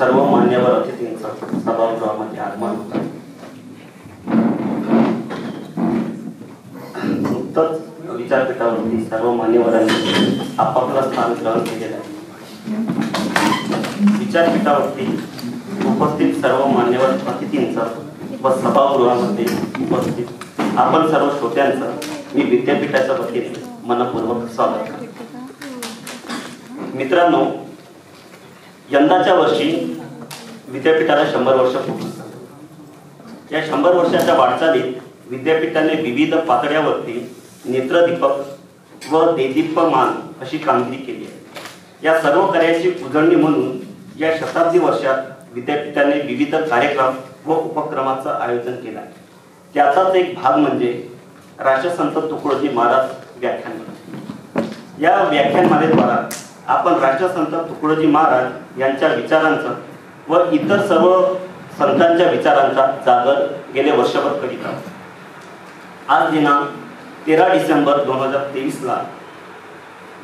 सर्व मान्यवर अतिथींचं सभागृहामध्ये आगमन होत आहे. नुकतंच विचारपीठावरती सर्व मान्यवरांनी आपापलं स्थान ग्रहण केलेलं आहे. विचारपीठावरती उपस्थित सर्व मान्यवर अतिथींचं व सभागृहामध्ये उपस्थित आपण सर्व श्रोत्यांचं मी विद्यापीठाच्या वतीने मनपूर्वक स्वागत करतो. मित्रांनो, यंदाच्या वर्षी विद्यापीठाला 100 वर्ष पूर्ण झाली. या 100 वर्षाच्या वाटचालीत विद्यापीठाने विविध पातळ्यावरती नेत्रदीपक व देदीप्यमान अशी कामगिरी केली आहे. या सर्व कार्याची उजळणी म्हणून या शताब्दी वर्षात विद्यापीठाने विविध कार्यक्रम व उपक्रमाचं आयोजन केलं आहे. त्याचाच एक भाग म्हणजे राष्ट्रसंत तुकडोजी महाराज व्याख्यानमाला. या व्याख्यानमालेद्वारा आपण राष्ट्रसंत तुकडोजी महाराज यांच्या विचारांचं व इतर सर्व संतांच्या विचारांचा जागर गेले वर्षभर करीत आहोत. आज दिनांक 13 डिसेंबर 2023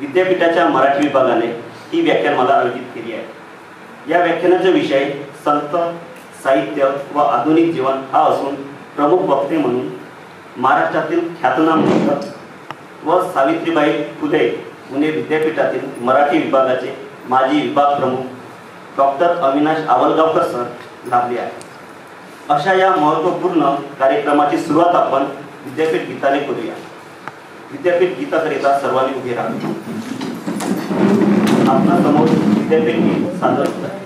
विद्यापीठाच्या मराठी विभागाने ही व्याख्यानमाला आयोजित केली आहे. या व्याख्यानाचा विषय संत, साहित्य व आधुनिक जीवन हा असून प्रमुख वक्ते म्हणून महाराष्ट्रातील ख्यातनाम लेखक व सावित्रीबाई फुले पुणे विद्यापीठातील मराठी विभागाचे माजी विभाग प्रमुख डॉक्टर अविनाश आवलगावकर सर लाभले आहेत. अशा या महत्त्वपूर्ण कार्यक्रमाची सुरुवात आपण विद्यापीठ गीताने करूया. विद्यापीठ गीताकरिता सर्वांनी उभे राहा. आपल्या समोर विद्यापीठ गीत सादर होत आहे.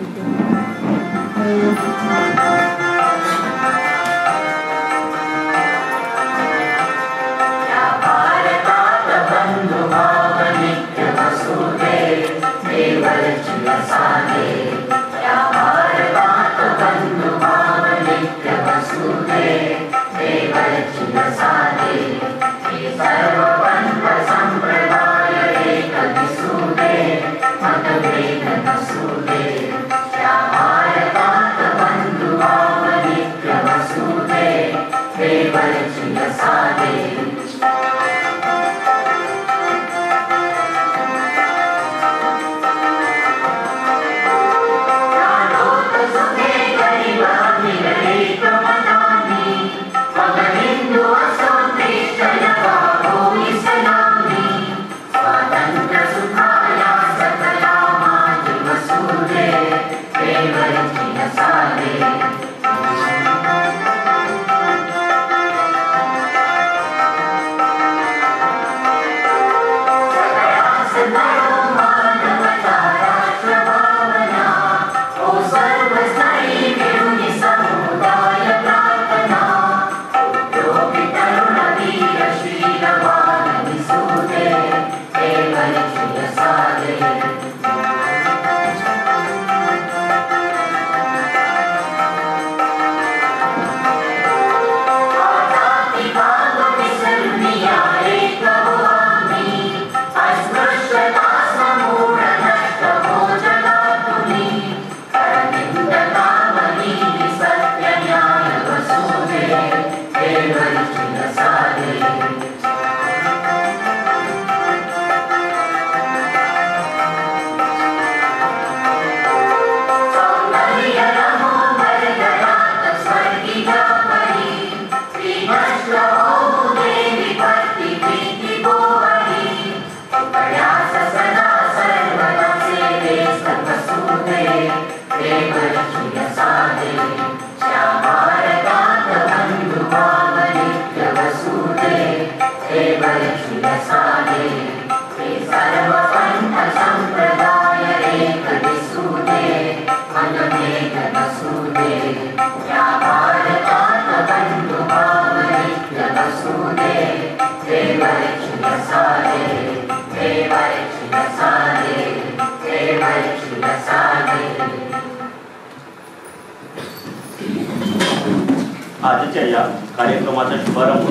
आजच्या या कार्यक्रमाचा शुभारंभ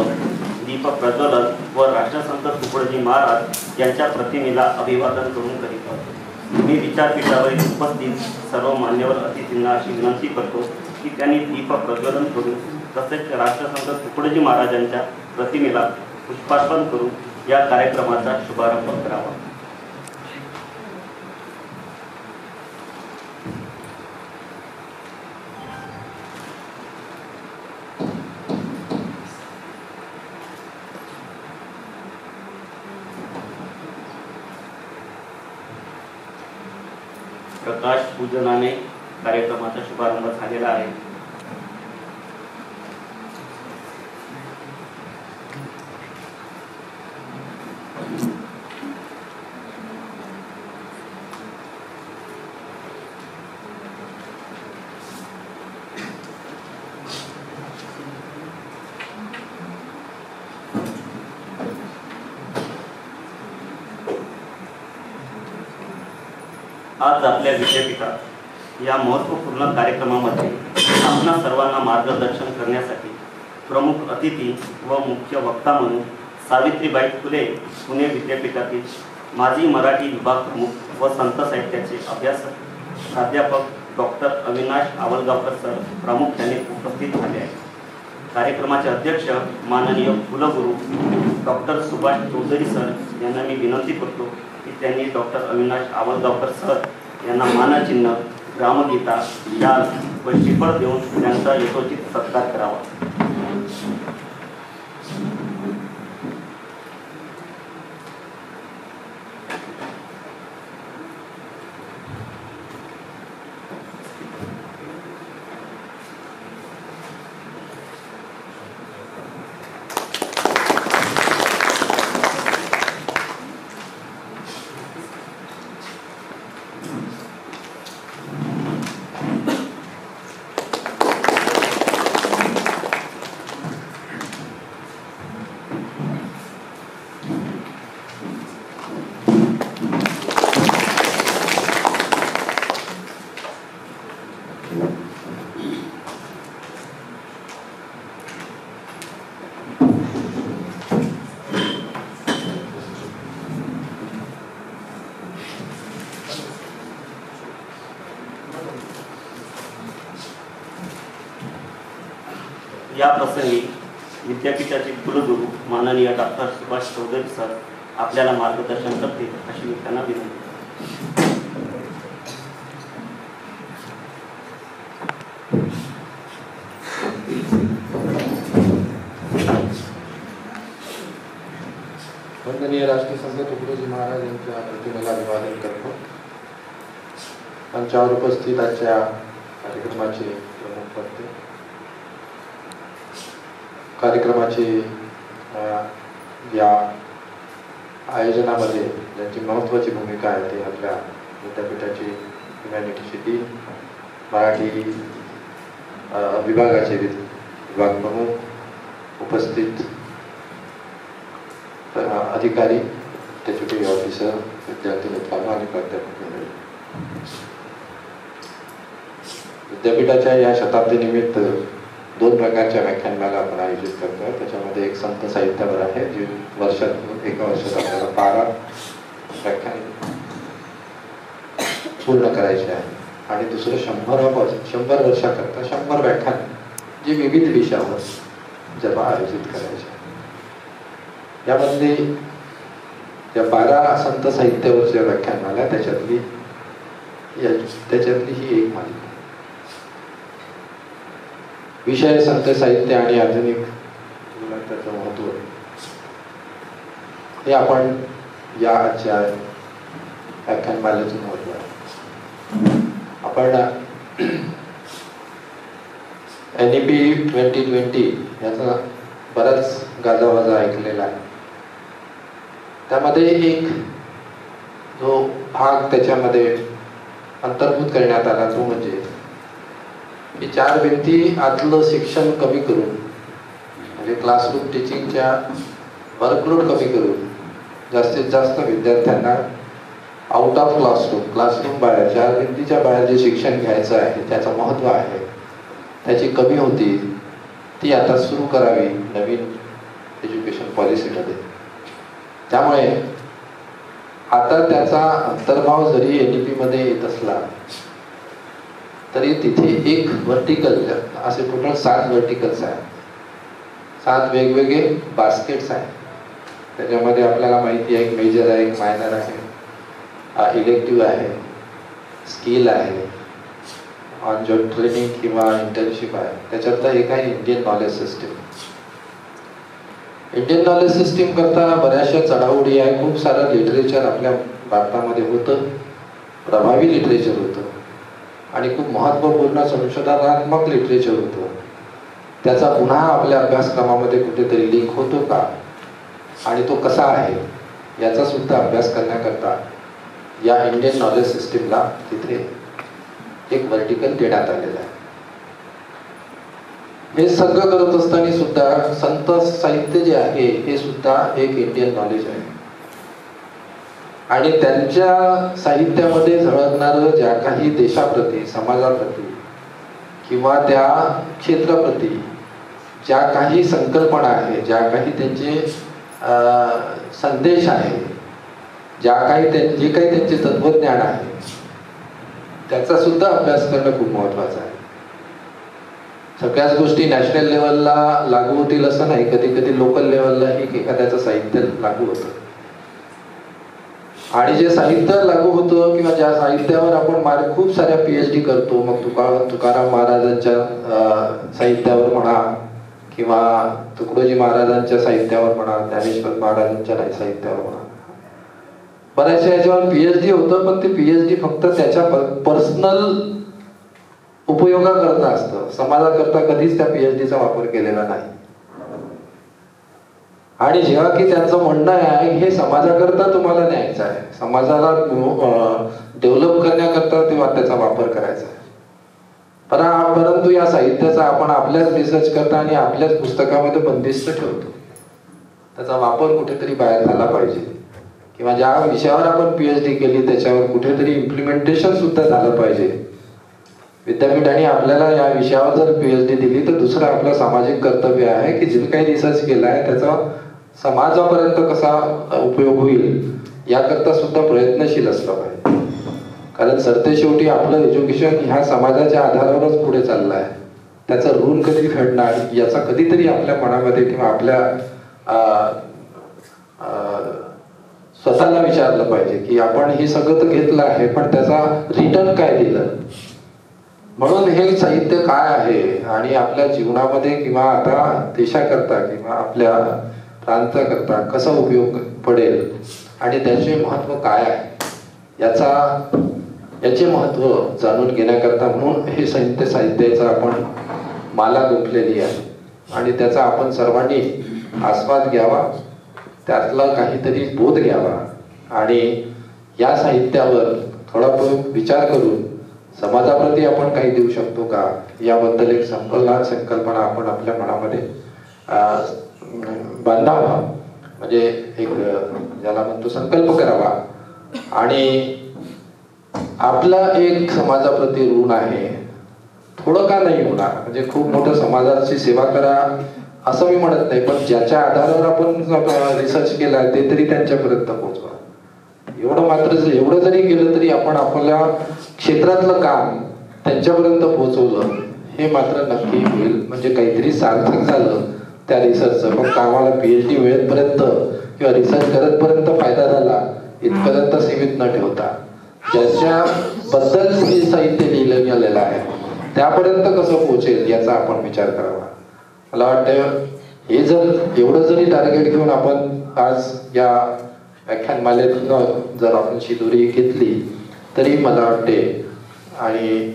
दीपक प्रज्वलन व राष्ट्रसंत तुकडोजी महाराज यांच्या प्रतिमेला अभिवादन करून करीत आहोत. मी विचारपीठावरील उपस्थित सर्व मान्यवर अतिथींना अशी विनंती करतो की त्यांनी दीपक प्रज्वलन करून तसेच राष्ट्रसंत तुकडोजी महाराजांच्या प्रतिमेला पुष्पार्पण करून या कार्यक्रमाचा शुभारंभ करावा. प्रकाश पूजनाने कार्यक्रमाचा शुभारंभ झालेला आहे. आज आपल्या विद्यापीठात या महत्त्वपूर्ण कार्यक्रमामध्ये आपणा सर्वांना मार्गदर्शन करण्यासाठी प्रमुख अतिथी व मुख्य वक्ता म्हणून सावित्रीबाई फुले पुणे विद्यापीठातील माजी मराठी विभाग प्रमुख व संत साहित्याचे अभ्यासक प्राध्यापक डॉक्टर अविनाश आवलगावकर सर प्रामुख्याने उपस्थित झाले आहेत. कार्यक्रमाचे अध्यक्ष माननीय कुलगुरू डॉक्टर सुभाष चौधरी सर यांना मी विनंती करतो की त्यांनी डॉक्टर अविनाश आवलगावकर सर यांना मानचिन्ह, ग्रामगीता, शाल व श्रीफळ देऊन त्यांचा यथोचित सत्कार करावा. या प्रसंगी विद्यापीठाचे कुलगुरू माननीय डॉक्टर सुभाष चौधरी सर आपल्याला मार्गदर्शन करतील अशी मी त्यांना विनंती. वंदनीय राष्ट्रसंत तुकडोजी महाराज यांच्या प्रतिमेला अभिवादन करतो. मंचावर उपस्थित आजच्या कार्यक्रमाचे प्रमुख वक्ते, कार्यक्रमाची या आयोजनामध्ये ज्यांची महत्त्वाची भूमिका आहे ते आपल्या विद्यापीठाची ह्युमॅनिटीची डीन, मराठी विभागाचे विभाग प्रमुख, उपस्थित अधिकारी, डेप्युटी ऑफिसर, विद्यार्थी मित्रांनो आणि प्राध्यापक मंडळी. विद्यापीठाच्या या शताब्दी निमित्त 2 प्रकारच्या व्याख्यानमाला आपण आयोजित करतोय. त्याच्यामध्ये एक संत साहित्यावर आहे, जी एका वर्षात आपल्याला 12 व्याख्यान पूर्ण करायचे आहे, आणि दुसरं 100 वर्षाकरता 100 व्याख्यान जे विविध विषयावर जेव्हा आयोजित करायचे. यामध्ये या 12 संत साहित्यावरच्या व्याख्यानमाला त्याच्यातली ही एक मालिका. विषय संत साहित्य आणि आधुनिक त्याचं महत्त्व हे आपण या आजच्या व्याख्यानमालेतून महत्त्व आहे. आपण NEP 2020 याचा बराच गाजावाजा ऐकलेला आहे. त्यामध्ये एक जो भाग त्याच्यामध्ये अंतर्भूत करण्यात आला तो म्हणजे की 4 भिंती आतलं शिक्षण कमी करून, म्हणजे क्लासरूम टीचिंगच्या वर्कलोड कमी करून जास्तीत जास्त विद्यार्थ्यांना आउट ऑफ क्लासरूम बाहेर 4 भिंतीच्या बाहेर जे शिक्षण घ्यायचं आहे, त्याचं महत्त्व आहे, त्याची कमी होती ती आता सुरू करावी नवीन एज्युकेशन पॉलिसीमध्ये. त्यामुळे आता त्याचा अंतर्भाव जरी NEP मध्ये येत असला तरी तिथे एक वर्टिकल, असे टोटल 7 वर्टिकल्स आहेत, 7 वेगवेगळे बास्केट्स आहेत. त्याच्यामध्ये आपल्याला माहिती आहे एक मेजर आहे, एक मायनर आहे, इलेक्टिव्ह आहे, स्किल आहे, ऑन जॉब ट्रेनिंग किंवा इंटर्नशिप आहे. त्याच्यातलं एक आहे Indian knowledge system. Indian knowledge system करता बऱ्याचशा चढाओढी आहे, खूप सारं लिटरेचर आपल्या भारतामध्ये होतं, प्रभावी लिटरेचर होतं आणि खूप महत्त्वपूर्ण संशोधनात्मक लिटरेचर होतं, त्याचा पुन्हा आपल्या अभ्यासक्रमामध्ये कुठेतरी लिंक होतो का आणि तो कसा आहे याचा सुद्धा अभ्यास करण्याकरता या इंडियन नॉलेज सिस्टीमला तिथे एक वर्टिकल देण्यात आलेलं आहे. हे सगळं करत असताना सुद्धा संत साहित्य जे आहे हे सुद्धा एक इंडियन नॉलेज आहे आणि त्यांच्या साहित्यामध्ये झळकणारं ज्या काही देशाप्रती, समाजाप्रती किंवा त्या क्षेत्राप्रती ज्या काही संकल्पना आहे, ज्या काही त्यांचे संदेश आहे, जे काही त्यांचे तत्वज्ञान आहे, त्याचा सुद्धा अभ्यास करणं खूप महत्त्वाचं आहे. सगळ्याच गोष्टी नॅशनल लेवलला लागू होतील असं नाही, कधी कधी लोकल लेवललाही एखाद्याचं साहित्य लागू होतं आणि जे साहित्य लागू होतं किंवा ज्या साहित्यावर आपण खूप साऱ्या PhD करतो, मग तुकाराम महाराजांच्या साहित्यावर म्हणा किंवा तुकडोजी महाराजांच्या साहित्यावर म्हणा, ज्ञानेश्वर महाराजांच्या साहित्यावर म्हणा, बऱ्याचशा याच्यावर PhD होतं, पण ते PhD फक्त त्याच्या पर्सनल उपयोगाकरता असतं, समाजाकरता कधीच त्या PhDचा वापर केलेला नाही. आणि जेव्हा की त्यांचं म्हणणं आहे हे समाजाकरता तुम्हाला न्यायचं आहे, समाजाला डेव्हलप करण्याकरता तेव्हा त्याचा वापर करायचा आहे. परंतु या साहित्याचा आपण आपल्याच रिसर्च करता आणि आपल्याच पुस्तकामध्ये बंदिस्त ठेवतो. त्याचा वापर कुठेतरी बाहेर झाला पाहिजे किंवा ज्या विषयावर आपण PhD केली त्याच्यावर कुठेतरी इम्प्लिमेंटेशन सुद्धा झालं पाहिजे. विद्यापीठाने आपल्याला या विषयावर जर PhD दिली तर दुसरं आपलं सामाजिक कर्तव्य आहे की जे काही रिसर्च केला आहे त्याचा समाजापर्यंत कसा उपयोग होईल याकरता सुद्धा प्रयत्नशील असला पाहिजे. कारण सरतेशेवटी आपलं एज्युकेशन ह्या समाजाच्या आधारावरच पुढे चाललं आहे. त्याचं ऋण कधी फेडणार याचा कधीतरी आपल्या मनामध्ये किंवा आपल्या स्वतःला विचारलं पाहिजे की आपण हे सगळं तर घेतलं आहे पण त्याचा रिटर्न काय दिलं. म्हणून हे साहित्य काय आहे आणि आपल्या जीवनामध्ये किंवा आता देशाकरता किंवा आपल्या प्रांताकरता कसा उपयोग पडेल आणि त्याचे महत्त्व काय आहे याचे महत्त्व जाणून घेण्याकरता म्हणून हे साहित्याचा आपण माला गुंफलेली आहे आणि त्याचा आपण सर्वांनी आस्वाद घ्यावा, त्यातला काहीतरी बोध घ्यावा आणि या साहित्यावर थोडा विचार करून समाजाप्रती आपण काही देऊ शकतो का याबद्दल एक संकल्पना आपण आपल्या मनामध्ये बांधावा, म्हणजे एक ज्याला म्हणतो संकल्प करावा आणि आपला एक समाजाप्रती ऋण आहे, थोडं का नाही होणार, म्हणजे खूप मोठं समाजाची सेवा करा असं मी म्हणत नाही, पण ज्याच्या आधारावर आपण रिसर्च केला ते तरी त्यांच्यापर्यंत पोहोचवा. एवढं जरी केलं तरी आपण आपल्या क्षेत्रातलं काम त्यांच्यापर्यंत पोहोचवलं हे मात्र नक्की होईल, म्हणजे काहीतरी सार्थक झालं त्या रिसर्चचं. फक्त आम्हाला PhD मिळेपर्यंत किंवा रिसर्च करतपर्यंत फायदा झाला इथपर्यंत सीमित न ठेवता ज्याच्याबद्दल हे साहित्य लिहिलं गेलेलं आहे त्यापर्यंत कसं पोहोचेल याचा आपण विचार करावा. मला वाटतं हे एवढं जरी टार्गेट घेऊन आपण आज या व्याख्यानमालेतून जर आपण शिदोरी घेतली तरी मला वाटते आणि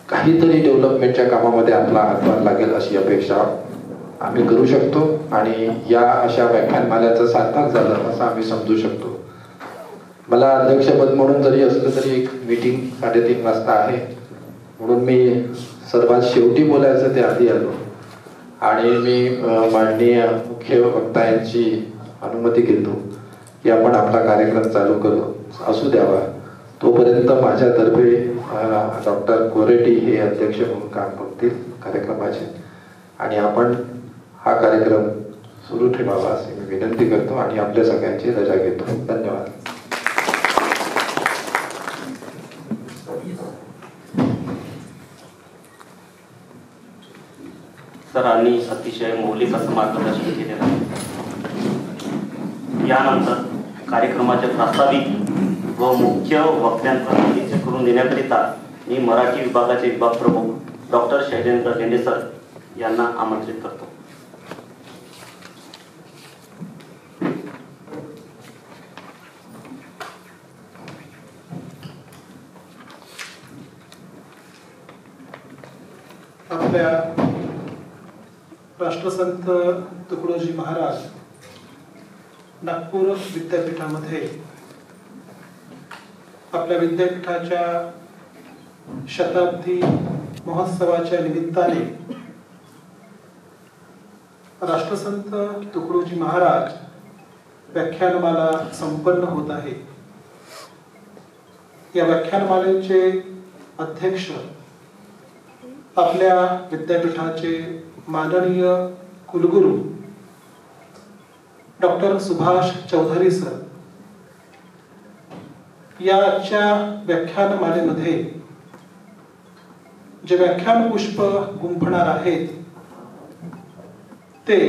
काहीतरी डेव्हलपमेंटच्या कामामध्ये आपला हातभार लागेल अशी अपेक्षा आम्ही करू शकतो आणि या अशा व्याख्यानमाल्याचं सार्थक झालं असं आम्ही समजू शकतो. मला अध्यक्षपद म्हणून जरी असलं तरी एक मीटिंग 3:30 वाजता आहे म्हणून मी सर्वात शेवटी बोलायचं ते आधी आलो आणि मी माननीय मुख्य वक्ता यांची अनुमती घेतो की आपण आपला कार्यक्रम चालू करू असू द्यावा. तोपर्यंत माझ्यातर्फे डॉक्टर कोरेटी हे अध्यक्ष म्हणून काम करतील कार्यक्रमाचे आणि आपण हा कार्यक्रम सुरू ठेवावा अशी मी विनंती करतो आणि आपल्या सगळ्यांची रजा घेतो. धन्यवाद. सरांनी अतिशय मौलिक असं मार्गदर्शन केलेलं आहे. यानंतर कार्यक्रमाचे प्रास्ताविक व मुख्य वक्त्यांचा परिचय करून देण्याकरिता मी मराठी विभागाचे विभाग प्रमुख डॉक्टर शैलेंद्र लेंडे सर यांना आमंत्रित करतो. आपल्या राष्ट्रसंत तुकडोजी महाराज नागपूर विद्यापीठामध्ये आपल्या विद्यापीठाच्या शताब्दी महोत्सवाच्या निमित्ताने राष्ट्रसंत तुकडोजी महाराज व्याख्यानमाला संपन्न होत आहे. या व्याख्यानमालेचे अध्यक्ष आपल्या विद्यापीठाचे माननीय कुलगुरू डॉक्टर सुभाष चौधरी सर. या आजच्या व्याख्यानमालेमध्ये जे व्याख्यान पुष्प गुंफणार आहेत ते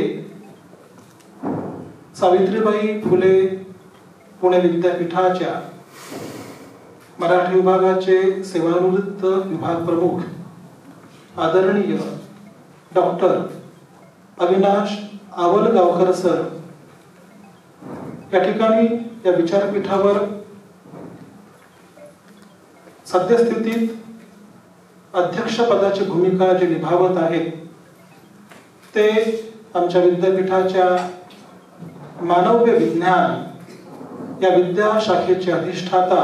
सावित्रीबाई फुले पुणे विद्यापीठाच्या मराठी विभागाचे सेवानिवृत्त विभाग प्रमुख आदरणीय डॉक्टर अविनाश आवलगावकर सर या ठिकाणी या विचारपीठावर सद्यस्थितीत अध्यक्षपदाची भूमिका जे निभावत आहेत ते आमच्या विद्यापीठाच्या मानव्य विज्ञान या विद्याशाखेचे अधिष्ठाता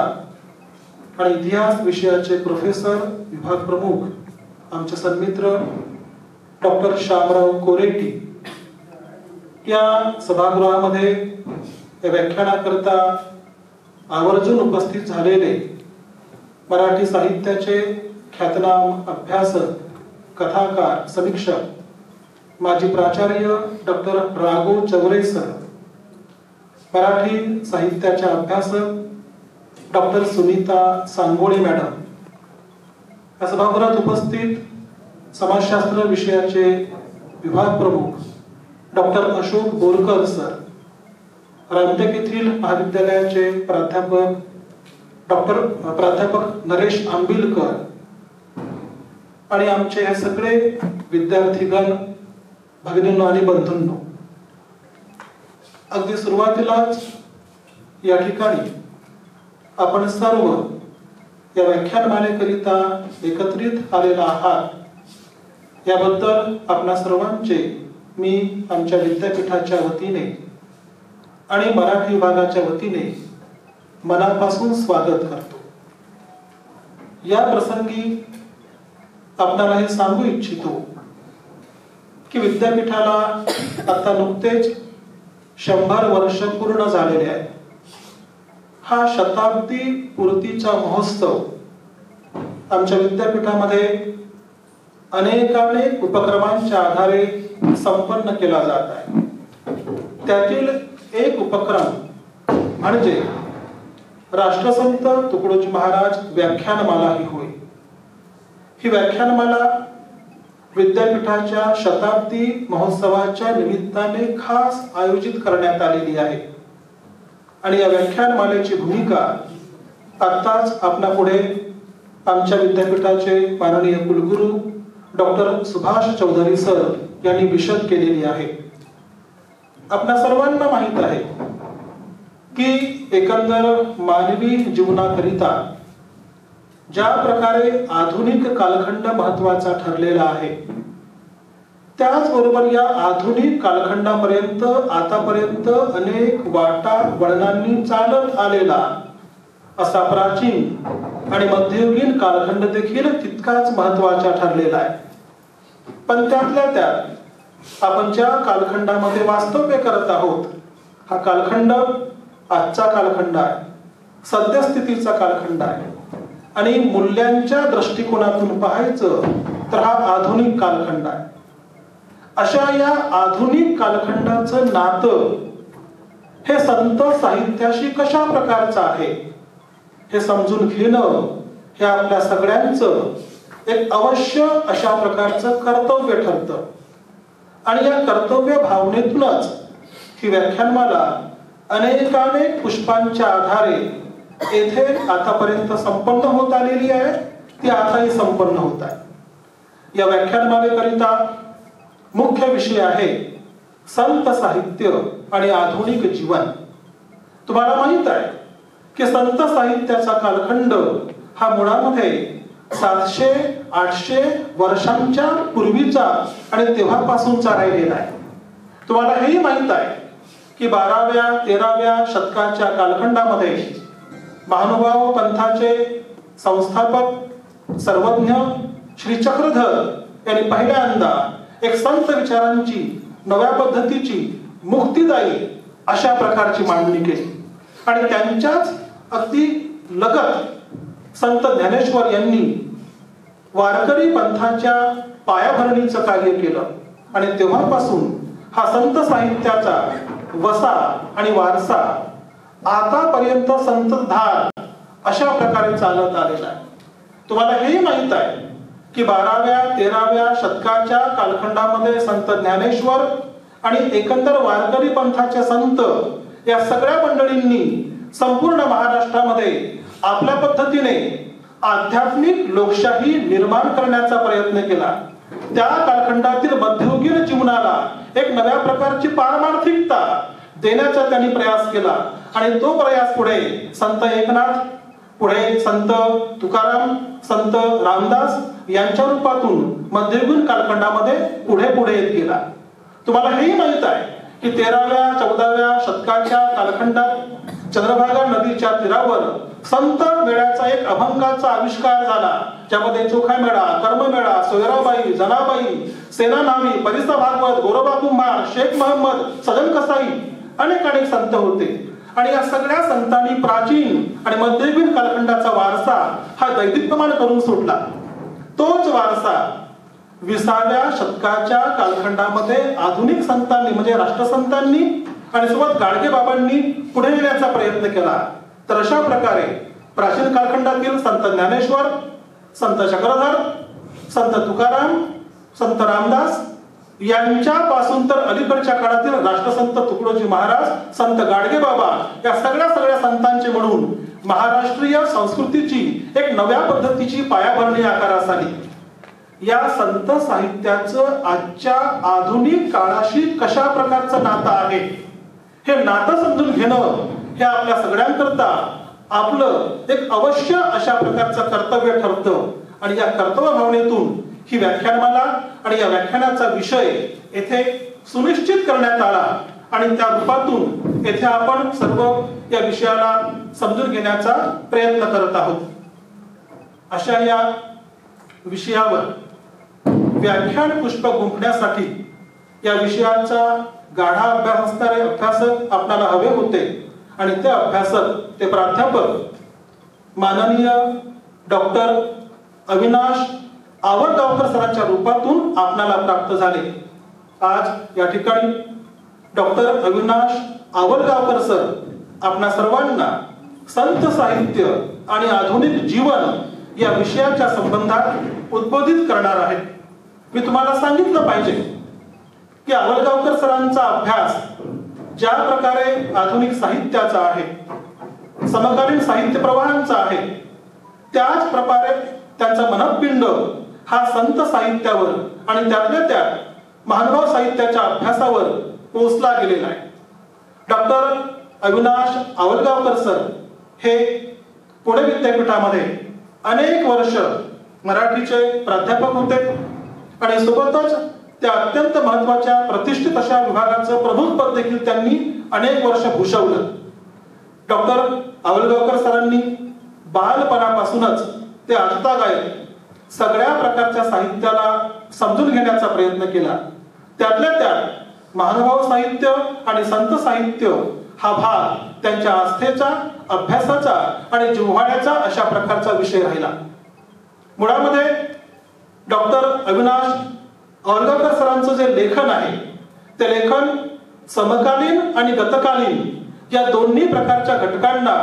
आणि इतिहास विषयाचे प्रोफेसर विभाग प्रमुख आमचे सन्मित्र डॉक्टर श्यामराव कोरेटी या सभागृहामध्ये या व्याख्यानाकरता आवर्जून उपस्थित झालेले मराठी साहित्याचे ख्यातनाम अभ्यासक, कथाकार, समीक्षक माजी प्राचार्य डॉक्टर राघव चौरे सर, मराठी साहित्याच्या अभ्यासक डॉक्टर सुनीता सांगोळे मॅडम, या सभागृहात उपस्थित समाजशास्त्र विषयाचे विभाग प्रमुख डॉक्टर अशोक बोरकर सर, रामटेक येथील महाविद्यालयाचे प्राध्यापक नरेश आंबिलकर आणि आमचे हे सगळे विद्यार्थीगण, भगिनींनो आणि बंधूंनो, अगदी सुरुवातीलाच या ठिकाणी आपण सर्व या व्याख्यानमालेकरिता एकत्रित आलेला आहात याबद्दल आपणा सर्वांचे मी आमच्या विद्यापीठाच्या वतीने आणि मराठी विभागाच्या वतीने मनापासून स्वागत करतो. या प्रसंगी आपणाला हे सांगू इच्छितो की विद्यापीठाला आता नुकतेच 100 वर्ष पूर्ण झालेले आहेत. हा शताब्दी पूर्तीचा महोत्सव आमच्या विद्यापीठामध्ये अनेक उपक्रमांच्या आधारे संपन्न केला जात आहे. त्यातील एक उपक्रम म्हणजे राष्ट्रसंत तुकडोजी महाराज व्याख्यानमाला ही होय. ही व्याख्यानमाला विद्यापीठाच्या शताब्दी महोत्सवाच्या निमित्ताने खास आयोजित करण्यात आलेली आहे आणि या व्याख्यानमालेची भूमिका आत्ताच आपल्यापुढे आमच्या विद्यापीठाचे माननीय कुलगुरू डॉक्टर सुभाष चौधरी सर यांनी विशद केलेली आहे. आपल्या सर्वांना माहित आहे की एकंदर मानवी जीवनाकरिता ज्या प्रकारे आधुनिक कालखंड महत्वाचा ठरलेला आहे, त्याचबरोबर या आधुनिक कालखंडापर्यंत आतापर्यंत अनेक वाटा वळणांनी चालत आलेला असा प्राचीन आणि मध्ययुगीन कालखंड देखील तितकाच महत्वाचा ठरलेला आहे. पण त्यातल्या त्यात आपण ज्या कालखंडामध्ये वास्तव्य करत आहोत हा कालखंड आजचा कालखंड आहे, सद्यस्थितीचा कालखंड आहे आणि मूल्यांच्या दृष्टिकोनातून पाहायचं तर हा आधुनिक कालखंड आहे. अशा या आधुनिक कालखंडाचं नातं हे संत साहित्याशी कशा प्रकारचं आहे हे समजून घेणं हे आपल्या सगळ्यांचं एक अवश्य अशा प्रकारचं कर्तव्य ठरतं आणि या कर्तव्य भावनेतूनच ही व्याख्यानमाला अनेक पुष्पांच्या आधारे येथे आतापर्यंत संपन्न होत आलेली आहे, ती आताही संपन्न होत आहे. या व्याख्यानमालेकरिता मुख्य विषय आहे संत साहित्य आणि आधुनिक जीवन. तुम्हाला माहित आहे की संत साहित्याचा कालखंड हा मुळामध्ये 700-800 वर्षांच्या पूर्वीचा आणि तेव्हापासूनचा राहिलेला आहे. तुम्हाला हेही माहित आहे की 12व्या-13व्या शतकाच्या कालखंडामध्ये महानुभाव पंथाचे संस्थापक सर्वज्ञ श्री चक्रधर यांनी पहिल्यांदा एक संत विचारांची नव्या पद्धतीची मुक्तिदायी अशा प्रकारची मांडणी केली. आणि त्यांच्याच अगदी लगत संत ज्ञानेश्वर यांनी वारकरी पंथाच्या पायाभरणीचं कार्य केलं. आणि तेव्हापासून हा संत साहित्याचा वसा आणि वारसा आतापर्यंत संततधार अशा प्रकारे चालत आलेला आहे. तुम्हाला हेही माहित आहे की 12व्या-13व्या शतकाच्या कालखंडामध्ये संत ज्ञानेश्वर आणि एकंदर वारकरी पंथाचे संत या सगळ्या मंडळींनी संपूर्ण महाराष्ट्रामध्ये आपल्या पद्धतीने आध्यात्मिक लोकशाही निर्माण करण्याचा प्रयत्न केला. त्या कालखंडातील मध्ययुगीन जीवनाला एक नव्या प्रकारची पारमार्थिकता देण्याचा त्यांनी प्रयास केला. आणि तो प्रयास पुढे संत एकनाथ, पुढे संत तुकाराम, संत रामदास यांच्या रूपातून मध्ययुगीन कालखंडामध्ये पुढे पुढे येत गेला. तुम्हाला हेही माहित आहे की 13व्या-14व्या शतकाच्या कालखंडात चंद्रभागा नदीच्या तीरावर संत मेळ्याचा एक अभंगाचा आविष्कार झाला, ज्यामध्ये चोखा मेळा, कर्ममेळा, सोयराबाई, जनाबाई, सेना नावी, परिसा भागवत, गोरोबा कुंभार, शेख महम्मद, सजन कसाई अनेक संत होते. आणि या सगळ्या संतांनी प्राचीन आणि मध्ययुगीन कालखंडाचा वारसा हा दैदिप्यमान करून सोडला. तोच वारसा 20व्या शतकाच्या कालखंडामध्ये आधुनिक संतांनी म्हणजे राष्ट्रसंतांनी आणि सोबत गाडगे बाबांनी पुढे नेण्याचा प्रयत्न केला. तर अशा प्रकारे प्राचीन कालखंडातील संत ज्ञानेश्वर, संत चक्रधर, संत तुकाराम, संत रामदास यांच्यापासून तर अलीकडच्या काळातील राष्ट्रसंत तुकडोजी महाराज, संत गाडगे बाबा या सगळ्या संतांचे म्हणून महाराष्ट्रीय संस्कृतीची एक नव्या पद्धतीची पायाभरणी आकारास आली. या संत साहित्याचं आजच्या आधुनिक काळाशी कशा प्रकारचं नातं आहे हे नातं समजून घेणं हे आपल्या सगळ्यांकरता आपलं एक अवश्य अशा प्रकारचं कर्तव्य ठरतं. आणि या कर्तव्य भावनेतून ही व्याख्यानमाला आणि या व्याख्यानाचा विषय येथे सुनिश्चित करण्यात आला. आणि त्या रूपातून येथे आपण सर्व या विषयाला समजून घेण्याचा प्रयत्न करत आहोत. अशा या विषयावर व्याख्यान पुष्प गुंफण्यासाठी या विषयाचा गाढा अभ्यास असणारे अभ्यासक आपल्याला हवे होते. आणि ते अभ्यासक, ते प्राध्यापक माननीय डॉक्टर अविनाश आवडगावकर सरांच्या रूपातून आपल्याला प्राप्त झाले. आज या ठिकाणी डॉक्टर अविनाश आवडगावकर सर आपणा सर्वांना संत साहित्य आणि आधुनिक जीवन या विषयाच्या संबंधात उद्बोधित करणार आहेत. मी तुम्हाला सांगितलं पाहिजे की आवडगावकर सरांचा अभ्यास ज्या प्रकारे आधुनिक साहित्याचा आहे, समकालीन साहित्य प्रवाहांचा आहे, त्याच प्रकारे त्यांचा मनःपिंड हा संत साहित्यावर आणि त्यातल्या त्यात महानुभाव साहित्याच्या अभ्यासावर पोचला गेलेला आहे. डॉक्टर अविनाश आवडगावकर सर हे पुणे विद्यापीठामध्ये अनेक वर्ष मराठीचे प्राध्यापक होते आणि सोबतच त्या अत्यंत महत्वाच्या प्रतिष्ठित अशा विभागाचं प्रमुख पद देखील त्यांनी अनेक वर्ष भूषवलं. डॉक्टर आवडगावकर सरांनी बालपणापासूनच ते आजतागायत सगळ्या प्रकारच्या साहित्याला समजून घेण्याचा प्रयत्न केला. त्यातल्या त्यात महानुभाव साहित्य आणि संत साहित्य हा भाग त्यांच्या आस्थेचा, अभ्यासाचा आणि जिव्हाळ्याचा अशा प्रकारचा विषय राहिला. मुळामध्ये डॉक्टर अविनाश आवडगावकर सरांचं जे लेखन आहे ते लेखन समकालीन आणि गतकालीन या दोन्ही प्रकारच्या घटकांना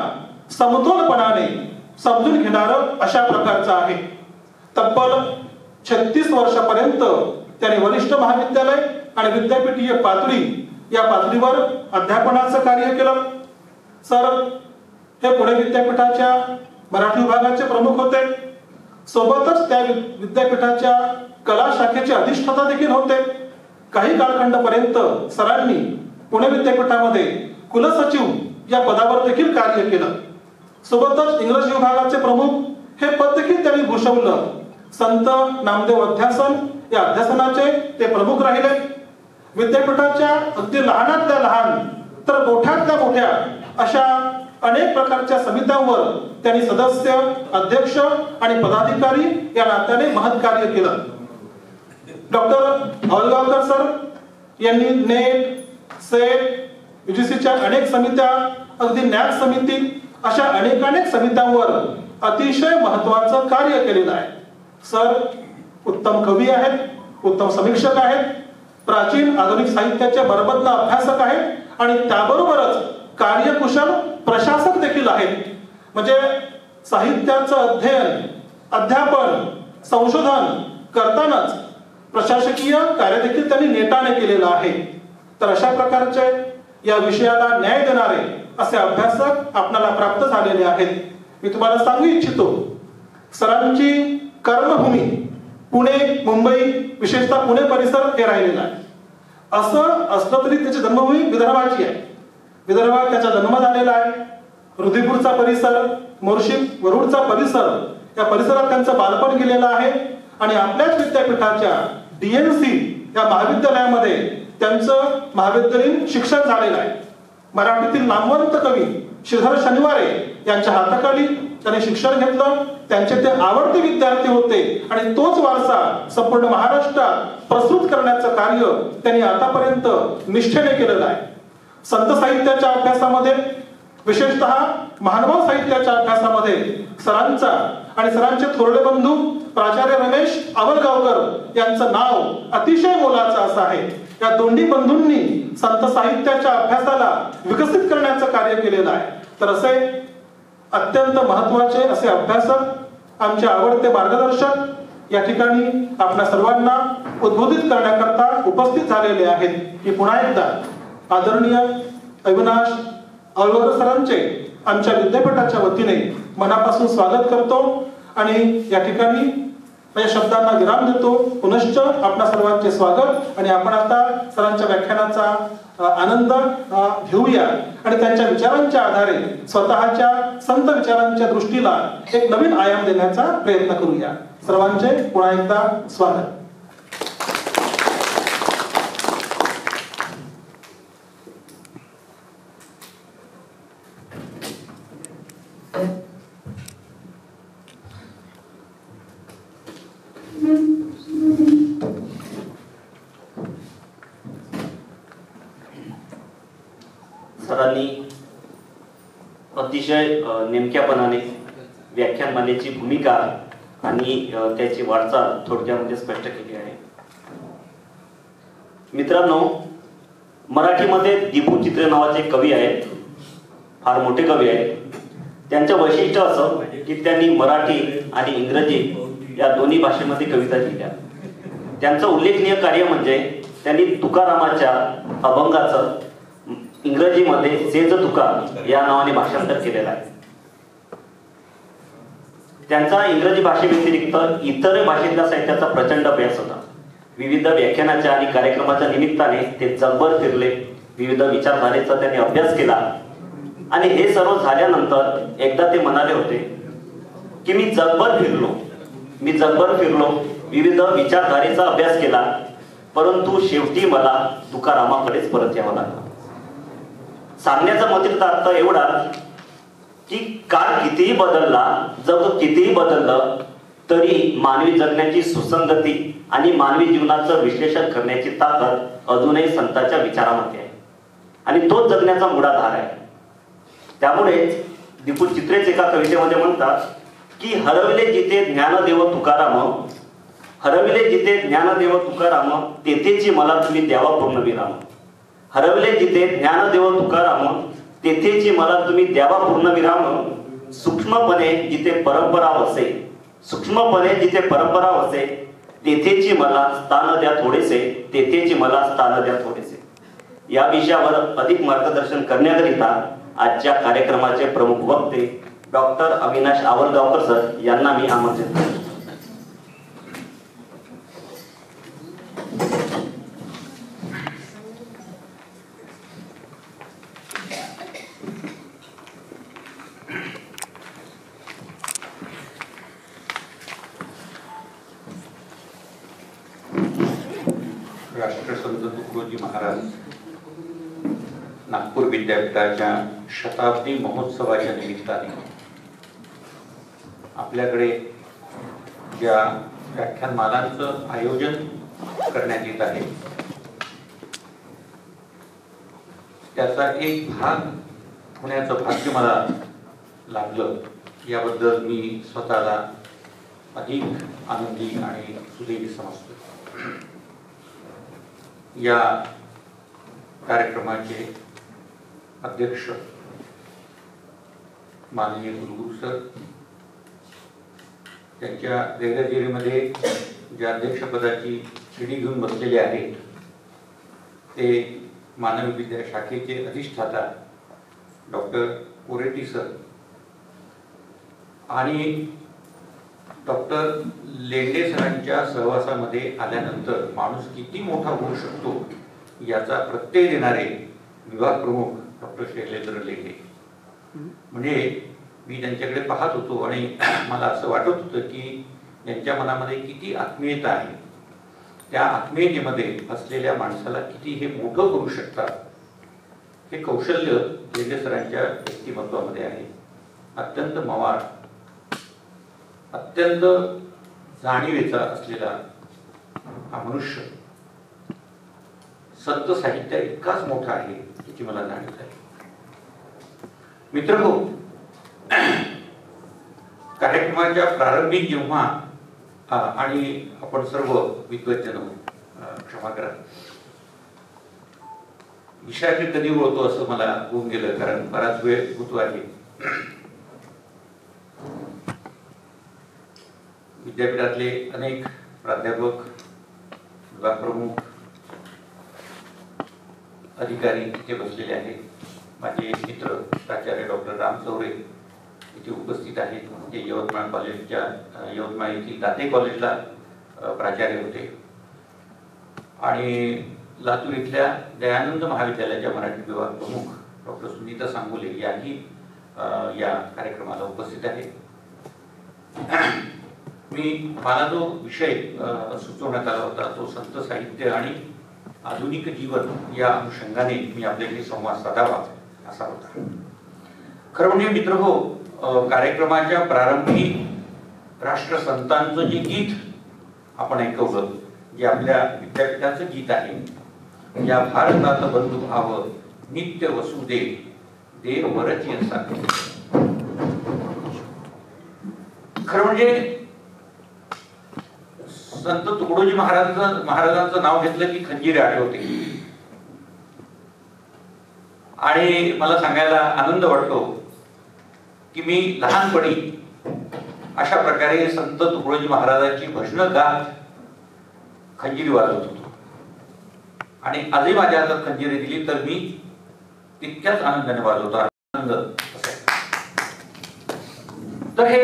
समतोलपणाने समजून घेणारं अशा प्रकारचं आहे. तब्बल 36 वर्षापर्यंत त्याने वरिष्ठ महाविद्यालय आणि विद्यापीठीय पातळी या पातळीवर अध्यापनाचं कार्य केलं. सर हे पुणे विद्यापीठाच्या मराठी विभागाचे प्रमुख होते. सोबतच त्या विद्यापीठाच्या कला शाखेचे अधिष्ठाता देखील होते. काही कालखंडापर्यंत सरांनी पुणे विद्यापीठामध्ये कुलसचिव या पदावर देखील कार्य केलं. सोबतच इंग्रजी विभागाचे प्रमुख हे पद देखील त्यांनी भूषवलं. संत नामदेव अध्यासन या अध्यासनाचे ते प्रमुख राहिले. विद्यापीठाच्या अगदी लहानातल्या लहान तर मोठ्यातल्या मोठ्या अशा अनेक प्रकारच्या समित्यांवर त्यांनी सदस्य, अध्यक्ष आणि पदाधिकारी या नात्याने महत्कार्य केलं. डॉक्टर आवलगावकर सर यांनी नेट, सेट, UGCच्या अनेक समित्या, अगदी न्याक समिती अशा अनेक समित्यांवर अतिशय महत्वाचं कार्य केलेलं आहे. सर उत्तम कवी आहेत, उत्तम समीक्षक आहेत, प्राचीन आधुनिक साहित्याचे बरबद्ध अभ्यासक आहेत आणि त्याबरोबरच कार्यकुशल प्रशासक देखील आहेत. म्हणजे साहित्याचं अध्ययन, अध्यापन, संशोधन करतानाच प्रशासकीय कार्य देखील त्यांनी नेटाने केलेलं आहे. तर अशा प्रकारचे या विषयाला न्याय देणारे असे अभ्यासक आपल्याला प्राप्त झालेले आहेत. मी तुम्हाला सांगू इच्छितो, सरांची कर्मभूमी पुणे, मुंबई, विशेषतः पुणे परिसर हे राहिलेला आहे. असं असलं तरी त्याची जन्मभूमी विदर्भाची आहे. विदर्भात त्याचा जन्म झालेला आहे. रुधिपूरचा परिसर, मोर्शी वरुडचा परिसर या परिसरात त्यांचं बालपण गेलेलं आहे आणि आपल्याच विद्यापीठाच्या DNC या महाविद्यालयामध्ये त्यांचं महाविद्यालयीन शिक्षण झालेलं आहे. मराठीतील नामवंत कवी श्रीधर शनिवारे यांच्या हाताखाली त्यांनी शिक्षण घेतलं. त्यांचे ते आवडते विद्यार्थी होते आणि तोच वारसा संपूर्ण महाराष्ट्रात प्रस्तुत करण्याचं कार्य त्यांनी आतापर्यंत निष्ठेने केलेलं आहे. संत साहित्याच्या अभ्यासामध्ये, विशेषतः महानुभाव साहित्याच्या अभ्यासामध्ये सरांचा आणि सरांचे थोरले बंधू प्राचार्य रमेश आवलगावकर यांचं नाव अतिशय मोलाचं असं आहे. या दोन्ही बंधूंनी संत साहित्याच्या अभ्यासाला विकसित करण्याचं कार्य केलेलं आहे. तर असे अत्यंत महत्वाचे असे अभ्यासक, आमचे आवडते मार्गदर्शक या ठिकाणी आपल्या सर्वांना उद्बोधित करण्याकरता उपस्थित झालेले आहेत. मी पुन्हा एकदा आदरणीय अविनाश आवलगावकर सरांचे आमच्या विद्यापीठाच्या वतीने मनापासून स्वागत करतो आणि या ठिकाणी माझ्या शब्दांना विराम देतो. पुनश्च आपणा सर्वांचे स्वागत आणि आपण आता सरांच्या व्याख्यानाचा आनंद घेऊया आणि त्यांच्या विचारांच्या आधारे स्वतःच्या संत विचारांच्या दृष्टीला एक नवीन आयाम देण्याचा प्रयत्न करूया. सर्वांचे पुन्हा एकदा स्वागत. सरांनी अतिशय नेमक्यापणाने व्याख्यानमालेची भूमिका आणि त्याची वाटचाल थोडक्यामध्ये स्पष्ट केली आहे. मित्रांनो, मराठीमध्ये दीपू चित्रे नावाचे कवी आहेत, फार मोठे कवी आहेत. त्यांचं वैशिष्ट्य असं की त्यांनी मराठी आणि इंग्रजी या दोन्ही भाषेमध्ये कविता लिहिल्या. त्यांचं उल्लेखनीय कार्य म्हणजे त्यांनी तुकारामाच्या अभंगाचं इंग्रजीमध्ये सेज तुका या नावाने भाषांतर केलेलं आहे. त्यांचा इंग्रजी भाषेव्यतिरिक्त इतर भाषेतल्या साहित्याचा प्रचंड अभ्यास होता. विविध व्याख्यानाच्या आणि कार्यक्रमाच्या निमित्ताने ते जगभर फिरले, विविध विचारधारेचा त्यांनी अभ्यास केला आणि हे सर्व झाल्यानंतर एकदा ते म्हणाले होते की मी जगभर फिरलो, विविध विचारधारेचा अभ्यास केला, परंतु शेवटी मला तुकारामाकडेच परत यावं लागलं. सांगण्याचा मतिता अर्थ एवढा की काळ कितीही बदलला, जग कितीही बदललं तरी मानवी जगण्याची सुसंगती आणि मानवी जीवनाचं विश्लेषण करण्याची ताकद अजूनही संतांच्या विचारामध्ये आहे आणि तोच जगण्याचा मुळाधार आहे. त्यामुळे दीपू चित्रेच एका कवितेमध्ये म्हणतात की हरविले जिथे ज्ञानदेव तुकाराम, तेथेची मला तुम्ही द्यावा पूर्ण विराम. हरवले जिथे ज्ञानदेव तुकाराम, तेथेची मला तुम्ही द्यावा पूर्ण विराम. सूक्ष्मपणे जिथे परंपरा वसे, तेथेची मला स्थान द्या थोडेसे. या विषयावर अधिक मार्गदर्शन करण्याकरिता आजच्या कार्यक्रमाचे प्रमुख वक्ते डॉक्टर अविनाश आवलगावकर सर यांना मी आमंत्रित करतो. राष्ट्रसंत तुकडोजी महाराज नागपूर विद्यापीठाच्या शताब्दी महोत्सवाच्या निमित्ताने आपल्याकडे ज्या व्याख्यानमालांचं आयोजन करण्यात येत आहे त्याचा एक भाग होण्याचं भाग्य मला लाभलं, याबद्दल मी स्वतःला अधिक आनंदी आणि सुदैवी समजतो. या कार्यक्रमाचे अध्यक्ष माननीय गुरुगुरु सर, त्यांच्या गैरहजेरीमध्ये ज्या अध्यक्षपदाची शिडी घेऊन बसलेले आहेत ते मानवी विद्या शाखेचे अधिष्ठाता डॉक्टर कोरेटी सर आणि डॉक्टर लेंडे सरांच्या सहवासामध्ये आल्यानंतर माणूस किती मोठा होऊ शकतो याचा प्रत्यय देणारे विभाग प्रमुख डॉक्टर शैलेंद्र लेंडे. म्हणजे मी त्यांच्याकडे पाहत होतो आणि मला असं वाटत होतं की यांच्या मनामध्ये किती आत्मीयता आहे, त्या आत्मीयतेमध्ये असलेल्या माणसाला किती हे मोठं करू शकतात हे कौशल्य लेंडे सरांच्या व्यक्तिमत्वामध्ये आहे. अत्यंत मवाळ, अत्यंत जाणीवेचा असलेला हा मनुष्य संत साहित्य इतकाच मोठा आहे याची मला जाणीव आहे. मित्रहो, कार्यक्रमाच्या प्रारंभी जेव्हा आणि आपण सर्व विद्वज्जन क्षमा करा, विषयाकडे कधी वळतो असं मला होऊन गेलं, कारण बराच वेळ होतो आहे. विद्यापीठातले अनेक प्राध्यापक, विभाग प्रमुख, अधिकारी इथे बसलेले आहेत. माझे मित्र प्राचार्य डॉक्टर राम चौरे इथे उपस्थित आहेत. ते यवतमाळ कॉलेजच्या यवतमाळ येथील दाते कॉलेजला प्राचार्य होते आणि लातूर इथल्या दयानंद महाविद्यालयाच्या मराठी विभाग प्रमुख डॉक्टर सुनीता सांगोले याही या कार्यक्रमाला उपस्थित आहेत. मला जो विषय सुचवण्यात आला होता तो संत साहित्य आणि आधुनिक जीवन या अनुषंगाने मी आपल्याकडे संवाद साधावा असा होता. खरं म्हणजे मित्रहो, कार्यक्रमाच्या प्रारंभी राष्ट्रसंतांचं जे गीत आपण ऐकवलं, जे आपल्या विद्यापीठाचं गीत आहे, या भारतात बंधू भाव नित्य वसुदेव देव वरची असा. खरं म्हणजे संत तुकडोजी महाराजांचं नाव घेतलं की खंजीर आठवते आणि मला सांगायला आनंद वाटतो की मी लहानपणी अशा प्रकारे संत तुकडोजी महाराजांची भजनं गात खंजिरी वाजवत होतो आणि आजही माझ्या हातात खंजिरी दिली तर मी तितक्याच आनंदाने वाजवतो. आनंद तर हे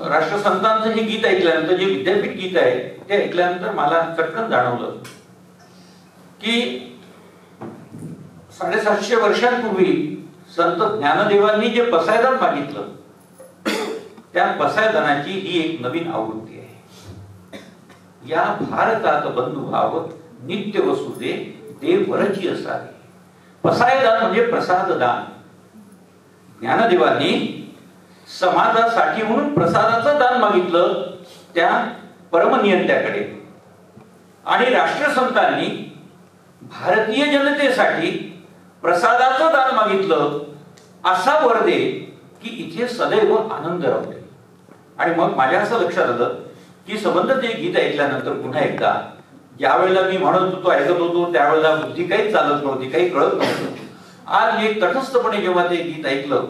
राष्ट्रसंतांचं हे गीत ऐकल्यानंतर, जे विद्यापीठ गीत आहे ते ऐकल्यानंतर मला चटकन जाणवलं की 750 वर्षांपूर्वी संत ज्ञानदेवांनी जे पसायदान मागितलं त्या पसायदानाची ही एक नवीन आवृत्ती आहे. या भारतात बंधुभाव नित्य वसुदे देव वरची असावे. पसायदान म्हणजे प्रसाददान. ज्ञानदेवांनी समाजासाठी म्हणून प्रसादाचं दान मागितलं त्या परमनियंत्याकडे आणि राष्ट्रसंतांनी भारतीय जनतेसाठी प्रसादाचं दान मागितलं असा वर दे की इथे सदैव आनंद राहू दे. आणि मग माझ्या असं लक्षात आलं की संबंध ते गीत ऐकल्यानंतर पुन्हा एकदा ज्या वेळेला मी म्हणत होतो, ऐकत होतो, त्यावेळेला बुद्धी काहीच चालत नव्हती, काही कळत नव्हतं. आज मी तटस्थपणे जेव्हा ते गीत ऐकलं,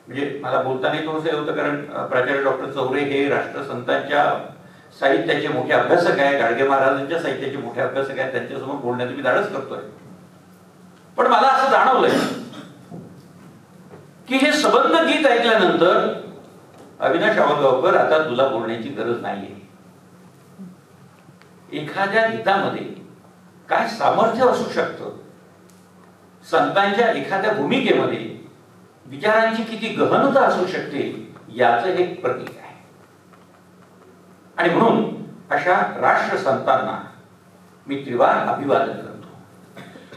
म्हणजे मला बोलताना थोडंसं होतं, कारण प्राचार्य डॉक्टर चौरे हे राष्ट्रसंतांच्या साहित्याचे मोठे अभ्यासक आहे, गाडगे महाराजांच्या साहित्याचे मोठे अभ्यासक आहे, त्यांच्यासमोर बोलण्याचं मी धाडस करतोय. पण मला असं जाणवलंय की हे सबंध गीत ऐकल्यानंतर अविनाश आवळगावकर आता तुला बोलण्याची गरज नाहीये. एखाद्या गीतामध्ये काय सामर्थ्य असू शकतं, संतांच्या एखाद्या भूमिकेमध्ये विचारांची किती गहनता असू शकते याचं हे प्रतीक आहे. आणि म्हणून अशा राष्ट्रसंतांना मी त्रिवार अभिवादन करतो.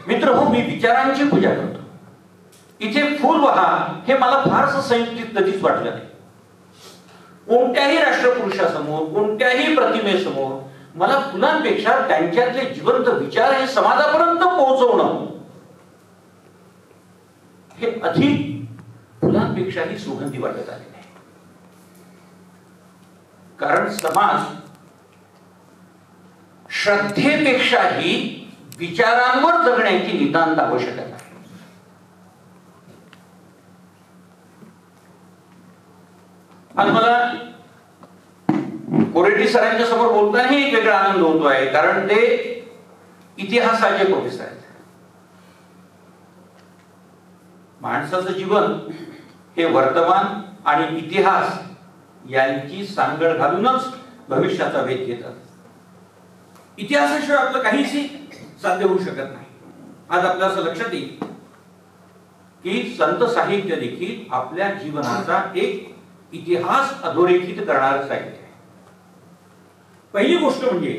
मित्र हो, मी विचारांची पूजा करतो. इथे फूल वाहा हे मला फारसं संयुक्तिक कधीच वाटलं नाही. कोणत्याही राष्ट्रपुरुषासमोर, कोणत्याही प्रतिमेसमोर मला फुलांपेक्षा त्यांच्यातले जिवंत विचार हे समाजापर्यंत पोहोचवणं हे अधिक फुलांपेक्षाही सुगंधी वाटत आले नाही. कारण समाज श्रद्धेपेक्षाही विचारांवर जगण्याची नितांत आवश्यकता आहे. आज मला कोरेटी सरांच्या समोर बोलतानाही एक वेगळा आनंद होतो आहे, कारण ते इतिहासाचे प्रोफेसर आहेत. माणसाचं जीवन हे वर्तमान आणि इतिहास यांची सांगड घालूनच भविष्याचा वेध घेतात. इतिहासाशिवाय आपलं काहीही साध्य होऊ शकत नाही. आज आपल्या असं लक्षात येईल की संत साहित्य देखील आपल्या जीवनाचा एक इतिहास अधोरेखित करणारं साहित्य आहे. पहिली गोष्ट म्हणजे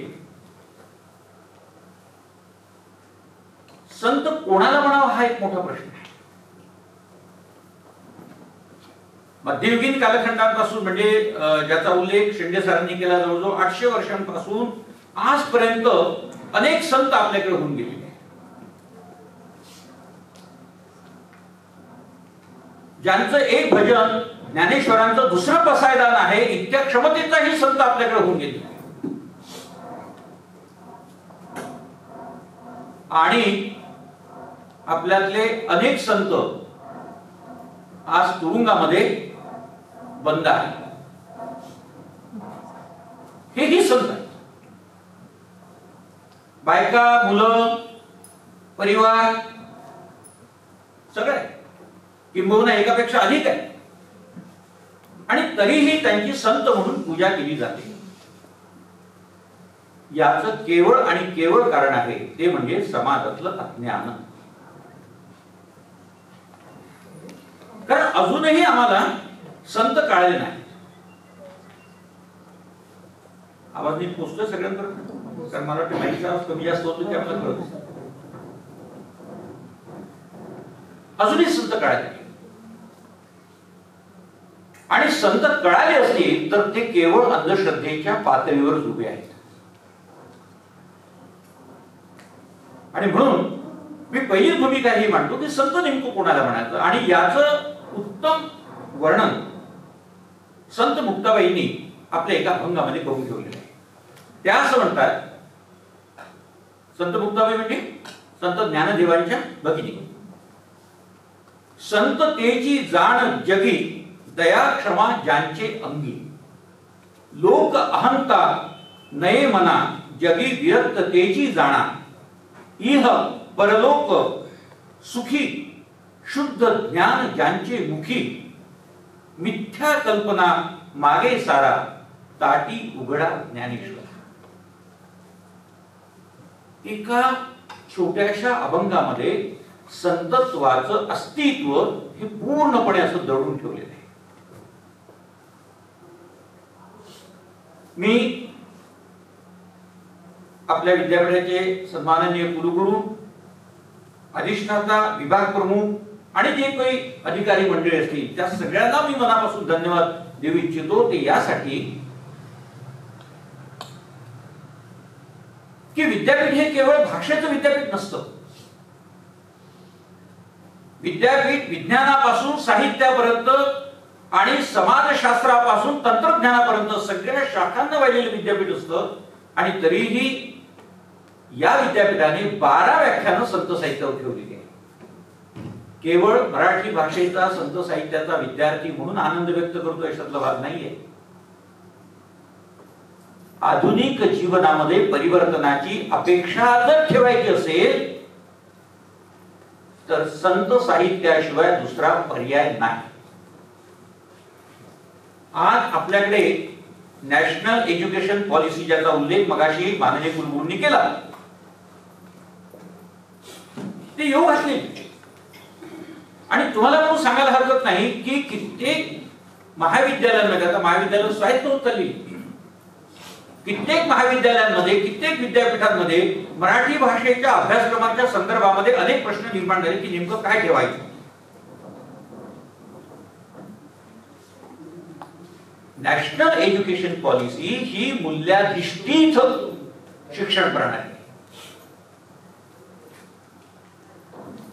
संत कोणाला म्हणावा हा एक मोठा प्रश्न आहे. मध्ययुगीन कालखंडापासून म्हणजे ज्याचा उल्लेख शिंदे सरांनी केला, जवळजवळ 800 वर्षांपासून आजपर्यंत अनेक संत आपल्याकडे होऊन गेलेले आहेत. ज्यांचं एक भजन ज्ञानेश्वरांचं दुसरं पसायदान आहे, इतक्या क्षमतेचाही संत आपल्याकडे होऊन गेले. आणि आपल्यातले अनेक संत आज तुरुंगामध्ये बंद आहेत. हेही संत आहेत. बायका, मुलं, परिवार सगळे किंबहुना एकापेक्षा अधिक आहे. आणि तरीही त्यांची संत म्हणून पूजा केली जाते. याचं केवळ आणि केवळ कारण आहे ते म्हणजे समाजातलं अज्ञान. कारण अजूनही आम्हाला संत कळले नाही. आवाज नीट पोचतोय सगळ्यांपर्यंत? कारण मला वाटतं माहिती आवाज कमी जास्त होतो ते आपल्याला कळत. अजूनही संत कळले नाही. आणि संत कळाले असतील तर ते केवळ अंधश्रद्धेच्या पातळीवर उभे आहेत. आणि म्हणून मी पहिली भूमिका ही मांडतो की संत नेमकं कोणाला म्हणायचं. आणि याचं उत्तम वर्णन संत मुक्ताबाईंनी आपल्या एका अभंगामध्ये करून ठेवलेलं आहे. त्या असं म्हणतात, संत मुक्ताबाई म्हणजे संत ज्ञानदेवांच्या भगिनी. संत तेची जाण जगी, दया क्षमा ज्यांचे अंगी. लोक अहंता नये मना, जगी विरक्त तेची जाणा. इह परलोक सुखी, शुद्ध ज्ञान ज्यांचे मुखी. मिथ्या कल्पना मागे सारा, ताटी उघडा ज्ञानेश्वर. एका छोट्याशा अभंगामध्ये संतत्वाचं अस्तित्व हे पूर्णपणे असं दडून ठेवलेलं आहे. मी आपल्या विद्यापीठाचे सन्माननीय कुलगुरू, अधिष्ठाता, विभाग प्रमुख आणि जे काही अधिकारी मंडळी असतील त्या सगळ्यांना मी मनापासून धन्यवाद देऊ इच्छितो. ते यासाठी की विद्यापीठ हे केवळ भाषेचं विद्यापीठ नसतं. विद्यापीठ विज्ञानापासून साहित्यापर्यंत आणि समाजशास्त्रापासून तंत्रज्ञानापर्यंत सगळ्या शाखांना वाहिलेलं विद्यापीठ असतं. आणि तरीही या विद्यापीठाने 12 व्याख्यानं संत साहित्यावर ठेवलेली आहे. केवळ मराठी भाषेचा संत साहित्याचा विद्यार्थी म्हणून आनंद व्यक्त करतो याच्यातला भाग नाहीये. आधुनिक जीवनामध्ये परिवर्तनाची अपेक्षा जर ठेवायची असेल तर संत साहित्याशिवाय दुसरा पर्याय नाही. आज आपल्याकडे नॅशनल एज्युकेशन पॉलिसी ज्याचा उल्लेख मगाशी माननीय कुलगुरूंनी केला ते योग असले. आणि तुम्हाला म्हणून सांगायला हरकत नाही की कित्येक महाविद्यालयांमध्ये, आता महाविद्यालय स्वायत्त होत चालली, कित्येक महाविद्यालयांमध्ये, कित्येक विद्यापीठांमध्ये मराठी भाषेच्या अभ्यासक्रमाच्या संदर्भामध्ये अनेक प्रश्न निर्माण झाले की नेमकं काय ठेवायचं. नॅशनल एज्युकेशन पॉलिसी ही मूल्याधिष्ठित शिक्षण प्रणाली.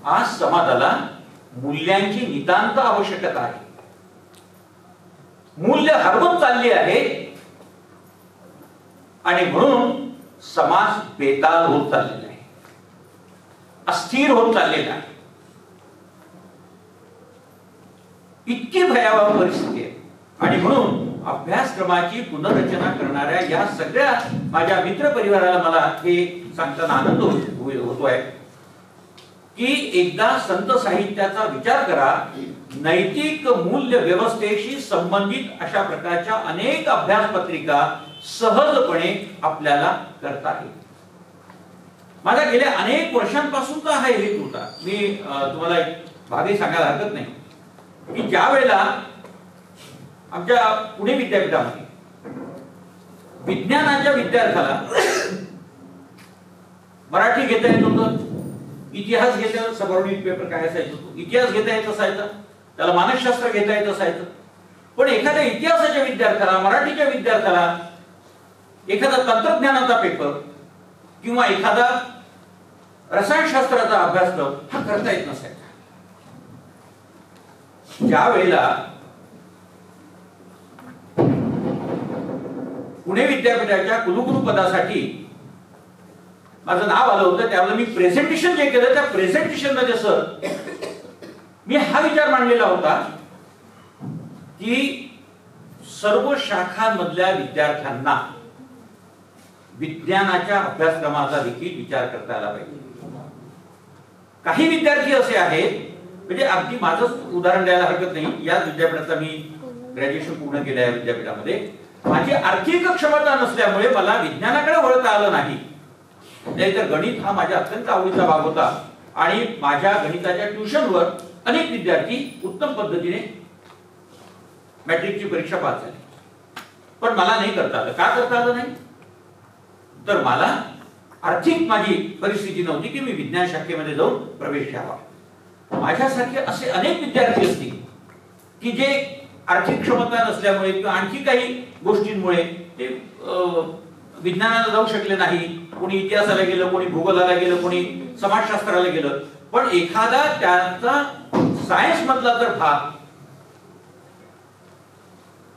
आज समाजाला मूल्यांची नितांत आवश्यकता आहे. मूल्य हरवत चालली आहे आणि म्हणून समाज बेताल होत चाललेला आहे, अस्थिर होत चाललेला आहे. इतकी भयावह परिस्थिती आहे. आणि म्हणून अभ्यासक्रमाची पुनर्रचना करणाऱ्या या सगळ्या माझ्या मित्र परिवाराला मला हे सांगताना आनंद होतोय की एकदा संत साहित्याचा विचार करा. नैतिक मूल्य व्यवस्थेशी संबंधित अशा प्रकारच्या अनेक अभ्यास पत्रिका सहजपणे आपल्याला करता येईल. माझा गेल्या अनेक वर्षांपासूनचा हा हेतू होता. मी तुम्हाला एक भागही सांगायला हरकत नाही की ज्या वेळेला आमच्या पुणे विद्यापीठामध्ये विज्ञानाच्या विद्यार्थ्याला मराठी घेता येत होतं, इतिहास घेता सबऑर्डिनेट पेपर काय असायचं, इतिहास घेता येत असायचा, त्याला मानसशास्त्र घेता येत असायचं. पण एखाद्या इतिहासाच्या विद्यार्थ्याला, मराठीच्या विद्यार्थ्याला एखादा तंत्रज्ञानाचा पेपर किंवा एखादा रसायनशास्त्राचा अभ्यासक्रम हा करता येत नसायचा. ज्या वेळेला पुणे विद्यापीठाच्या कुलगुरू पदासाठी माझं नाव आलं होतं त्यावेळेला मी प्रेझेंटेशन जे केलं त्या प्रेझेंटेशन मध्ये सर मी हा विचार मांडलेला होता की सर्व शाखांमधल्या विद्यार्थ्यांना विज्ञानाच्या अभ्यासक्रमाचा देखील विचार करता आला पाहिजे. काही विद्यार्थी असे आहेत, म्हणजे अगदी माझंच उदाहरण द्यायला हरकत नाही. याच विद्यापीठाचा मी ग्रॅज्युएशन पूर्ण केलं आहे विद्यापीठामध्ये. माझी आर्थिक क्षमता नसल्यामुळे मला विज्ञानाकडे वळता आलं नाही. नाहीतर गणित हा माझ्या अत्यंत आवडीचा भाग होता आणि माझ्या गणिताच्या ट्युशनवर अनेक विद्यार्थी उत्तम पद्धतीने मॅट्रिकची परीक्षा पास झाली. पण मला नाही करता आलं. का करता आलं नाही? तर मला आर्थिक माझी परिस्थिती नव्हती की मी विज्ञान शाखेमध्ये जाऊन प्रवेश घ्यावा. माझ्यासारखे असे अनेक विद्यार्थी असतील की जे आर्थिक क्षमता नसल्यामुळे किंवा आणखी काही गोष्टींमुळे ते विज्ञानाला जाऊ शकले नाही. कोणी इतिहासाला गेलं, कोणी भूगोलाला गेलं, कोणी समाजशास्त्राला गेलं. पण एखादा त्याचा सायन्स मधला जर भाग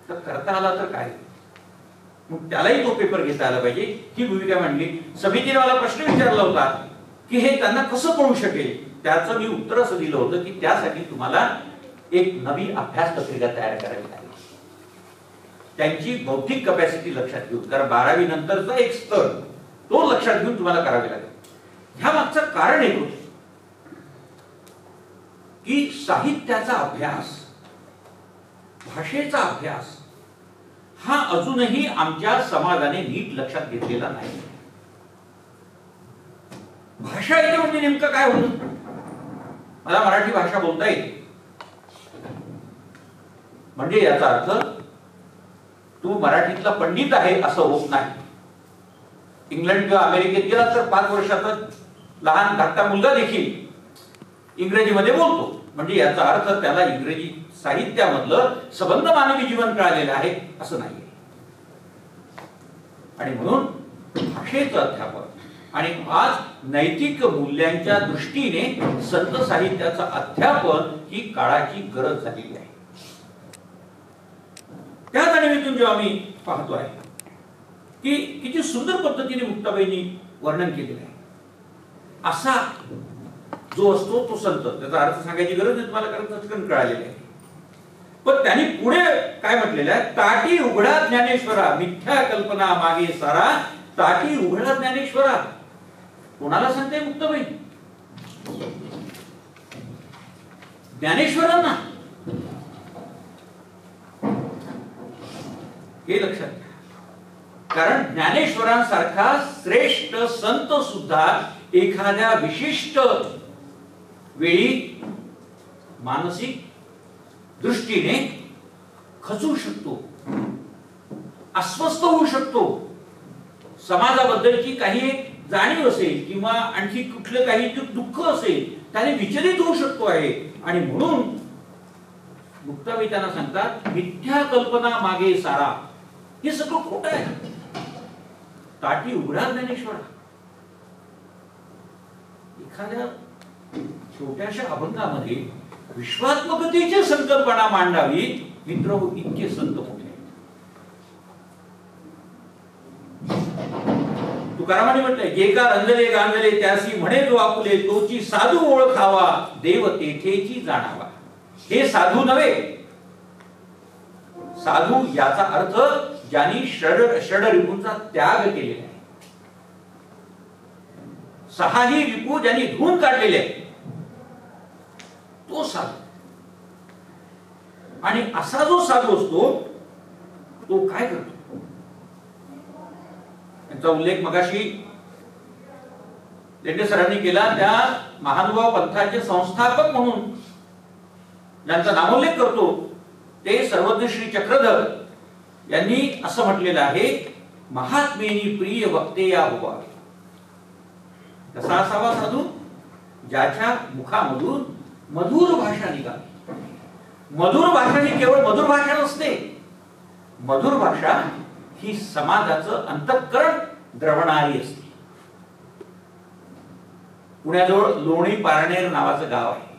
तर करता आला तर काय, मग त्यालाही तो पेपर घेता आला पाहिजे ही भूमिका मांडली. समितीने मला प्रश्न विचारला होता की हे त्यांना कसं कळू शकेल. त्याचं मी उत्तर असं दिलं होतं की त्यासाठी तुम्हाला एक नवी अभ्यास पत्रिका तयार करावी लागेल. त्यांची बौद्धिक कपॅसिटी लक्षात घेऊन, कारण 12वी नंतरचा एक स्तर तो लक्षात घेऊन तुम्हाला करावे लागेल. ह्या मागचं कारण एक होतं की साहित्याचा अभ्यास, भाषेचा अभ्यास हा अजूनही आमच्या समाजाने नीट लक्षात घेतलेला नाही. भाषा येते म्हणजे नेमकं काय होतं? मला मराठी भाषा बोलता येते म्हणजे याचा अर्थ तू मराठीतला पंडित आहे असं होत नाही. इंग्लंड किंवा अमेरिकेत गेला तर 5 वर्षाचा लहान धाकटा मुलगा देखील इंग्रजीमध्ये बोलतो म्हणजे याचा अर्थ त्याला इंग्रजी साहित्यामधलं सबंध मानवी जीवन कळालेलं आहे असं नाही. आणि म्हणून भाषेचं अध्यापन आणि आज नैतिक मूल्यांच्या दृष्टीने संत साहित्याचं अध्यापन ही काळाची गरज झालेली आहे. त्या जाणीवेतून जेव्हा मी पाहतो आहे की किती सुंदर पद्धतीने मुक्ताबाईंनी वर्णन केलेलं आहे. असा जो असतो तो संत, त्याचा अर्थ सांगायची गरज नाही तुम्हाला, कारण चटकन कळालेलं आहे. पण त्यांनी पुढे काय म्हटलेलं आहे? ताटी उघडा ज्ञानेश्वरा, मिथ्या कल्पना मागे सारा, ताटी उघडा ज्ञानेश्वरा. कोणाला सांगते मुक्ताबाई? ज्ञानेश्वरांना. हे लक्षात घ्या, कारण ज्ञानेश्वरांसारखा श्रेष्ठ संत सुद्धा एखाद्या विशिष्ट वेळी मानसिक दृष्टीने खचू शकतो, अस्वस्थ होऊ शकतो, समाजाबद्दलची काही एक जाणीव असेल किंवा आणखी कुठलं काही दुःख असेल त्याने विचलित होऊ शकतो आहे. आणि म्हणून मुक्ताबाई त्यांना सांगतात, मिथ्या कल्पना मागे सारा, हे सगळं खोटं आहे. ताटी उघडा ज्ञानेश्वरा. एखाद्या छोट्याशा अभंगामध्ये विश्वात्मकतेची संकल्पना मांडावी. मित्र हो, इतके संत मोठे आहेत. तुकारामाने म्हटलंय, जे का रंजले गांजले त्यासी म्हणे जो आपुले, तोची साधू ओळखावा देव तेथेची जाणावा. हे साधू नव्हे, साधू याचा अर्थ ज्यांनी षड रिपूंचा त्याग केलेला आहे. सहाही रिपू ज्यांनी धुवून काढलेले आहे तो साधू. आणि असा जो साधू असतो तो काय करतो, त्यांचा उल्लेख मगाशी लेंडे सरांनी केला. त्या महानुभाव पंथाचे संस्थापक म्हणून ज्यांचा नामोल्लेख करतो ते सर्वज्ञ श्री चक्रधर यांनी असं म्हटलेलं आहे, महात्मेनी प्रिय वक्ते या हुवा. कसा असावा साधू, ज्याच्या मुखामधून मधुर भाषा निघाली. मधुर भाषा ही केवळ मधुर भाषा नसते. मधुर भाषा ही समाजाचं अंतःकरण द्रवणारी असते. पुण्याजवळ लोणी पारनेर नावाचं गाव आहे.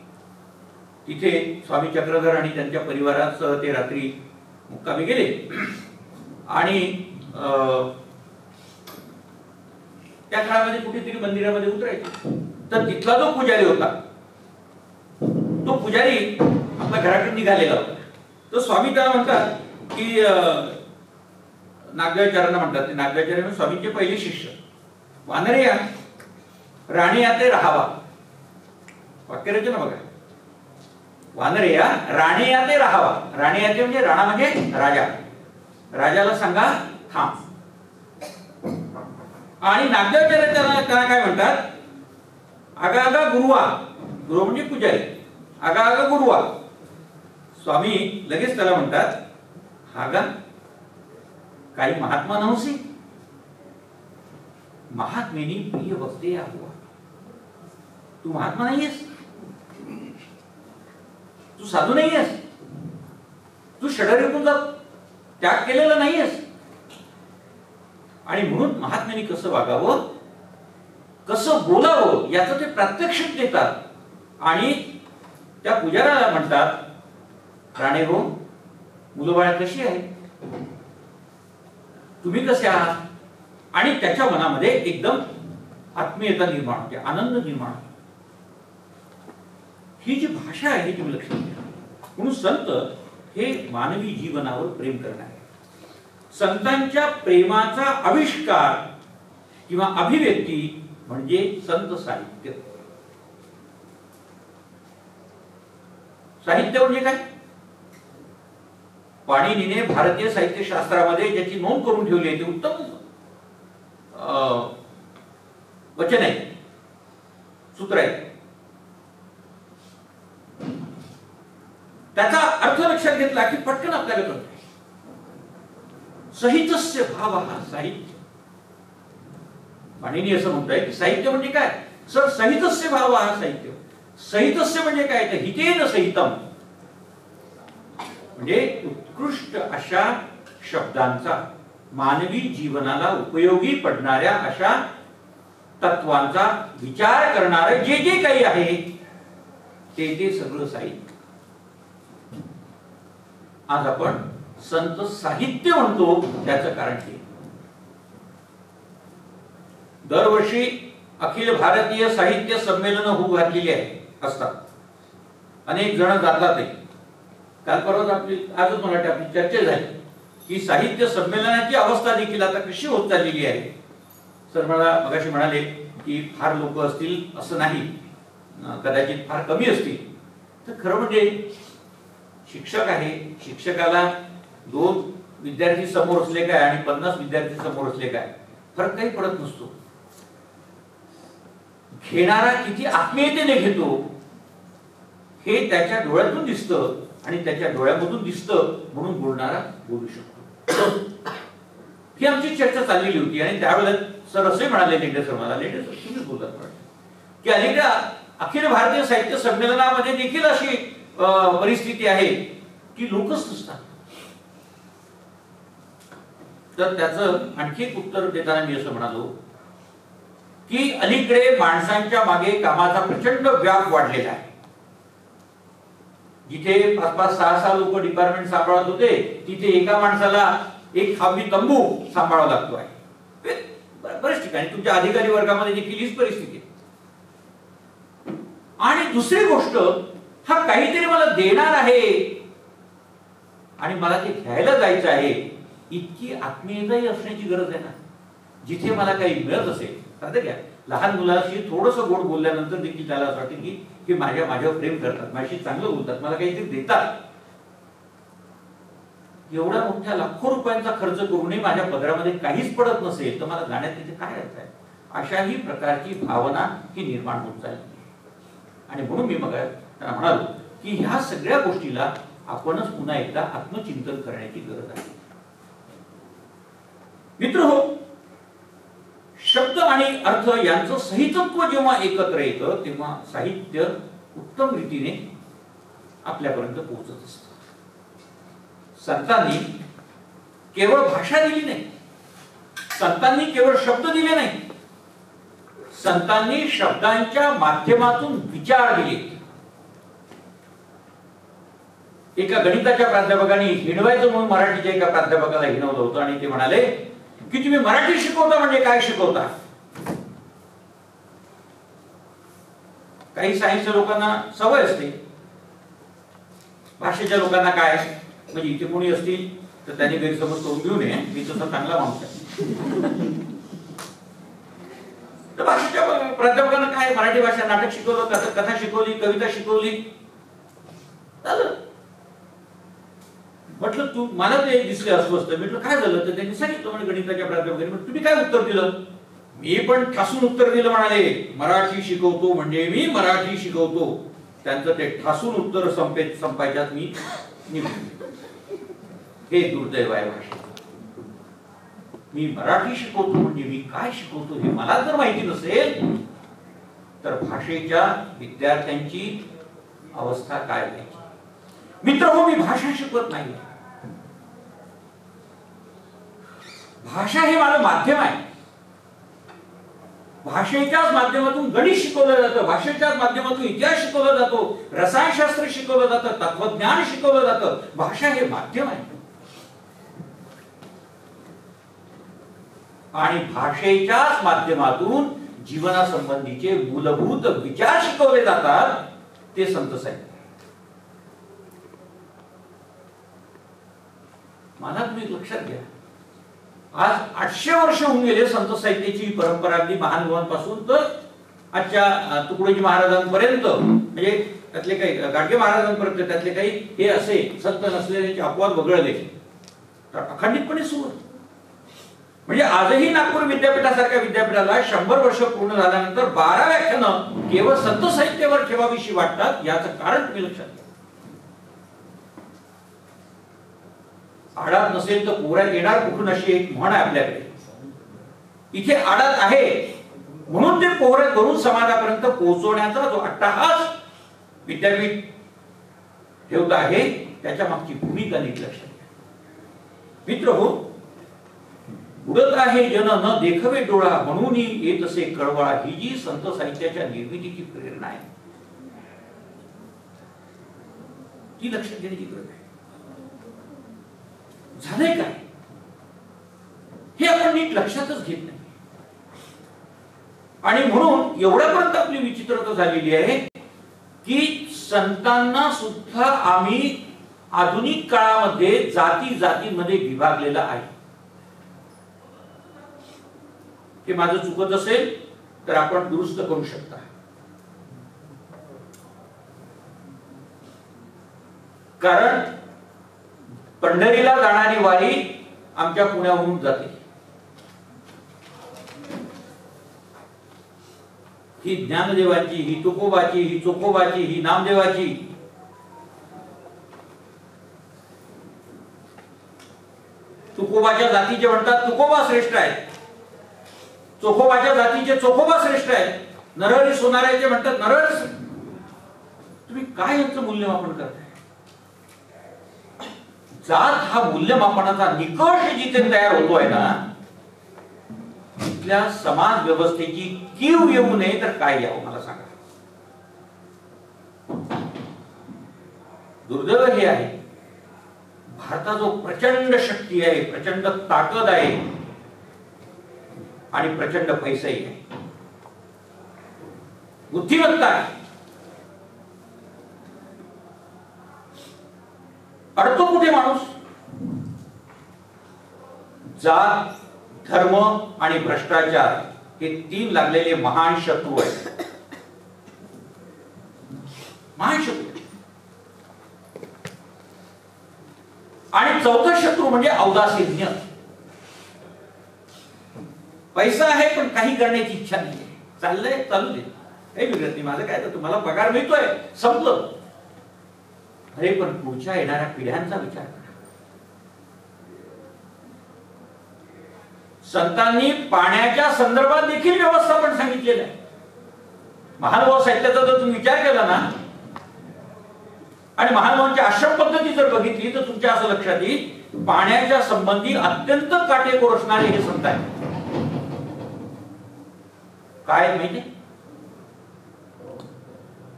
तिथे स्वामी चक्रधर आणि त्यांच्या परिवारासह ते रात्री मुक्कामी गेले. आणि त्या काळामध्ये कुठेतरी मंदिरामध्ये उतरायचे. तर तिथला जो पुजारी होता, तो पुजारी आपल्या घराकडे निघालेला होता. तो स्वामी त्याला म्हणतात की नागदेवाचार्यांना म्हणतात, ते नागदेवाचार्य स्वामींचे पहिले शिष्य, वानरया राणी याते राहावा. वाक्यरचना बघा, वानरया राणी याते राहावा. राणी याते म्हणजे राणा म्हणजे राजा. राजाला सांगा थांब. आणि नागदेवाचार्य त्यांना काय म्हणतात, आगा आगा गुरुवा. गुरु म्हणजे पुजारी. आगा आगा गुरुवा. स्वामी लगेच त्याला म्हणतात, हा गा काही महात्मा नव्हसी, महात्मेनी प्रिय वक्ते या हुवा. तू महात्मा नाहीयेस, तू साधू नाहीयेस, तू षडरिपूंचा त्याग केलेला नाहीयेस. आणि म्हणून महात्म्याने कसं वागावं, कसं बोलावं याचं ते प्रात्यक्षिक देतात. आणि त्या पुजाऱ्याला म्हणतात, राणे हो, मुलबाळ कशी आहे, तुम्ही कसे आहात. आणि त्याच्या मनामध्ये एकदम आत्मीयता निर्माण होते, आनंद निर्माण होतो. ही जी भाषा आहे तुम्ही लक्षात घ्या. म्हणून संत हे मानवी जीवनावर प्रेम करणारे. संतांच्या प्रेमाचा आविष्कार किंवा अभिव्यक्ती म्हणजे संत साहित्य. साहित्य म्हणजे काय, पाणिनीने भारतीय साहित्य शास्त्रामध्ये ज्याची नोंद करून ठेवली आहे ते उत्तम वचन आहे, सूत्र आहे. त्याचा अर्थ लक्षात घेतला की पटकन आपल्याला कळतो. सहितस्य भाव हा साहित्य. पाणिनी असं म्हणतोय की साहित्य म्हणजे काय, सर सहितस्य भाव हा साहित्य. सहितस्य म्हणजे काय, तर हितेन सहितम म्हणजे उत्कृष्ट अशा शब्दांचा, मानवी जीवनाला उपयोगी पडणाऱ्या अशा तत्वांचा विचार करणारे जे जे काही आहे ते ते सगळं साहित्य. आज आपण संत साहित्य म्हणतो त्याचं कारण हे. दरवर्षी अखिल भारतीय साहित्य संमेलन होऊ घातलेली असतात. अनेक जण जातात. काल परवा आपली आजच मला वाटतं आपली चर्चा झाली की साहित्य संमेलनाची अवस्था देखील आता कशी होत चाललेली आहे. सर मला मगाशी म्हणाले की फार लोक असतील असं नाही, कदाचित फार कमी असतील. तर खरं म्हणजे शिक्षक आहे, शिक्षकाला 2 विद्यार्थी समोर असले काय आणि 50 विद्यार्थी समोर असले काय फरक काही पडत नसतो. घेणारा किती आत्मीयतेने घेतो हे त्याच्या डोळ्यातून दिसतं आणि त्याच्या डोळ्यामधून दिसतं, म्हणून बोलणारा बोलू शकतो. ही आमची चर्चा चाललेली होती. आणि त्यावेळेला सर असे म्हणाले, लेंडे सर मला, लेंडे सर तुम्ही बोलतात की अलीकडे अखिल भारतीय साहित्य संमेलनामध्ये देखील अशी परिस्थिती आहे की लोकच नसतात. तर त्याचं आणखी एक उत्तर देताना मी असं म्हणालो की अलीकडे माणसांच्या मागे कामाचा प्रचंड व्याप वाढलेला आहे. जिथे 5-5-6 लोक डिपार्टमेंट सांभाळत होते, तिथे एका माणसाला एक खांबी तंबू सांभाळावा लागतो आहे. बरेच ठिकाणी तुमच्या अधिकारी वर्गामध्ये देखील हीच परिस्थिती आहे. आणि दुसरी गोष्ट, हा काहीतरी मला देणार आहे आणि मला ते घ्यायला जायचं आहे, इतकी आत्मीयताही असण्याची गरज आहे ना. जिथे मला काही मिळत असेल, साधं घ्या, लहान मुलाशी थोडस गोड बोलल्यानंतर देखील त्याला असं वाटतं की माझ्यावर प्रेम करतात, माझ्याशी चांगलं बोलतात, मला काहीतरी देतात. एवढ्या मोठ्या लाखो रुपयांचा खर्च करूनही माझ्या पदरामध्ये काहीच पडत नसेल तर मला जाण्यात तिथे काय अर्थ आहे. अशाही प्रकारची भावना ही निर्माण होत चालली. आणि म्हणून मी मग म्हणालो की ह्या सगळ्या गोष्टीला आपणच पुन्हा एकदा आत्मचिंतन करण्याची गरज आहे. मित्र हो, शब्द आणि अर्थ यांचं सहितत्व जेव्हा एकत्र येतं तेव्हा साहित्य उत्तम रीतीने आपल्यापर्यंत पोहोचत असतं. संतांनी केवळ भाषा दिली नाही, संतांनी केवळ शब्द दिले नाही, संतांनी शब्दांच्या माध्यमातून विचार दिले. एका गणिताच्या प्राध्यापकाने हिणवायचं म्हणून मराठीच्या एका प्राध्यापकाला हिणवलं होतं आणि ते म्हणाले की तुम्ही मराठी शिकवता म्हणजे काय शिकवता. काही सायन्सच्या लोकांना सवय असते, भाषेच्या लोकांना काय, म्हणजे इथे कोणी असतील तर त्यांनी गैरसमज करून घेऊ नये, मी तसा चांगला माणूस आहे. तर भाषेच्या प्राध्यापकांना काय, मराठी भाषा नाटक शिकवलं, कथा शिकवली, कविता शिकवली, झालं. म्हटलं तू मला ते दिसले अस्वस्थ, म्हटलं काय झालं, तर त्यांनी सांगितलं म्हणजे गणिताच्या प्राध्यापकांनी. तुम्ही काय उत्तर दिलं. मी पण ठासून उत्तर दिलं, म्हणाले मराठी शिकवतो म्हणजे मी मराठी शिकवतो. त्यांचं ते ठासून उत्तर संपायच्यात मी निघून. हे दुर्दैव आहे भाषा. मी मराठी शिकवतो म्हणजे मी काय शिकवतो हे मला जर माहिती नसेल तर भाषेच्या विद्यार्थ्यांची अवस्था काय व्हायची. मित्र हो, मी भाषा शिकवत नाही. भाषा हे माझं माध्यम आहे. भाषेच्याच माध्यमातून गणित शिकवलं जातं, भाषेच्याच माध्यमातून इतिहास शिकवला जातो, रसायनशास्त्र शिकवलं जातं, तत्वज्ञान शिकवलं जातं. भाषा हे माध्यम आहे. आणि भाषेच्याच माध्यमातून जीवनासंबंधीचे मूलभूत विचार शिकवले जातात, ते संत साहित्य. मला तुम्ही लक्षात घ्या, आज 800 वर्ष होऊन गेले संत साहित्याची परंपरा, अगदी महानुभावांपासून तर आजच्या तुकडोजी महाराजांपर्यंत, म्हणजे त्यातले काही गाडगे महाराजांपर्यंत त्यातले काही हे असे संत नसलेले अपवाद वगळले तर अखंडितपणे सुरू. म्हणजे आजही नागपूर विद्यापीठासारख्या विद्यापीठाला 100 वर्ष पूर्ण झाल्यानंतर 12 व्याख्यानं केवळ संत साहित्यावर ठेवावीशी वाटतात. याचं कारण तुम्ही लक्षात घ्या. आडात नसेल तर कोऱ्यात येणार कुठून, अशी एक म्हण आहे आपल्याकडे. इथे आडात आहे म्हणून ते कोऱ्यात भरून समाजापर्यंत पोहोचवण्याचा जो अट्टहास विद्यापीठ ठेवत आहे त्याच्या मागची भूमिका नीट लक्षात घ्या. मित्र हो, उडत आहे जन न देखवे डोळा, म्हणून येत असे कळवळा, ही जी संत साहित्याच्या निर्मितीची प्रेरणा आहे ती लक्षात घेण्याची गरज आहे. झालंय काय हे आपण नीट लक्षातच घेत नाही. आणि म्हणून एवढ्यापर्यंत आपली विचित्रता झालेली आहे की संतांना सुद्धा आम्ही आधुनिक काळामध्ये जाती जातीमध्ये विभागलेला आहे. हे माझं चुकत असेल तर आपण दुरुस्त करू शकता. कारण पंढरीला जाणारी वारी आमच्या पुण्याहून जाते. ही ज्ञानदेवाची, ही तुकोबाची, ही चोकोबाची, ही नामदेवाची. चोखोबाच्या जातीचे म्हणतात तुकोबा श्रेष्ठ आहेत, चोखोबाच्या जातीचे चोखोबा श्रेष्ठ आहेत, नरहरी सोनाराचे म्हणतात नरहरी. तुम्ही काय यांचं मूल्यमापन करताय? जात हा मूल्यमापनाचा निकष जिथे तयार होतोय ना, तिथल्या समाज व्यवस्थेची कीव येऊ नये तर काय यावं मला सांगा. दुर्दैव हे आहे, भारतात जो प्रचंड शक्ती आहे, प्रचंड ताकद आहे आणि प्रचंड पैसाही आहे, बुद्धिमत्ता आहे, अडतो कुठे माणूस? जात, धर्म आणि भ्रष्टाचार हे 3 लागलेले महान शत्रू आहेत. महान शत्रू. आणि चौथा शत्रू म्हणजे औदासीन्य. पैसा आहे पण काही करण्याची इच्छा नाही. चाललंय चालू दे, काही बिघडत नाही, माझं काय, तर तुम्हाला पगार मिळतोय, संपलं. अरे पण पुढच्या येणाऱ्या पिढ्यांचा विचार करा. संतांनी पाण्याच्या संदर्भात देखील व्यवस्थापन सांगितलेलं आहे. महानुभाव साहित्याचा जर तुम्ही विचार केला ना आणि महानुभावांची आश्रम पद्धती जर बघितली तर तुमच्या असं लक्षात येईल, पाण्याच्या संबंधी अत्यंत काटेकोर असणारे हे संत आहेत. काय माहिती?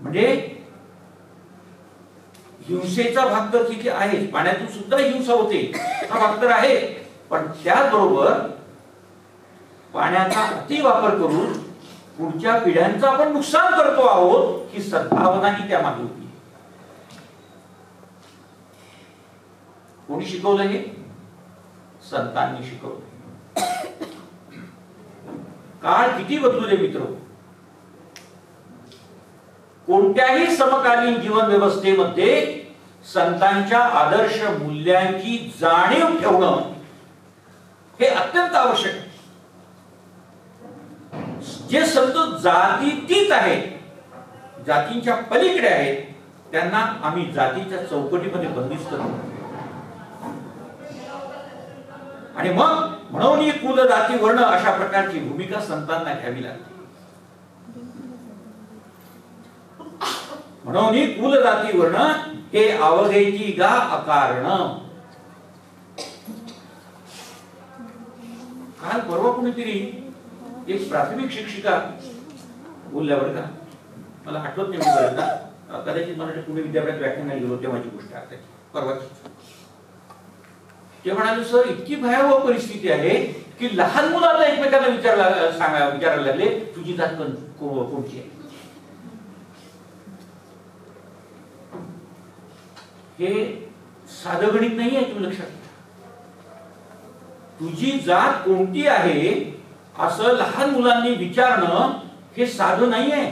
म्हणजे हिंसेचा भाग तर तिथे आहे, पाण्यातून सुद्धा हिंसा होते, हा भाग तर आहे, पण त्याचबरोबर पाण्याचा अतिवापर करून पुढच्या पिढ्यांचं आपण नुकसान करतो आहोत ही सद्भावनाही त्यामागे होती. कोणी शिकवलं हे? संतांनी शिकवलं. काळ किती बदलू दे मित्र, कोणत्याही समकालीन जीवन व्यवस्थेमध्ये संतांच्या आदर्श मूल्यांची जाणीव ठेवणं हे अत्यंत आवश्यक आहे. जे संत जातीतीत आहेत, जातींच्या पलीकडे आहेत, त्यांना आम्ही जातीच्या चौकटीमध्ये बंदिस्त करतो. आणि मग म्हणून कुल जाती वर्ण अशा प्रकारची भूमिका संतांना घ्यावी लागते. म्हणून कुल जाती वर्ण हे अवघेची गा अकारण. काल परवा कुणीतरी एक प्राथमिक शिक्षिका बोलल्या बरं का, मला आठवत नाही बरं का, कदाचित मला पुणे विद्यापीठात व्याख्यानाला गेलो तेव्हाची गोष्ट आहे परवाची. ते म्हणाले सर इतकी भयावह परिस्थिती आहे की लहान मुलं आता एकमेकांना विचारायला लागले तुझी जात कोणती आहे. हे साधं गणित नाही आहे, तुम्ही लक्षात घ्या. तुझी जात कोणती आहे असं लहान मुलांनी विचारणं हे साधं नाही आहे.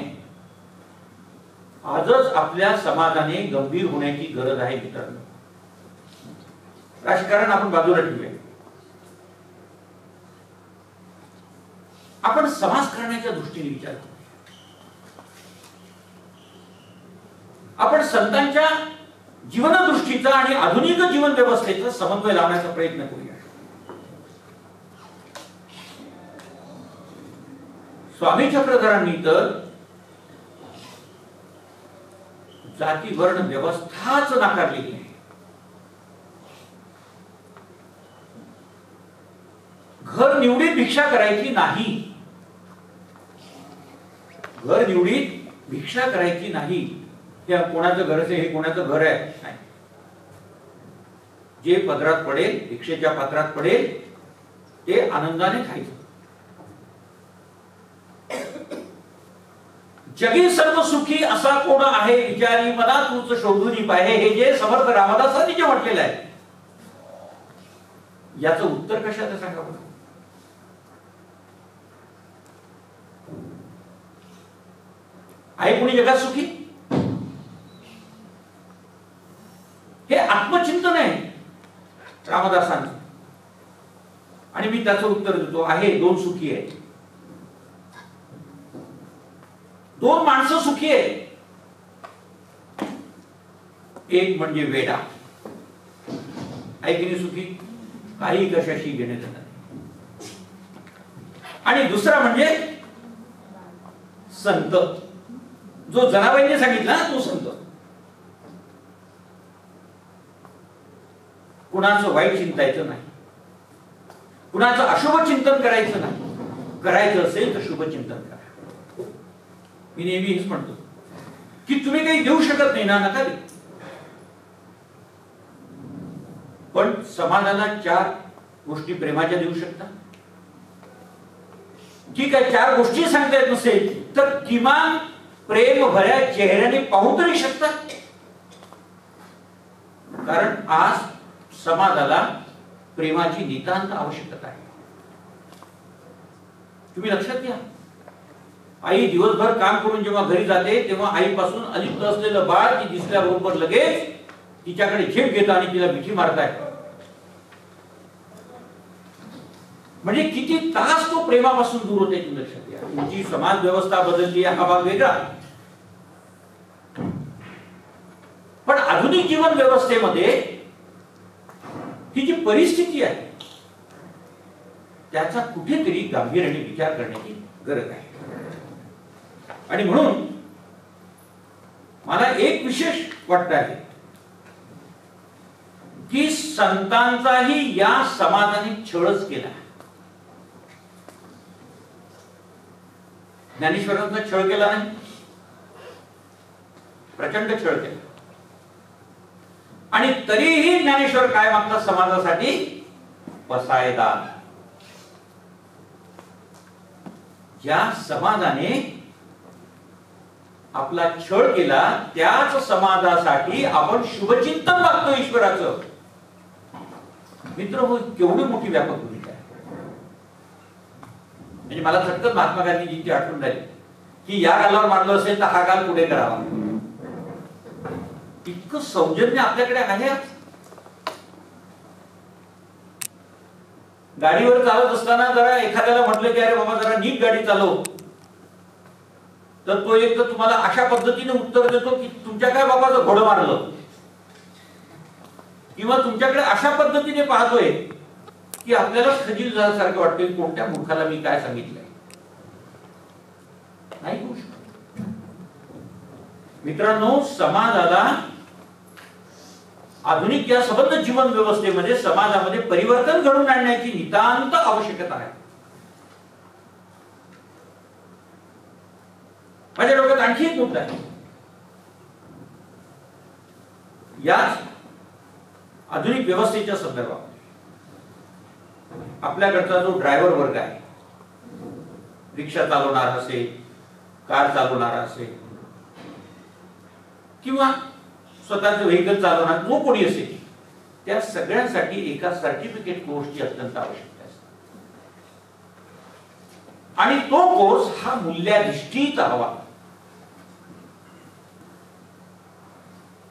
आजच आपल्या समाजाने गंभीर होण्याची गरज आहे मित्रांनो. राजकारण आपण बाजूला ठेवूया, आपण समाजकारणाच्या दृष्टीने विचार करू. आपण संतांच्या जीवनदृष्टीचा आणि आधुनिक जीवन व्यवस्थेचा समन्वय लावण्याचा प्रयत्न करूया. स्वामी चक्रधरांनी तर जाती वर्ण व्यवस्थाच नाकारलेली आहे. घर निवडीत भिक्षा करायची नाही, घर निवडीत भिक्षा करायची नाही. हे कोणाचं घर आहे, हे कोणाचं घर आहे नाही. जे पदरात पडेल, भिक्षेच्या पात्रात पडेल ते आनंदाने खायचं. जगी सर्व सुखी असा कोण आहे विचारी मना तूच शोधून पाहे, हे जे समर्थ रामदासांनी जे म्हटलेलं आहे याचं उत्तर कशात सांगा बरं. आहे कोणी जगात सुखी? हे आत्मचिंतन आहे रामदासांचं. आणि मी त्याचं उत्तर देतो, आहे दोन सुखी आहेत. दोन माणसं सुखी आहेत. एक म्हणजे वेडा, आहे की नाही सुखी? काही कशाशी घेणे देणार. आणि दुसरा म्हणजे संत, जो जनाबाईने सांगितला ना तो संत. कुणाचं वाईट चिंतायचं नाही, कुणाचं अशुभ चिंतन करायचं नाही, करायचं असेल तर शुभ चिंतन करा. मी नेहमी हेच म्हणतो की तुम्ही काही देऊ शकत नाही ना, नका देऊ, पण समाजाला 4 गोष्टी प्रेमाच्या देऊ शकता. ठीक आहे, 4 गोष्टी सांगता येत नसेल तर किमान प्रेम भऱ्या चेहऱ्याने पाहू तरी शकतात. कारण आज समाजाला प्रेमाची नितांत आवश्यकता आहे. तुम्ही लक्षात घ्या, आई दिवसभर काम करून जेव्हा घरी जाते तेव्हा आईपासून अलिप्त असलेलं बाळ ती दिसल्याबरोबर लगेच तिच्याकडे झेप घेतं आणि तिला मिठी मारताय. म्हणजे किती तास तो प्रेमापासून दूर होते. तुम्ही लक्षात घ्या. तुमची समाज व्यवस्था बदलली हा भाग वेगळा, पण आधुनिक जीवन व्यवस्थेमध्ये ही जी परिस्थिती आहे त्याचा कुठेतरी गांभीर्याने विचार करण्याची गरज आहे. आणि म्हणून मला एक विशेष वाटतं आहे की संतांचाही या समाजाने छळच केला. ज्ञानेश्वरांचा छळ केला नाही, प्रचंड छळ केला. आणि तरीही ज्ञानेश्वर काय मागतात समाजासाठी? पसायदान. ज्या समाजाने आपला छळ केला त्याच समाजासाठी आपण शुभचिंतन मागतो ईश्वराचं. मित्र हो, केवढी मोठी व्यापक भूमिका आहे. म्हणजे मला चटकन महात्मा गांधीजींची आठवण झाली की या गालावर मारलं असेल तर हा गाल पुढे करावा. इतकं सौजन्य आपल्याकडे आहे. गाडीवर चालत असताना जरा एखाद्याला म्हटलं की अरे बाबा जरा नीट गाडी चालव, तर तो एक तर तुम्हाला अशा पद्धतीने उत्तर देतो की तुमच्या काय बाबाचं घोडं मारलं, किंवा तुमच्याकडे अशा पद्धतीने पाहतोय की आपल्याला खजील झाल्यासारखं वाटतंय कोणत्या मूर्खाला मी काय सांगितलंय. नाही होऊ शकत. मित्रांनो, समाजाला आधुनिक या सबंध जीवन व्यवस्थेमध्ये समाजामध्ये परिवर्तन घडवून आणण्याची नितांत आवश्यकता आहे. माझ्या डोक्यात आणखी एक मुद्दा आहे. याच आधुनिक व्यवस्थेच्या संदर्भात आपल्याकडचा जो ड्रायव्हर वर्ग आहे, रिक्षा चालवणारा असेल, कार चालवणारा असेल, किंवा स्वतःचं व्हेकल चालवणार जो कोणी असेल, त्या सगळ्यांसाठी एका सर्टिफिकेट कोर्सची अत्यंत आवश्यकता असते. आणि तो कोर्स हा मूल्याधिष्ठित हवा.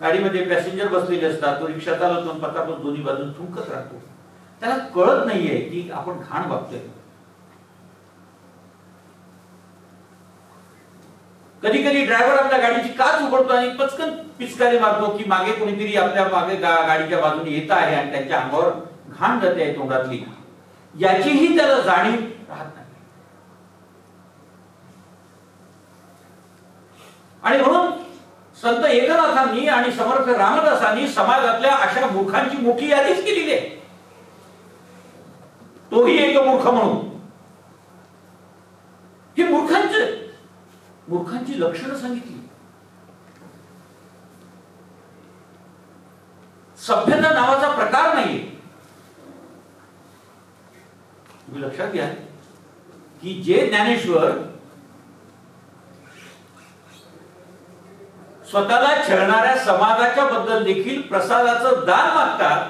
गाडीमध्ये पॅसेंजर बसलेले असतात, तो रिक्षा चालवतो, पटापट दोन्ही बाजून थुंकत राहतो. त्याला कळत नाहीये की आपण घाण बघतोय. कधी कधी ड्रायव्हर आपल्या गाडीची काच उघडतो आणि पचकन पिचकारी मारतो की मागे कोणीतरी आपल्या मागे गाडीच्या बाजूने येत आहे आणि त्यांच्या अंगावर घाण जाते आहे तोंडातली, याचीही त्याला जाणीव राहत नाही. आणि म्हणून संत एकनाथांनी आणि समर्थ रामदासांनी समाजातल्या अशा मूर्खांची मोठी यादीच केलेली आहे. तोही एक मूर्ख म्हणून. ही मूर्खांची लक्षणं सांगितली. सभ्यता नावाचा प्रकार नाहीये. तुम्ही लक्षात घ्या की जे ज्ञानेश्वर स्वतःला छळणाऱ्या समाजाच्या बद्दल देखील प्रसादाचं दान मागतात,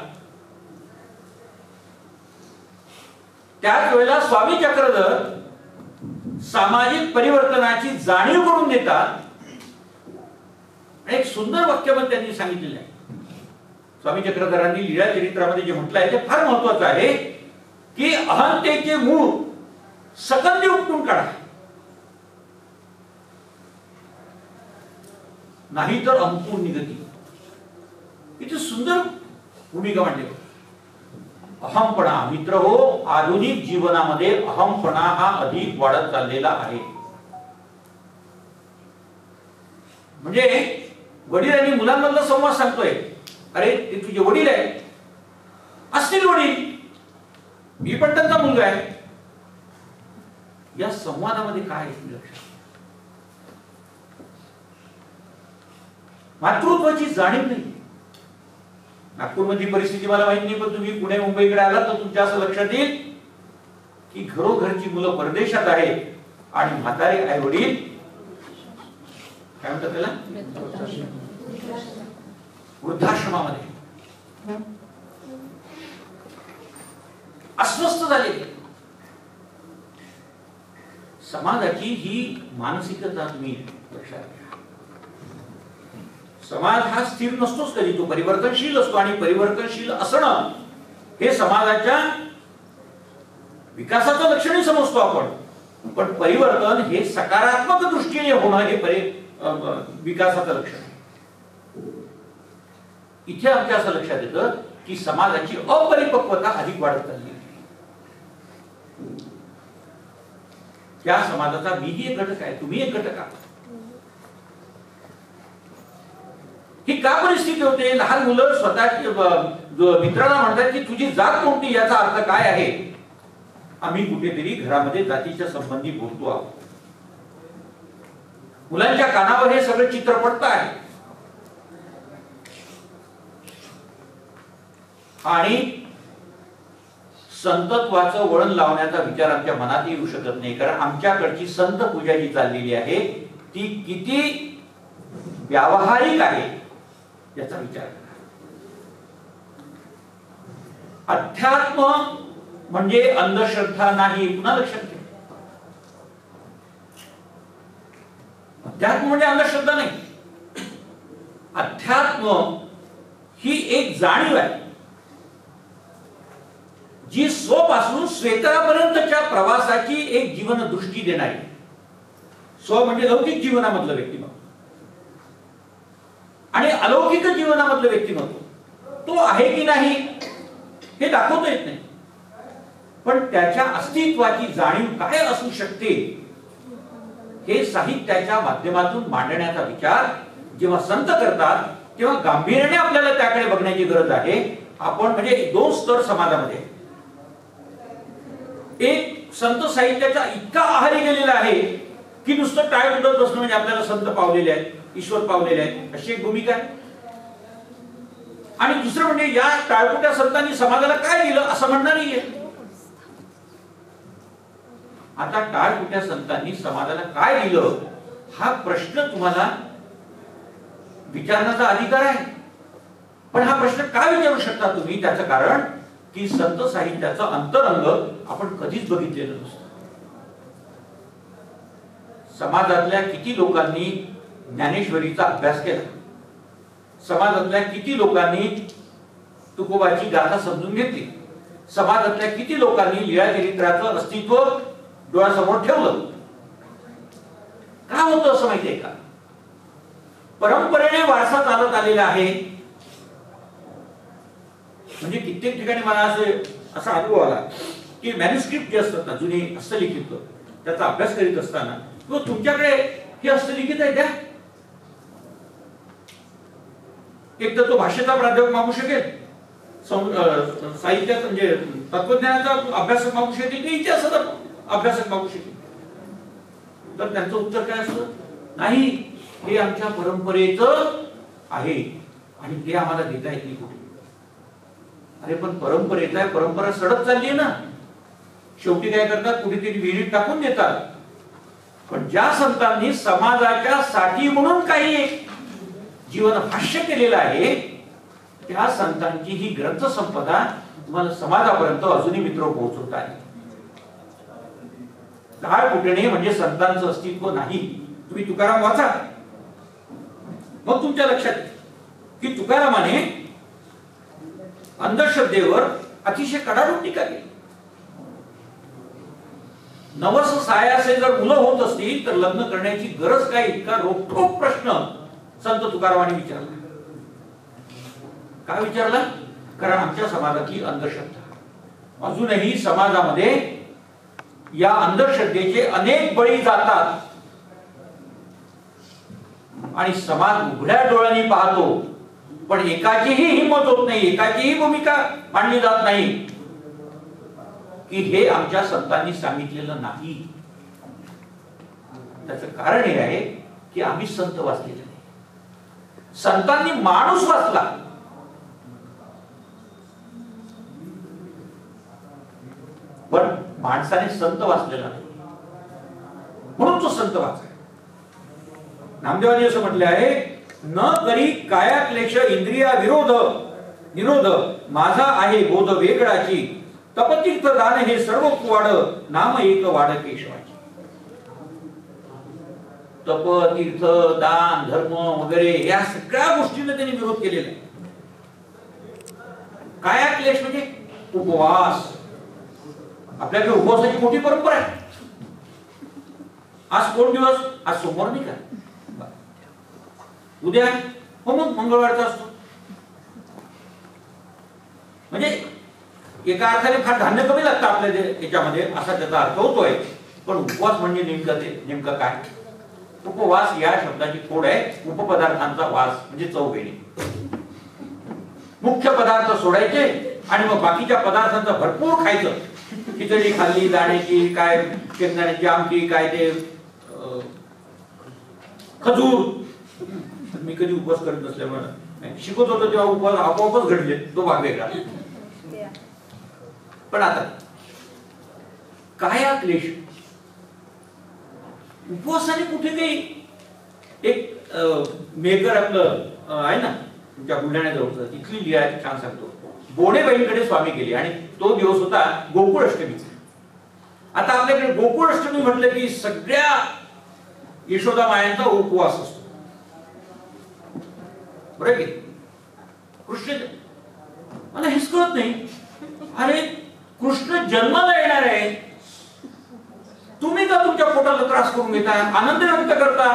त्याच वेळेला स्वामी चक्रधर सामाजिक परिवर्तनाची जाणीव करून देतात. एक सुंदर वाक्य त्यांनी सांगितलेलं आहे. स्वामी चक्रधरांनी लीळा चरित्रामध्ये जे म्हटलं आहे ते फार महत्वाचं आहे की अहंतेचे मूळ सकंदे उपटून काढा, नाही तर अंकुर निगती. इथे सुंदर भूमिका मांडली. अहमपणा मित्र हो, आधुनिक जीवनामध्ये अहमपणा हा अधिक वाढत चाललेला आहे. म्हणजे वडील आणि मुलांमधला संवाद सांगतोय, अरे ते तुझे वडील आहे, असतील वडील, मी पण त्यांचा मुलगा आहे. या संवादामध्ये काय आहे लक्षात? मातृत्वाची जाणीव नाही. नागपूरमधली परिस्थिती मला माहित नाही, पण तुम्ही पुणे मुंबईकडे आलात तर तुमच्या असं लक्षात येईल की घरोघरची मुलं परदेशात आहेत आणि म्हातारे आई वडील काय म्हणतात त्याला, वृद्धाश्रमामध्ये अस्वस्थ झाले. समाजाची ही मानसिकता तुम्ही लक्षात घ्या. समाज हा स्थिर नसतोच कधी, तो परिवर्तनशील असतो आणि परिवर्तनशील असणं हे समाजाच्या विकासाचं लक्षणही समजतो आपण. पण परिवर्तन हे सकारात्मक दृष्टीने होणं हे विकासाचं लक्षण आहे. इथे आमच्या असं लक्षात येतं की समाजाची अपरिपक्वता अधिक वाढत चालली. त्या समाजाचा मीही एक घटक आहे, तुम्ही एक घटक आहात. ही का परिस्थिती होते? लहान मुलं स्वतः मित्रांना म्हणतात की तुझी जात कोणती, याचा अर्थ काय आहे? आम्ही कुठेतरी घरामध्ये जातीच्या संबंधी बोलतो आहोत. मुलांच्या कानावर हे सगळं चित्र पडतं आहे आणि संतत्वाचं वळण लावण्याचा विचार आमच्या मनात येऊ शकत नाही. कारण आमच्याकडची संत पूजा जी चाललेली आहे ती किती व्यावहारिक आहे याचा विचार करा. अध्यात्म म्हणजे अंधश्रद्धा नाही, पुन्हा लक्षात घ्या. अध्यात्म म्हणजे अंधश्रद्धा नाही. अध्यात्म ही एक जाणीव आहे जी स्वपासून श्वेतरापर्यंतच्या प्रवासाची एक जीवन दृष्टी देणारी. स्व म्हणजे लौकिक जीवनामधलं व्यक्तिमत्व आणि अलौकिक जीवनामधलं व्यक्तिमत्व तो आहे की नाही हे दाखवता येत नाही, पण त्याच्या अस्तित्वाची जाणीव काय असू शकते हे साहित्याच्या माध्यमातून मांडण्याचा विचार जेव्हा संत करतात तेव्हा गांभीर्याने आपल्याला त्याकडे बघण्याची गरज आहे. आपण म्हणजे दोन स्तर समाजामध्ये, एक संत साहित्याचा इतका आहारी गेलेला आहे की नुसतं टाळ उडत बसणं म्हणजे आपल्याला संत पावलेले आहेत, ईश्वर पावलेले आहेत अशी एक भूमिका आहे. आणि दुसरं म्हणजे या टाळकुट्या संतांनी समाजाला काय दिलं असं म्हणणार नाहीये. आता टाळकुट्या संतांनी समाजाला काय दिलं हा प्रश्न तुम्हाला विचारण्याचा अधिकार आहे. पण हा प्रश्न काय विचारू शकता तुम्ही? त्याचं कारण की संत साहित्याचं अंतरंग आपण कधीच बघितलेलं नसतं. समाजातल्या किती लोकांनी ज्ञानेश्वरीचा अभ्यास केला, समाजातल्या किती लोकांनी तुकोबाची गाथा समजून घेतली, समाजातल्या किती लोकांनी लीळाचरित्राचं अस्तित्व डोळ्यासमोर ठेवलं. काय होतं असं माहितीये का? परंपरेने वारसा चालत आलेला आहे. म्हणजे कित्येक ठिकाणी मला असा अनुभव आला की मॅन्युस्क्रिप्ट जे असतात ना, जुने हस्तलिखित, त्याचा अभ्यास करीत असताना तुमच्याकडे हे हस्तलिखित आहे द्या. एक तर तो भाषेचा प्राध्यापक मागू शकेल, साहित्यात म्हणजे तत्वज्ञानाचा अभ्यासक मागू शकेल, इतिहासाचा अभ्यासक मागू शकेल. तर त्यांचं उत्तर काय असतं? नाही, हे आमच्या परंपरेचं आहे आणि ते आम्हाला देता येत नाही कुठे. अरे पण परंपरेचा आहे, परंपरा सडत चालली आहे ना. शेवटी काय करतात? कुठेतरी विहिरीत टाकून देतात. पण ज्या संतांनी समाजाच्या साठी म्हणून काही जीवन भाष्य केलेलं आहे त्या संतांची ही ग्रंथ संपदा तुम्हाला समाजापर्यंत अजूनही मित्र पोहोचवत आहे. टाळ कुटणे म्हणजे संतांचं अस्तित्व नाही. तुम्ही तुकाराम वाचा, मग तुमच्या लक्षात की तुकारामाने अंधश्रद्धेवर अतिशय कडाडून टीका केली. नवस सायासे जर मुलं होत असतील तर लग्न करण्याची गरज काय, इतका रोखठोक प्रश्न संत तुकारामाने विचारला. काय विचारला? कारण आमच्या समाजातली अंधश्रद्धा. अजूनही समाजामध्ये या अंधश्रद्धेचे अनेक बळी जातात आणि समाज उघड्या डोळ्यांनी पाहतो, पण एकाचीही हिंमत होत नाही, एकाचीही भूमिका मांडली जात नाही की हे आमच्या संतांनी सांगितलेलं नाही. त्याचं कारण हे आहे की आम्ही संत वाचलेले नाही. संतांनी माणूस वाचला, पण माणसाने संत वाचलेला नाही, म्हणून तो संत वाचाय. नामदेवांनी असं म्हटले आहे, न करी काया क्लेश इंद्रिया विरोध निरोध, माझा आहे बोध वेगळाची, तपतीर्थ दान हे सर्व कुवाड, नाम एक वाड केशवाची. तप, तीर्थ, दान, धर्म वगैरे या सगळ्या गोष्टींना त्यांनी विरोध केलेला आहे. काया क्लेश म्हणजे उपवास. आपल्याकडे उपवासाची मोठी परंपरा आहे. आज कोण दिवस? आज सोमवार नाही का? उद्या हो मग मंगळवारचा असतो. म्हणजे एका अर्थाने फार धान्य कमी लागतं आपल्या याच्यामध्ये, असा त्याचा अर्थ होतोय. पण उपवास म्हणजे नेमकं काय? उपवास या शब्दाची खोड आहे उपपदार्थांचा वास, म्हणजे चव घेणे. मुख्य पदार्थ सोडायचे आणि मग बाकीच्या पदार्थांचं भरपूर खायचं. खिचडी खाल्ली, दाण्याची, काय शेंगदाण्याची आमटी, काय ते खजूर. मी कधी उपवास करत नसल्यामुळे शिकत होतो तेव्हा उपवास आपोआपच घडले, तो भाग वेगळा. पण आता काय क्लेश? उपवासाने कुठे काही एक मेकर आपलं आहे ना तुमच्या बुलढाण्याजवळचं, तिथली लिहायची छान सांगतो. बोणेबाईंकडे स्वामी गेले आणि तो दिवस होता गोकुळ अष्टमीचा. आता आपल्याकडे गोकुळ अष्टमी म्हटलं की सगळ्या यशोदा मायांचा उपवास असतो, बरं की? कृष्ण, मला हेच कळत नाही, अरे कृष्ण जन्माला येणार आहे, तुम्ही का तुमच्या पोटाला त्रास करून घेता? आनंद व्यक्त करता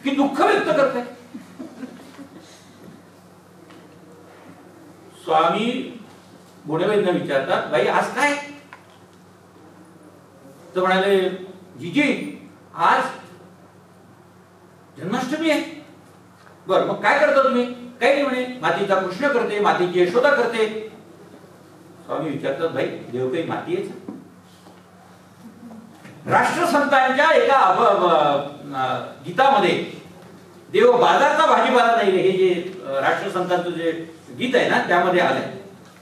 की दुःख व्यक्त करताय? स्वामी बोणेबाईंना विचारतात, बाई आज काय? तर म्हणाले, जीजी आज जन्माष्टमी आहे. बर, मग काय करता तुम्ही? काही नाही म्हणे, मातीचा कृष्ण करते, मातीची यशोदा करते. स्वामी विचारतात, भाई देव काही माती आहे? राष्ट्रसंतांच्या एका गीतामध्ये देव बाजारचा भाजीपाला नाही, हे जे राष्ट्रसंतांचं जे गीत आहे ना त्यामध्ये आलंय.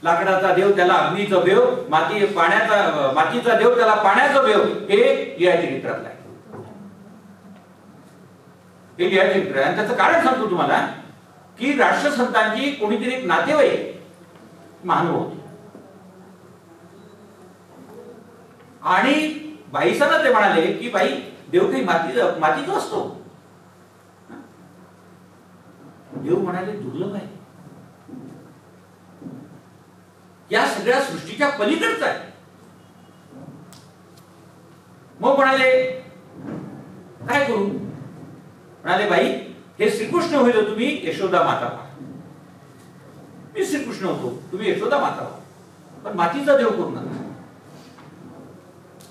लाकडाचा देव त्याला अग्नीचा भेव, मातीचा देव त्याला पाण्याचा भेव, हे या चरित्रातलं आहे. हे या चरित्र आहे. आणि त्याचं कारण सांगतो तुम्हाला की राष्ट्रसंतांची कोणीतरी एक नातेवाईक महानुभाव होते आणि बाईसांना ते म्हणाले की बाई देव काही मातीचा असतो? देव म्हणाले दुर्लभ आहे, या सगळ्या सृष्टीच्या पलीकडचा आहे. मग म्हणाले काय करू? म्हणाले बाई हे श्रीकृष्ण होईल, तुम्ही यशोदा माता व्हा. मी श्रीकृष्ण होतो, तुम्ही यशोदा माता व्हा, पण मातीचा देव करू नका.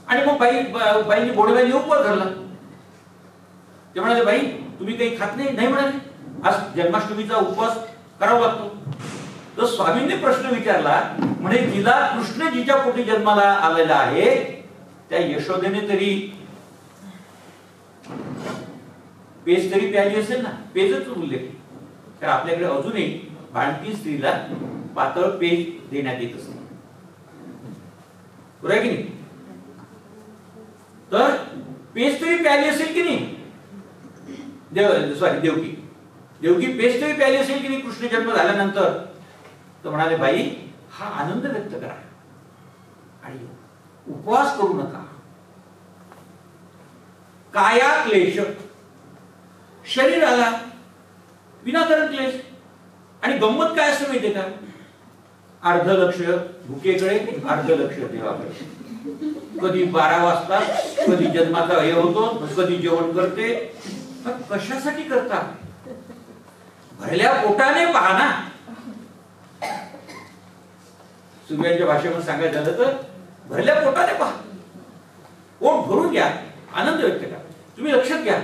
आणि मग बाईंनी बोणेबाईंनी उपवास धरला. ते म्हणाले बाई तुम्ही काही खात नाही? नाही म्हणाले, आज जन्माष्टमीचा उपवास करावा लागतो. तर स्वामींनी प्रश्न विचारला, म्हणे जिला कृष्ण जिच्या पोटी जन्माला आलेला आहे त्या यशोदेने तरी पेज तरी प्यायली असेल ना. पेजच उल्लेख, तर आपल्याकडे अजूनही बाळंतीण स्त्रीला पातळ पेज देण्यात येत असते, बरोबर की नाही? तर पेज तरी प्यायली असेल की नाही? देवकी पेज तरी प्यायली असेल की नाही कृष्ण जन्म झाल्यानंतर? तर म्हणाले बाई हा आनंद व्यक्त करा आणि उपवास करू नका. काया क्लेश, शरीराला विनाकारण क्लेश. आणि गंमत काय असं माहितीये का? अर्ध लक्ष भुकेकडे, अर्ध लक्ष देवाकडे. कधी 12 वाजता, कधी जन्माचा हे होतो, कधी जेवण करते. कशासाठी करता? भरल्या पोटाने पहा ना. सुरव्यांच्या भाषेमध्ये सांगायचं झालं तर भरल्या पोटाने पहा, पोट भरून घ्या, आनंद व्यक्त करा. तुम्ही लक्षात घ्या,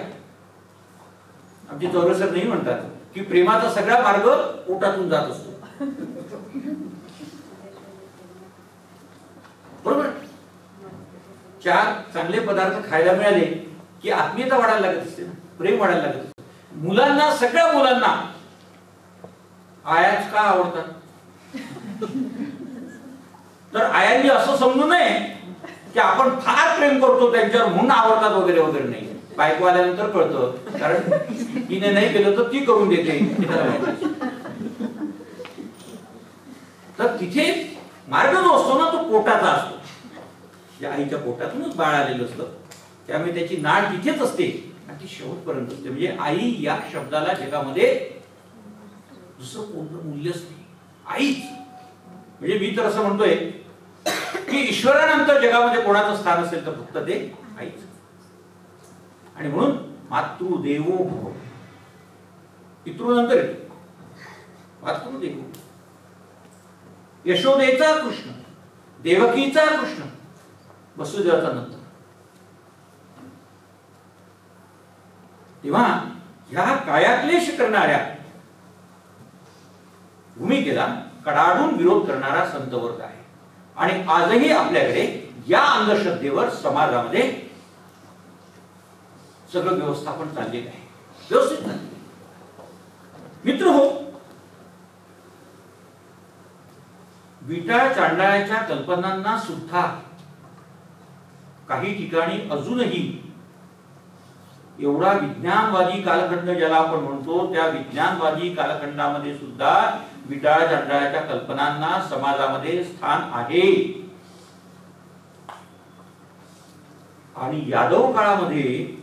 आमचे चौरसर नाही म्हणतात की प्रेमाचा सगळा मार्ग पोटातून जात असतो. बरोबर. चार चांगले पदार्थ खायला मिळाले की आत्मीयता वाढायला लागत असते, प्रेम वाढायला लागत असते. मुलांना, सगळ्या मुलांना आयाच का आवडतात? तर आयांनी असं समजू नये की आपण फार प्रेम करतो त्यांच्यावर म्हणून आवडतात वगैरे वगैरे नाही. बायको आल्यानंतर कळतं, कारण तिने नाही केलं तर ती करून देते. तर तिथे मार्ग जो असतो ना तो पोटाचा असतो. या आईच्या पोटातूनच बाळ आलेलं असतं, त्यामुळे त्याची नाळ तिथेच असते आणि ती शेवटपर्यंत असते. म्हणजे आई या शब्दाला जगामध्ये दुसरं कोणतं मूल्यच नाही. आईच म्हणजे मी तर असं म्हणतोय की ईश्वरानंतर जगामध्ये कोणाचं स्थान असेल तर फक्त ते आईच. आणि म्हणून मातृदेवो भव, पितृनंतर येतो मातृदेवो. यशोदेचा कृष्ण, देवकीचा कृष्ण, वसुदेवाचा नंतर. तेव्हा ह्या कायाक्लेश करणाऱ्या भूमिकेला कडाडून विरोध करणारा संत वर्ग आहे. आणि आजही आपल्याकडे या अंधश्रद्धेवर समाजामध्ये सगळं व्यवस्थापन चाललेलं आहे, व्यवस्थित चाललेलं आहे. मित्र हो, विटा चांडाळ्याच्या कल्पनांना सुद्धा काही ठिकाणी अजूनही एवढा विज्ञानवादी कालखंड ज्याला आपण म्हणतो त्या विज्ञानवादी कालखंडामध्ये सुद्धा विटाळ चांडाळ्याच्या कल्पनांना समाजामध्ये स्थान आहे. आणि यादव काळामध्ये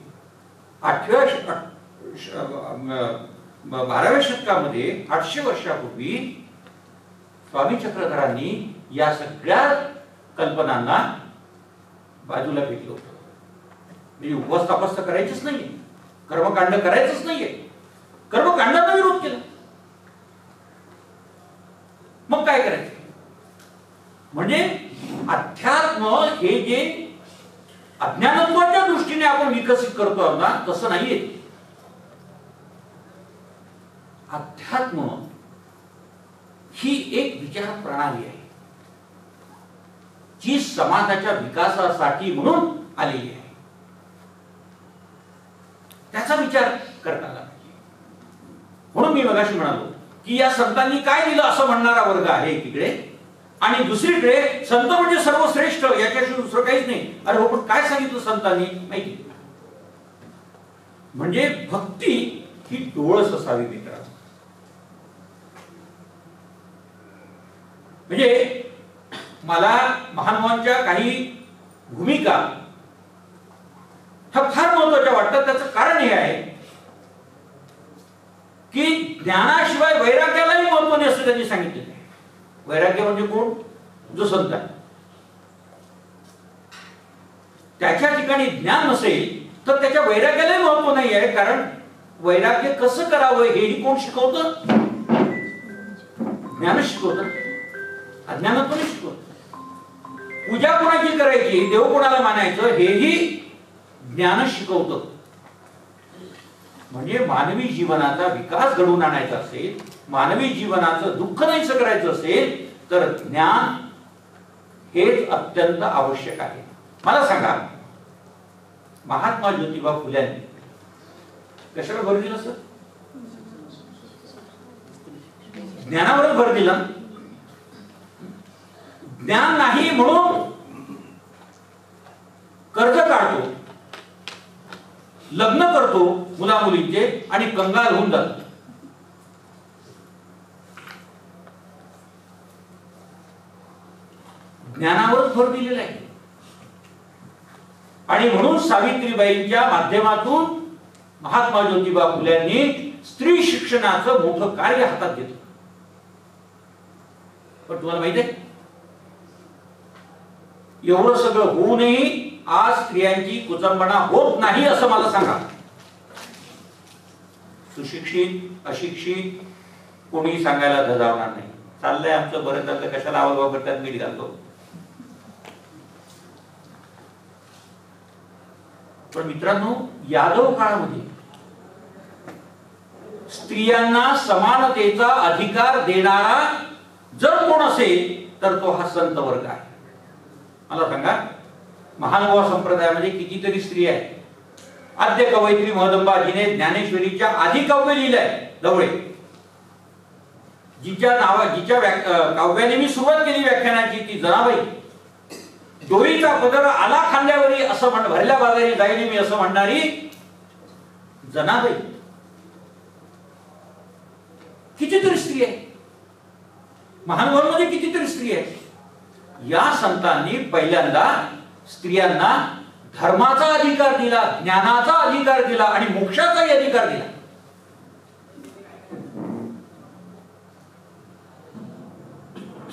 12व्या शतकामध्ये 800 वर्षापूर्वी स्वामी चक्रधरांनी या सगळ्या कल्पनांना बाजूला फेकलं होतं. म्हणजे उपवास तापस करायचीच नाहीये, कर्मकांड करायचंच नाहीये, कर्मकांडाचा विरोध केला. मग काय करायचं? म्हणजे अध्यात्म हे जे अज्ञानत्वाच्या दृष्टीने आपण विकसित करतो आहोत ना, तसं नाहीये. अध्यात्म ही एक विचार प्रणाली आहे जी समाजाच्या विकासासाठी म्हणून आलेली आहे. त्याचा विचार करता आला पाहिजे. म्हणून मी मगाशी म्हणालो की या संतांनी काय दिलं असं म्हणणारा वर्ग आहे एकीकडे, आणि दुसरीकडे संत म्हणजे सर्वश्रेष्ठ, याच्याशिवाय दुसरं काहीच नाही. अरे हो, पण काय सांगितलं संतांनी माहिती? म्हणजे भक्ती ही डोळस असावी मित्रांनो. म्हणजे मला महानुभावांच्या काही भूमिका ह्या फार महत्वाच्या वाटतात. त्याचं कारण हे आहे की ज्ञानाशिवाय वैराग्यालाही महत्व नाही असं त्यांनी सांगितलेलं आहे. वैराग्य म्हणजे कोण? जो संत आहे. त्याच्या ठिकाणी ज्ञान नसेल तर त्याच्या वैराग्यालाही महत्व नाही आहे. कारण वैराग्य कसं करावं हेही कोण शिकवतं? ज्ञान शिकवतं, अज्ञानातून शिकवतं. पूजा कोणाची करायची, देव कोणाला मानायचं हेही ज्ञान शिकवतं. म्हणजे मानवी जीवनाचा विकास घडवून आणायचा असेल, मानवी जीवनाचं दुःख नाहीसं करायचं असेल तर ज्ञान हेच अत्यंत आवश्यक आहे. मला सांगा, महात्मा ज्योतिबा फुल्यांनी कशावर भर दिला सर? ज्ञानावरच भर दिला. ज्ञान नाही म्हणून कर्ज काढतो, लग्न करतो मुला मुलींचे आणि कंगाल होऊन जातो. ज्ञानावरच भर दिलेला आहे. आणि म्हणून सावित्रीबाईंच्या माध्यमातून महात्मा ज्योतिबा फुल्यांनी स्त्री शिक्षणाचं मोठं कार्य हातात घेतलं. पण तुम्हाला माहिती आहे, एवढं सगळं होऊनही आज स्त्रियांची कुचंबणा होत नाही असं मला सांगा. सुशिक्षित अशिक्षित कोणी सांगायला धजावणार नाही. चाललंय आमचं बरं चाललं, कशाला आवाज करतात, मीठ घालतो. पण मित्रांनो, यादव काळामध्ये स्त्रियांना समानतेचा अधिकार देणारा जर कोण असेल तर तो हा संत वर्ग आहे. मला सांगा, महानुभाव संप्रदायामध्ये कितीतरी स्त्री आहेत. आद्य कवयित्री महदंबा जिने ज्ञानेश्वरीच्या आधी काव्य लिहिलंय ढवळे, जिच्या काव्याने मी सुरुवात केली व्याख्यानाची, ती जनाबाई. डोईचा पदर आला खांद्यावरी असं भरल्या बाजारी जाईने मी असं म्हणणारी जनाबाई. कितीतरी स्त्री आहे महानुभावांमध्ये, कितीतरी स्त्री आहे. या संतांनी पहिल्यांदा स्त्रियांना धर्माचा अधिकार दिला, ज्ञानाचा अधिकार दिला आणि मोक्षाचाही अधिकार दिला.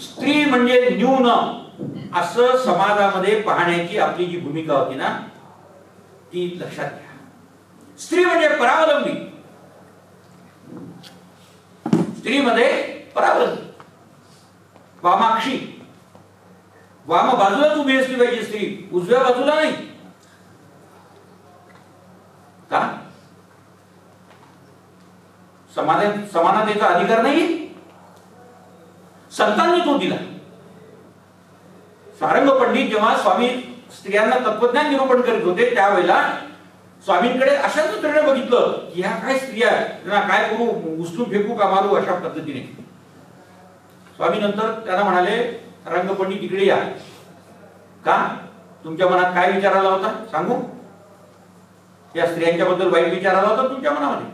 स्त्री म्हणजे न्यून असं समाजामध्ये पाहण्याची आपली जी भूमिका होती ना, ती लक्षात घ्या. स्त्री म्हणजे परावलंबी, स्त्रीमध्ये परावलंबी, वामाक्षी, वाम बाजूलाच उभी असली पाहिजे स्त्री, उजव्या बाजूला नाही. का? समानतेचा अधिकार नाही, संतांनी तो दिला. सारंग पंडित जेव्हा स्वामी स्त्रियांना तत्वज्ञान निरूपण करीत होते त्यावेळेला स्वामींकडे अशाच नजरेने बघितलं की ह्या काय स्त्रिया, त्यांना काय करू, उचलून फेकू का मारू, अशा पद्धतीने. स्वामी नंतर त्यांना म्हणाले, रंगपंडित तिकडे या. का? तुमच्या मनात काय विचार आला होता सांगू? या स्त्रियांच्या बद्दल वाईट विचार आला होता तुमच्या मनामध्ये?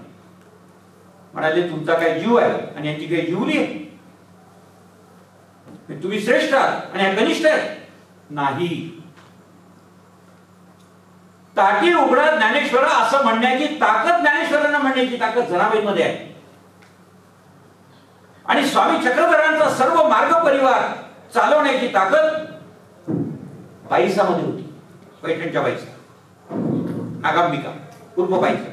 म्हणाले, तुमचा काय जीव आहे आणि यांची काही जीवली आहे? तुम्ही श्रेष्ठ आहात आणि कनिष्ठ आहे? नाही. ताटी उघडा ज्ञानेश्वर असं म्हणण्याची ताकद, ज्ञानेश्वरांना म्हणण्याची ताकद जनाबाईमध्ये आहे. आणि स्वामी चक्रधरांचा सर्व मार्ग परिवार चालवण्याची ताकद बाईसामध्ये होती. पैठणच्या बाईसा, नागांबिका उर्फ बाईसा.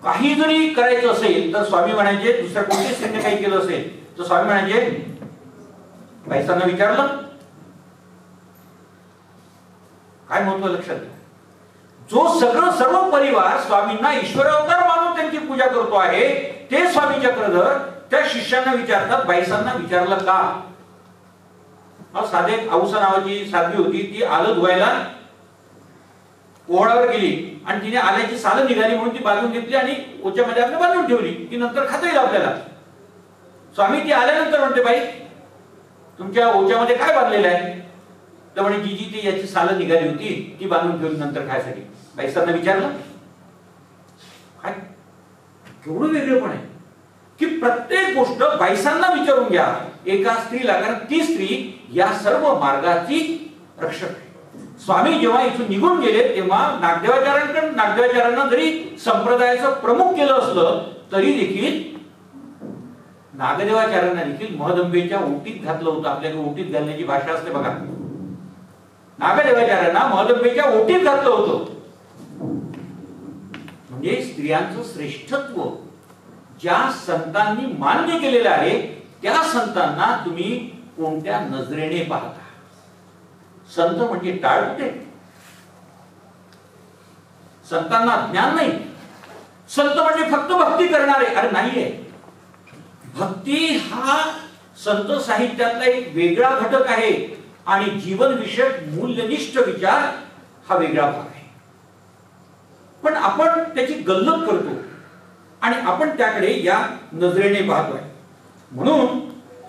काही जरी करायचं असेल तर स्वामी म्हणायचे, दुसऱ्या कोणत्याच त्यांनी काही केलं असेल तर स्वामी म्हणायचे, बाईसांना विचारलं काय महत्व, लक्षात घ्या. जो सर्व परिवार स्वामींना ईश्वरावतार मानून त्यांची पूजा करतो आहे, ते स्वामी चक्रधर त्या शिष्यांना विचारतात, बाईसांना विचारलं का? साधे औसा नावाची साध्वी होती, ती आलं धुवायला ओढावर गेली आणि तिने आल्याची सालं निघाली म्हणून ती बांधून घेतली आणि ओच्यामध्ये आपल्या बांधून ठेवली. ती नंतर खाता येईल आपल्याला. स्वामी ती आल्यानंतर म्हणते, बाई तुमच्या ओच्यामध्ये काय बांधलेलं आहे? तर म्हणे, जी ती याची सालं निघाली होती ती बांधून ठेवली नंतर खायसाठी. बाईसांना विचारलं काय? केवढं वेगळेपण आहे की प्रत्येक गोष्ट बाईसांना विचारून घ्या एका स्त्रीला, कारण ती स्त्री या सर्व मार्गाची रक्षक आहे. स्वामी जेव्हा इथून निघून गेले तेव्हा नागदेवाचार्यांना जरी संप्रदायाचं प्रमुख केलं असलं तरी देखील नागदेवाचार्यांना देखील महदंबेच्या ओटीत घातलं होतं. आपल्याकडे ओटीत घालण्याची भाषा असते बघा. नागदेवाचार्यांना महदंबेच्या ओटीत घातलं होतं. म्हणजे स्त्रियांचं श्रेष्ठत्व ज्या संतांनी मान्य केलेलं आहे त्या संतांना तुम्ही कोणत्या नजरेने पाहता? संत म्हणजे टाळकुटे, संतांना ज्ञान नाही. संत म्हणजे फक्त भक्ती करणारे, अरे नाहीये. भक्ती हा संत साहित्यातला एक वेगळा घटक आहे आणि जीवनविषयक मूल्यनिष्ठ विचार हा वेगळा भाग आहे. पण आपण त्याची गल्लत करतो आणि आपण त्याकडे या नजरेने पाहतोय. म्हणून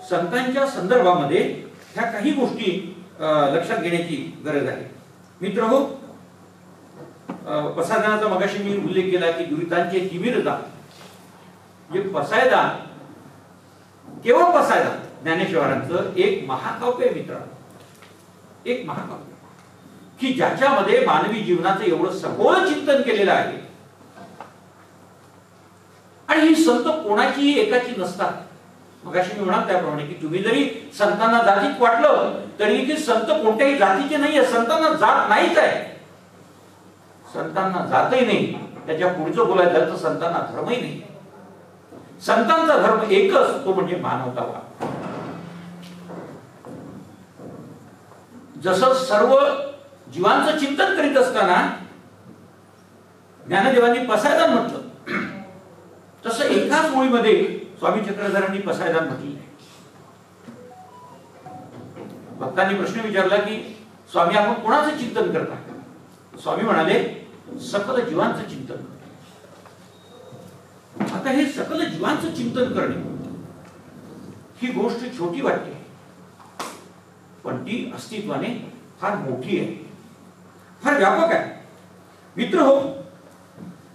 संतांच्या संदर्भामध्ये ह्या काही गोष्टी लक्षात घेण्याची गरज आहे. मित्रहो, पसायदानाचा मगाशी मी उल्लेख केला की दुरितांचे तिमिरता, म्हणजे पसायदान, केवळ पसायदान ज्ञानेश्वरांचं एक महाकाव्य मित्रांनो, एक महाकाव्य की ज्याच्यामध्ये मानवी जीवनाचं एवढं सखोल चिंतन केलेलं आहे. आणि ही संत कोणाची एकाची नसतात. मगाशी मी म्हणाल त्याप्रमाणे की तुम्ही जरी संतांना जातीत वाटलं तरी की संत कोणत्याही जातीचे नाहीये. संतांना जात नाहीच आहे. संतांना जातही नाही. त्याच्या पुढचं बोलायचं तर संतांना धर्मही नाही. संतांचा धर्म एकच, तो म्हणजे मानवतावाद. जसं सर्व जीवांचं चिंतन करीत असताना ज्ञानदेवांनी पसायदान म्हटलं, तसं एकाच ओळीमध्ये स्वामी चक्रधरांनी पसायदान म्हटले. भक्तांनी प्रश्न विचारला की स्वामी आपण कोणाचं चिंतन करता? स्वामी म्हणाले सकल जीवांचं चिंतन करतो. आता हे सकल जीवांचं चिंतन करणे ही गोष्ट छोटी वाटते, पण ती अस्तित्वाने फार मोठी आहे, फार व्यापक आहे. मित्र हो,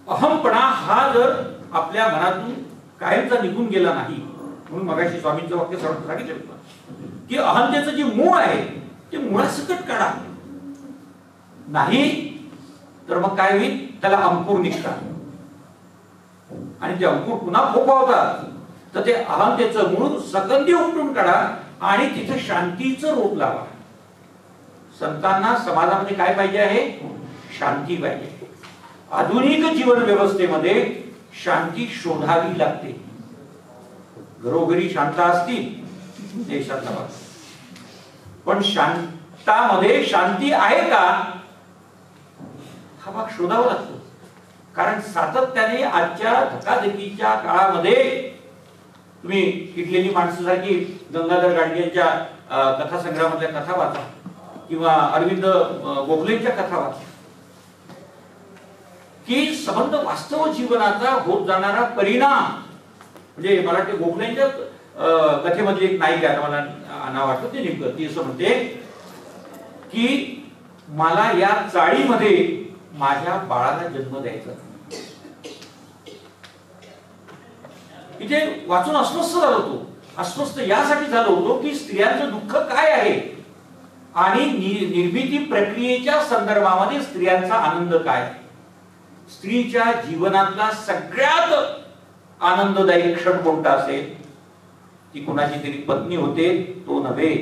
अहमपणा हा जर आपल्या मनातून कायमचा निघून गेला नाही, म्हणून मगाशी स्वामींचं वाक्य सांगितलं की अहंतेचं जे मूळ आहे ते मुळासकट काढा, नाही तर मग काय होईल, त्याला अंकुर निघतात आणि ते अंकुर पुन्हा फोफावतात. तर ते अहंतेचं मूळ सकंदी उपटून काढा आणि तिथे शांतीचं रोप लावा. संतांना समाजामध्ये काय पाहिजे आहे? शांती पाहिजे. आधुनिक जीवन व्यवस्थेमध्ये शांती शोधावी लागते. घरोघरी शांता असतील देशातला भाग, पण शांतामध्ये शांती आहे का हा भाग शोधावा लागतो. कारण सातत्याने आजच्या धकाधकीच्या काळामध्ये तुम्ही शिकलेली माणसं सारखी गंगाधर गाडगेंच्या कथा संग्रहामधल्या कथा वाचा किंवा अरविंद गोखलेंच्या कथा वाचा, की संबंध वास्तव जीवनाचा होत जाणारा परिणाम. म्हणजे मला वाटतं गोखलेंच्या कथेमधली एक नायिका आहे, मला नाव आठवत नाही नेमकं, ती असं म्हणते की मला या चाळीमध्ये माझ्या बाळाला जन्म द्यायचा. इथे वाचून अस्वस्थ झालो होतो. अस्वस्थ यासाठी झालो होतो की स्त्रियांचं दुःख काय आहे आणि निर्मिती प्रक्रियेच्या संदर्भामध्ये स्त्रियांचा आनंद काय. स्त्रीच्या जीवनातला सगळ्यात आनंददायी क्षण कोणता असेल? ती कोणाची तरी पत्नी होते तो नव्हे,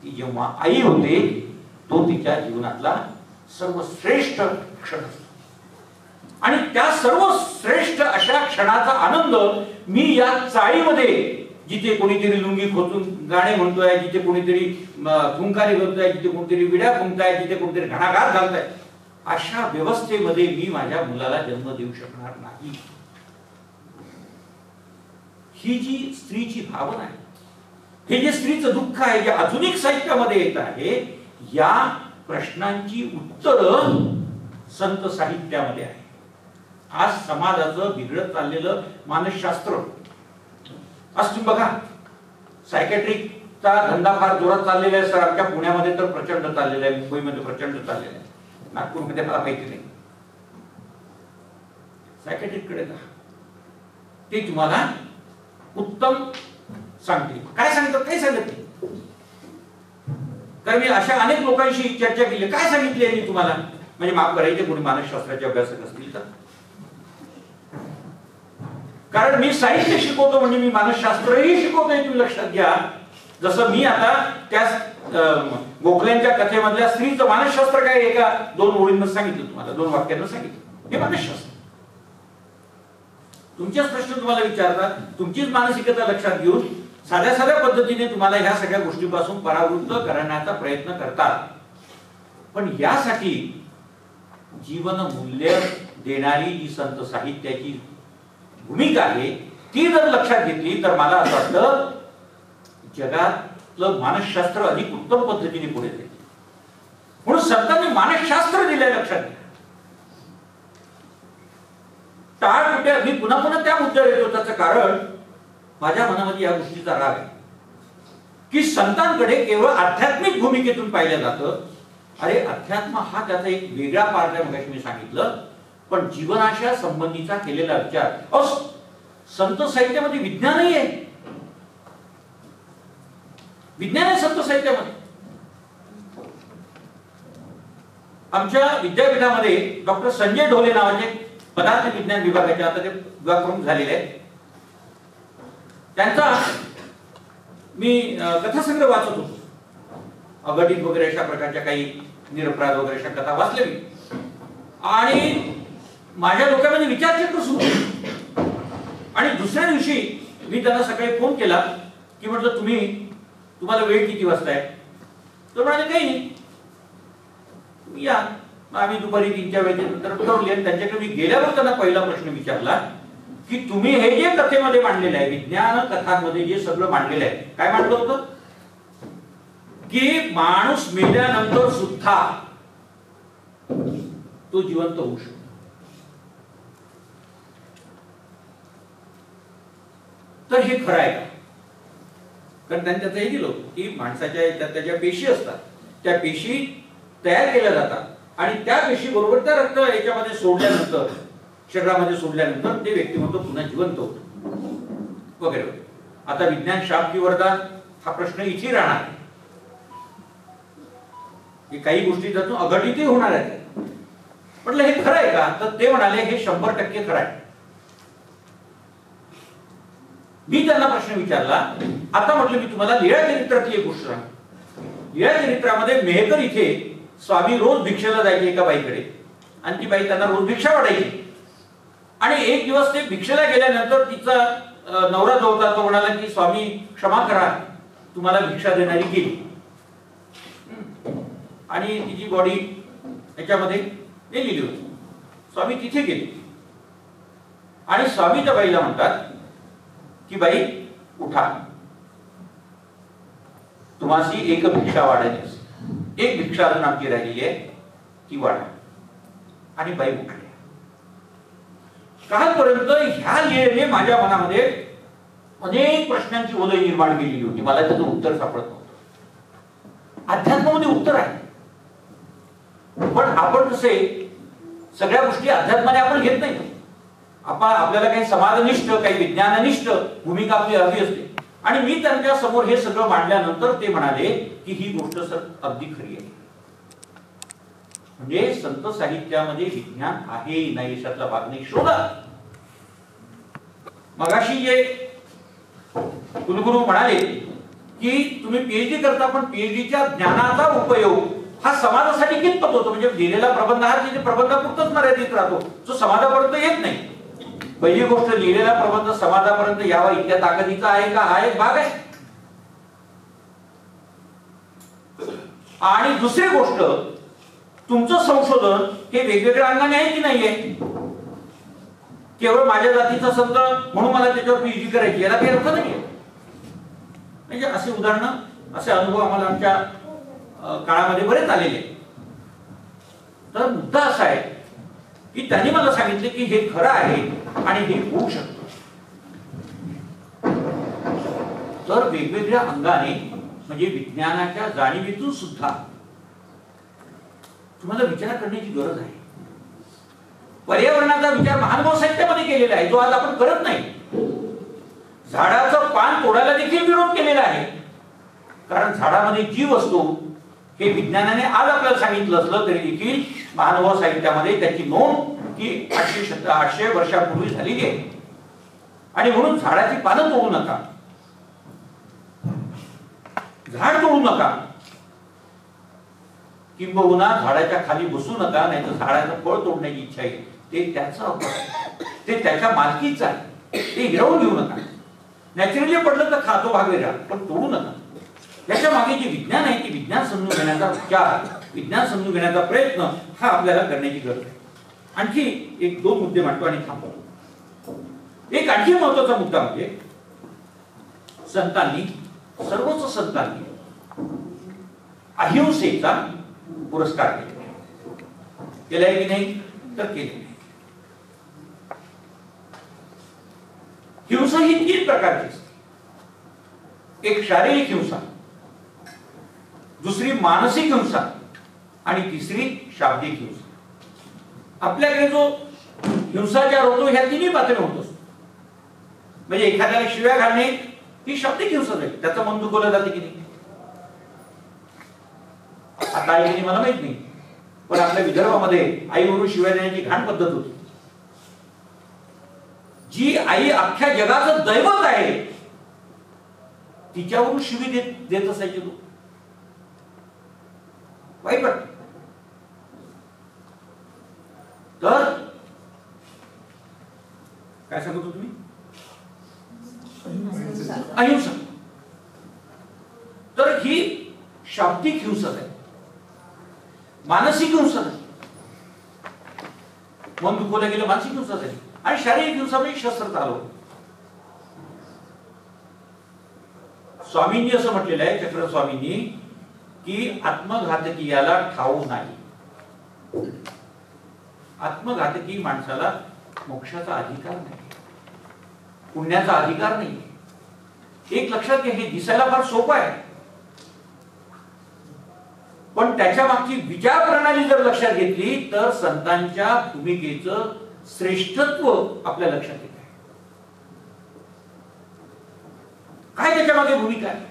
ती जेव्हा आई होते तो तिच्या जीवनातला सर्वश्रेष्ठ क्षण असतो. आणि त्या सर्वश्रेष्ठ अशा क्षणाचा आनंद मी या चाळीमध्ये, जिथे कोणीतरी लुंगी खोचून गाणे म्हणतोय, जिथे कोणीतरी फुंकारी घालतोय, जिथे कोणीतरी विड्या फुंकताय, जिथे कोणीतरी घणाघात घालताय, अशा व्यवस्थेमध्ये मी माझ्या मुलाला जन्म देऊ शकणार नाही. ही जी स्त्रीची भावना आहे, हे जे स्त्रीचं दुःख आहे, जे आधुनिक साहित्यामध्ये येत आहे, या प्रश्नांची उत्तरं संत साहित्यामध्ये आहे. आज समाजाचं बिघडत चाललेलं मानसशास्त्र, आज तुम्ही बघा सायकॅट्रिकचा धंदा फार जोरात चाललेला आहे सर. आमच्या पुण्यामध्ये तर प्रचंड चाललेला आहे, मुंबईमध्ये प्रचंड चाललेला आहे, नागपूरमध्ये मला माहिती नाही. सायकॅट्रिककडे जा, ते तुम्हाला उत्तम सांगतील. काय सांगतात? काय सांगत नाही. कारण मी अशा अनेक लोकांशी चर्चा केली. काय सांगितले यांनी तुम्हाला? म्हणजे माफ करायचे कोणी मानसशास्त्राचे अभ्यासक असतील तर. कारण मी साहित्य शिकवतो म्हणजे मी मानसशास्त्रही शिकवतोय, तुम्ही लक्षात घ्या. जसं मी आता त्या गोखल्यांच्या कथेमधल्या स्त्रीचं मानसशास्त्र काय एका 2 ओळींमध्ये सांगितलं तुम्हाला, 2 वाक्यांना सांगितलं. हे मानसशास्त्र. तुमचेच प्रश्न तुम्हाला विचारतात, तुमचीच मानसिकता लक्षात घेऊन साध्या साध्या पद्धतीने तुम्हाला ह्या सगळ्या गोष्टीपासून परावृत्त करण्याचा प्रयत्न करतात. पण यासाठी जीवन मूल्य देणारी जी संत साहित्याची भूमिका आहे ती जर लक्षात घेतली तर मला असं वाटतं जगातलं मानसशास्त्र अधिक उत्तम पद्धतीने पुढे जाईल. म्हणून संतांनी मानसशास्त्र दिलंय, लक्षात घ्या. टाळ कुठे मी पुन्हा पुन्हा त्या मुद्द्यावर येतो. त्याचं कारण माझ्या मनामध्ये या गोष्टीचा राग आहे की संतांकडे केवळ आध्यात्मिक भूमिकेतून पाहिलं जातं. अरे अध्यात्म हा त्याचा एक वेगळा पार्ट आहे, मगाशी मी सांगितलं. पण जीवनाच्या संबंधीचा केलेला विचार, संत साहित्यामध्ये विज्ञानही आहे. विज्ञान आहे संत साहित्यामध्ये. आमच्या विद्यापीठामध्ये डॉक्टर संजय ढोले नावाचे पदार्थ विज्ञान विभागाचे आता ते विभाग प्रमुख झालेले आहेत. त्यांचा मी कथासंग्रह वाचत होतो. अघटित वगैरे अशा प्रकारच्या काही निरपराध वगैरे अशा कथा वाचल्या मी. आणि माझ्या डोक्यामध्ये विचारचक्र सुरू आणि दुसऱ्या दिवशी मी त्यांना सकाळी फोन केला की म्हटलं तुम्हाला वेळ किती वाजता आहे? तर म्हणाले काही नाही, तुम्ही या. मग आम्ही दुपारी 3च्या वेळेनंतर ठरवले. आणि त्यांच्याकडे मी गेल्यावर त्यांना पहिला प्रश्न विचारला की तुम्ही हे जे कथेमध्ये मांडलेलं आहे, विज्ञान कथांमध्ये जे सगळं मांडलेलं आहे, काय मांडलं होतं की माणूस मेल्यानंतर सुद्धा तो जिवंत होऊ शकतो. तर हे खरं आहे का? कारण त्यांनी त्याचं हे दिलं होतं की माणसाच्या त्याच्या पेशी असतात, त्या पेशी तयार केल्या जातात आणि त्या पेशी बरोबर त्या रक्त याच्यामध्ये सोडल्यानंतर, शरीरामध्ये सोडल्यानंतर ते व्यक्तिमत्व पुन्हा जिवंत होतं वगैरे. आता विज्ञान शाप की वरदान हा प्रश्न इथे राहणार आहे. काही गोष्टी त्यातून अघटितही होणार आहेत. म्हटलं हे खरं आहे का? तर ते म्हणाले हे 100% खरं आहे. मी त्यांना प्रश्न विचारला, आता म्हटलं मी तुम्हाला लीळा चरित्रातली एक गोष्ट सांगतो. लीळा चरित्रामध्ये मेहकर इथे स्वामी रोज भिक्षेला जायचे एका बाईकडे आणि ती बाई त्यांना रोज भिक्षा वाढायची. आणि एक दिवस ते भिक्षेला गेल्यानंतर तिचा नवरा जो होता तो म्हणाला की स्वामी क्षमा करा, तुम्हाला भिक्षा देणारी गेली. आणि तिची बॉडी याच्यामध्ये नेलेली होती. स्वामी तिथे गेले आणि स्वामी त्या बाईला म्हणतात की बाई उठा, तुम्हासी एक भिक्षा वाढायची, एक भिक्षा अजून आमची राहिलेली आहे, ती वाढा. आणि बाई उठली. कालपर्यंत ह्या लीळेने माझ्या मनामध्ये अनेक प्रश्नांची ओलई निर्माण केलेली होती. मला त्याचं उत्तर सापडत नव्हतं. अध्यात्मामध्ये उत्तर आहे, पण आपण कसे सगळ्या गोष्टी अध्यात्माने आपण घेत नाही. आपल्याला काही समाजनिष्ठ, काही विज्ञाननिष्ठ भूमिका आपली हवी असते. आणि मी त्यांच्या समोर हे सगळं मांडल्यानंतर ते म्हणाले की ही गोष्ट सर अगदी खरी आहे. म्हणजे संत साहित्यामध्ये विज्ञान आहे नाही याच्यातला भाग नाही. शोधा. मगाशी जे कुलगुरू म्हणाले की तुम्ही पीएचडी करता, पण पीएचडीच्या ज्ञानाचा उपयोग हा समाजासाठी कितपत होतो? म्हणजे लिहिलेला प्रबंध हा तिथे प्रबंधापुरतच मर्यादित राहतो, जो समाजापर्यंत येत नाही. पहिली गोष्ट, लिहिलेला प्रबंध समाजापर्यंत यावा इतक्या ताकदीचा आहे का? हा एक भाग आहे. आणि दुसरी गोष्ट, तुमचं संशोधन हे वेगवेगळ्या अंगाने आहे की नाहीये? केवळ माझ्या जातीचा संत म्हणून मला त्याच्यावर पीएचडी करायची, याला काही अर्थ नाहीये. म्हणजे असे उदाहरणं, असे अनुभव आम्हाला आमच्या काळामध्ये बरेच आलेले. तर मुद्दा असा आहे की त्यांनी मला सांगितले की हे खरं आहे आणि हे होऊ शकतं. तर वेगवेगळ्या अंगाने, म्हणजे विज्ञानाच्या जाणीवेतून सुद्धा तुम्हाला विचार करण्याची गरज आहे. पर्यावरणाचा विचार महानुभाव साहित्यामध्ये केलेला आहे, जो आज आपण करत नाही. झाडाचं पान तोडायला देखील विरोध केलेला आहे, कारण झाडामध्ये जीव असतो हे विज्ञानाने आज आपल्याला सांगितलं असलं तरी देखील महानुभाव साहित्यामध्ये त्याची नोंद की 800 वर्षापूर्वी झालेली आहे. आणि म्हणून झाडाची पानं तोडू नका, झाड तोडू नका, किंबहुना झाडाच्या खाली बसू नका, नाही तर झाडाचं फळ तोडण्याची इच्छा आहे ते त्याचं, ते त्याच्या मालकीचं आहे, ते हिरावून घेऊ नका. नॅचरली पडलं तर खातो भाग वेगळा, पण तोडू नका. त्याच्या मागे जे विज्ञान आहे ते विज्ञान समजून घेण्याचा विचार, विज्ञान समजून घेण्याचा प्रयत्न हा आपल्याला करण्याची गरज आहे. आणखी एक दोन मुद्दे मांडतो आणि थांबतो. एक आणखी महत्वाचा मुद्दा म्हणजे संतांनी, सर्वच संतांनी अहिंसेचा पुरस्कार केलाय की नाही? तर केले. हिंसा ही 3 प्रकारची असते. एक शारीरिक हिंसा, दुसरी मानसिक हिंसा आणि तिसरी शाब्दिक हिंसा. आपल्याकडे जो हिंसाचार होतो ह्या 3 पातळी होतो. म्हणजे एखाद्याला शिव्या घालणे ही शाब्दिक हिंसा झाली, त्याचं मन दुखवलं जाते की नाही? आता आहे की नाही मला माहित नाही, पण आपल्या विदर्भामध्ये आईवरून शिव्या देण्याची घाण पद्धत होती. जी आई अख्ख्या जगाचं दैवत आहे तिच्यावरून शिवी देत असायचे लोक. वाईट वाटत. तर काय सांगतो तुम्ही? अहिंसा. तर ही शाब्दिक हिंसा आहे, मानसिक हिंसा आहे. मन दुखवलं गेलं मानसिक हिंसा आहे, आणि शारीरिक हिंसा म्हणजे शस्त्र चालवणं. स्वामींनी असं म्हटलेलं आहे, चक्र स्वामींनी, की आत्मघातकीयाला ठाऊ नाही. आत्मघातकी माणसाला मोक्षाचा अधिकार नाही, पुण्याचा अधिकार नाही. एक लक्षात घ्या, हे दिसायला फार सोपं आहे, पण त्याच्या मागची विचार प्रणाली जर लक्षात घेतली तर संतांच्या भूमिकेचं श्रेष्ठत्व आपल्या लक्षात येत आहे. काय त्याच्या मागे भूमिका आहे,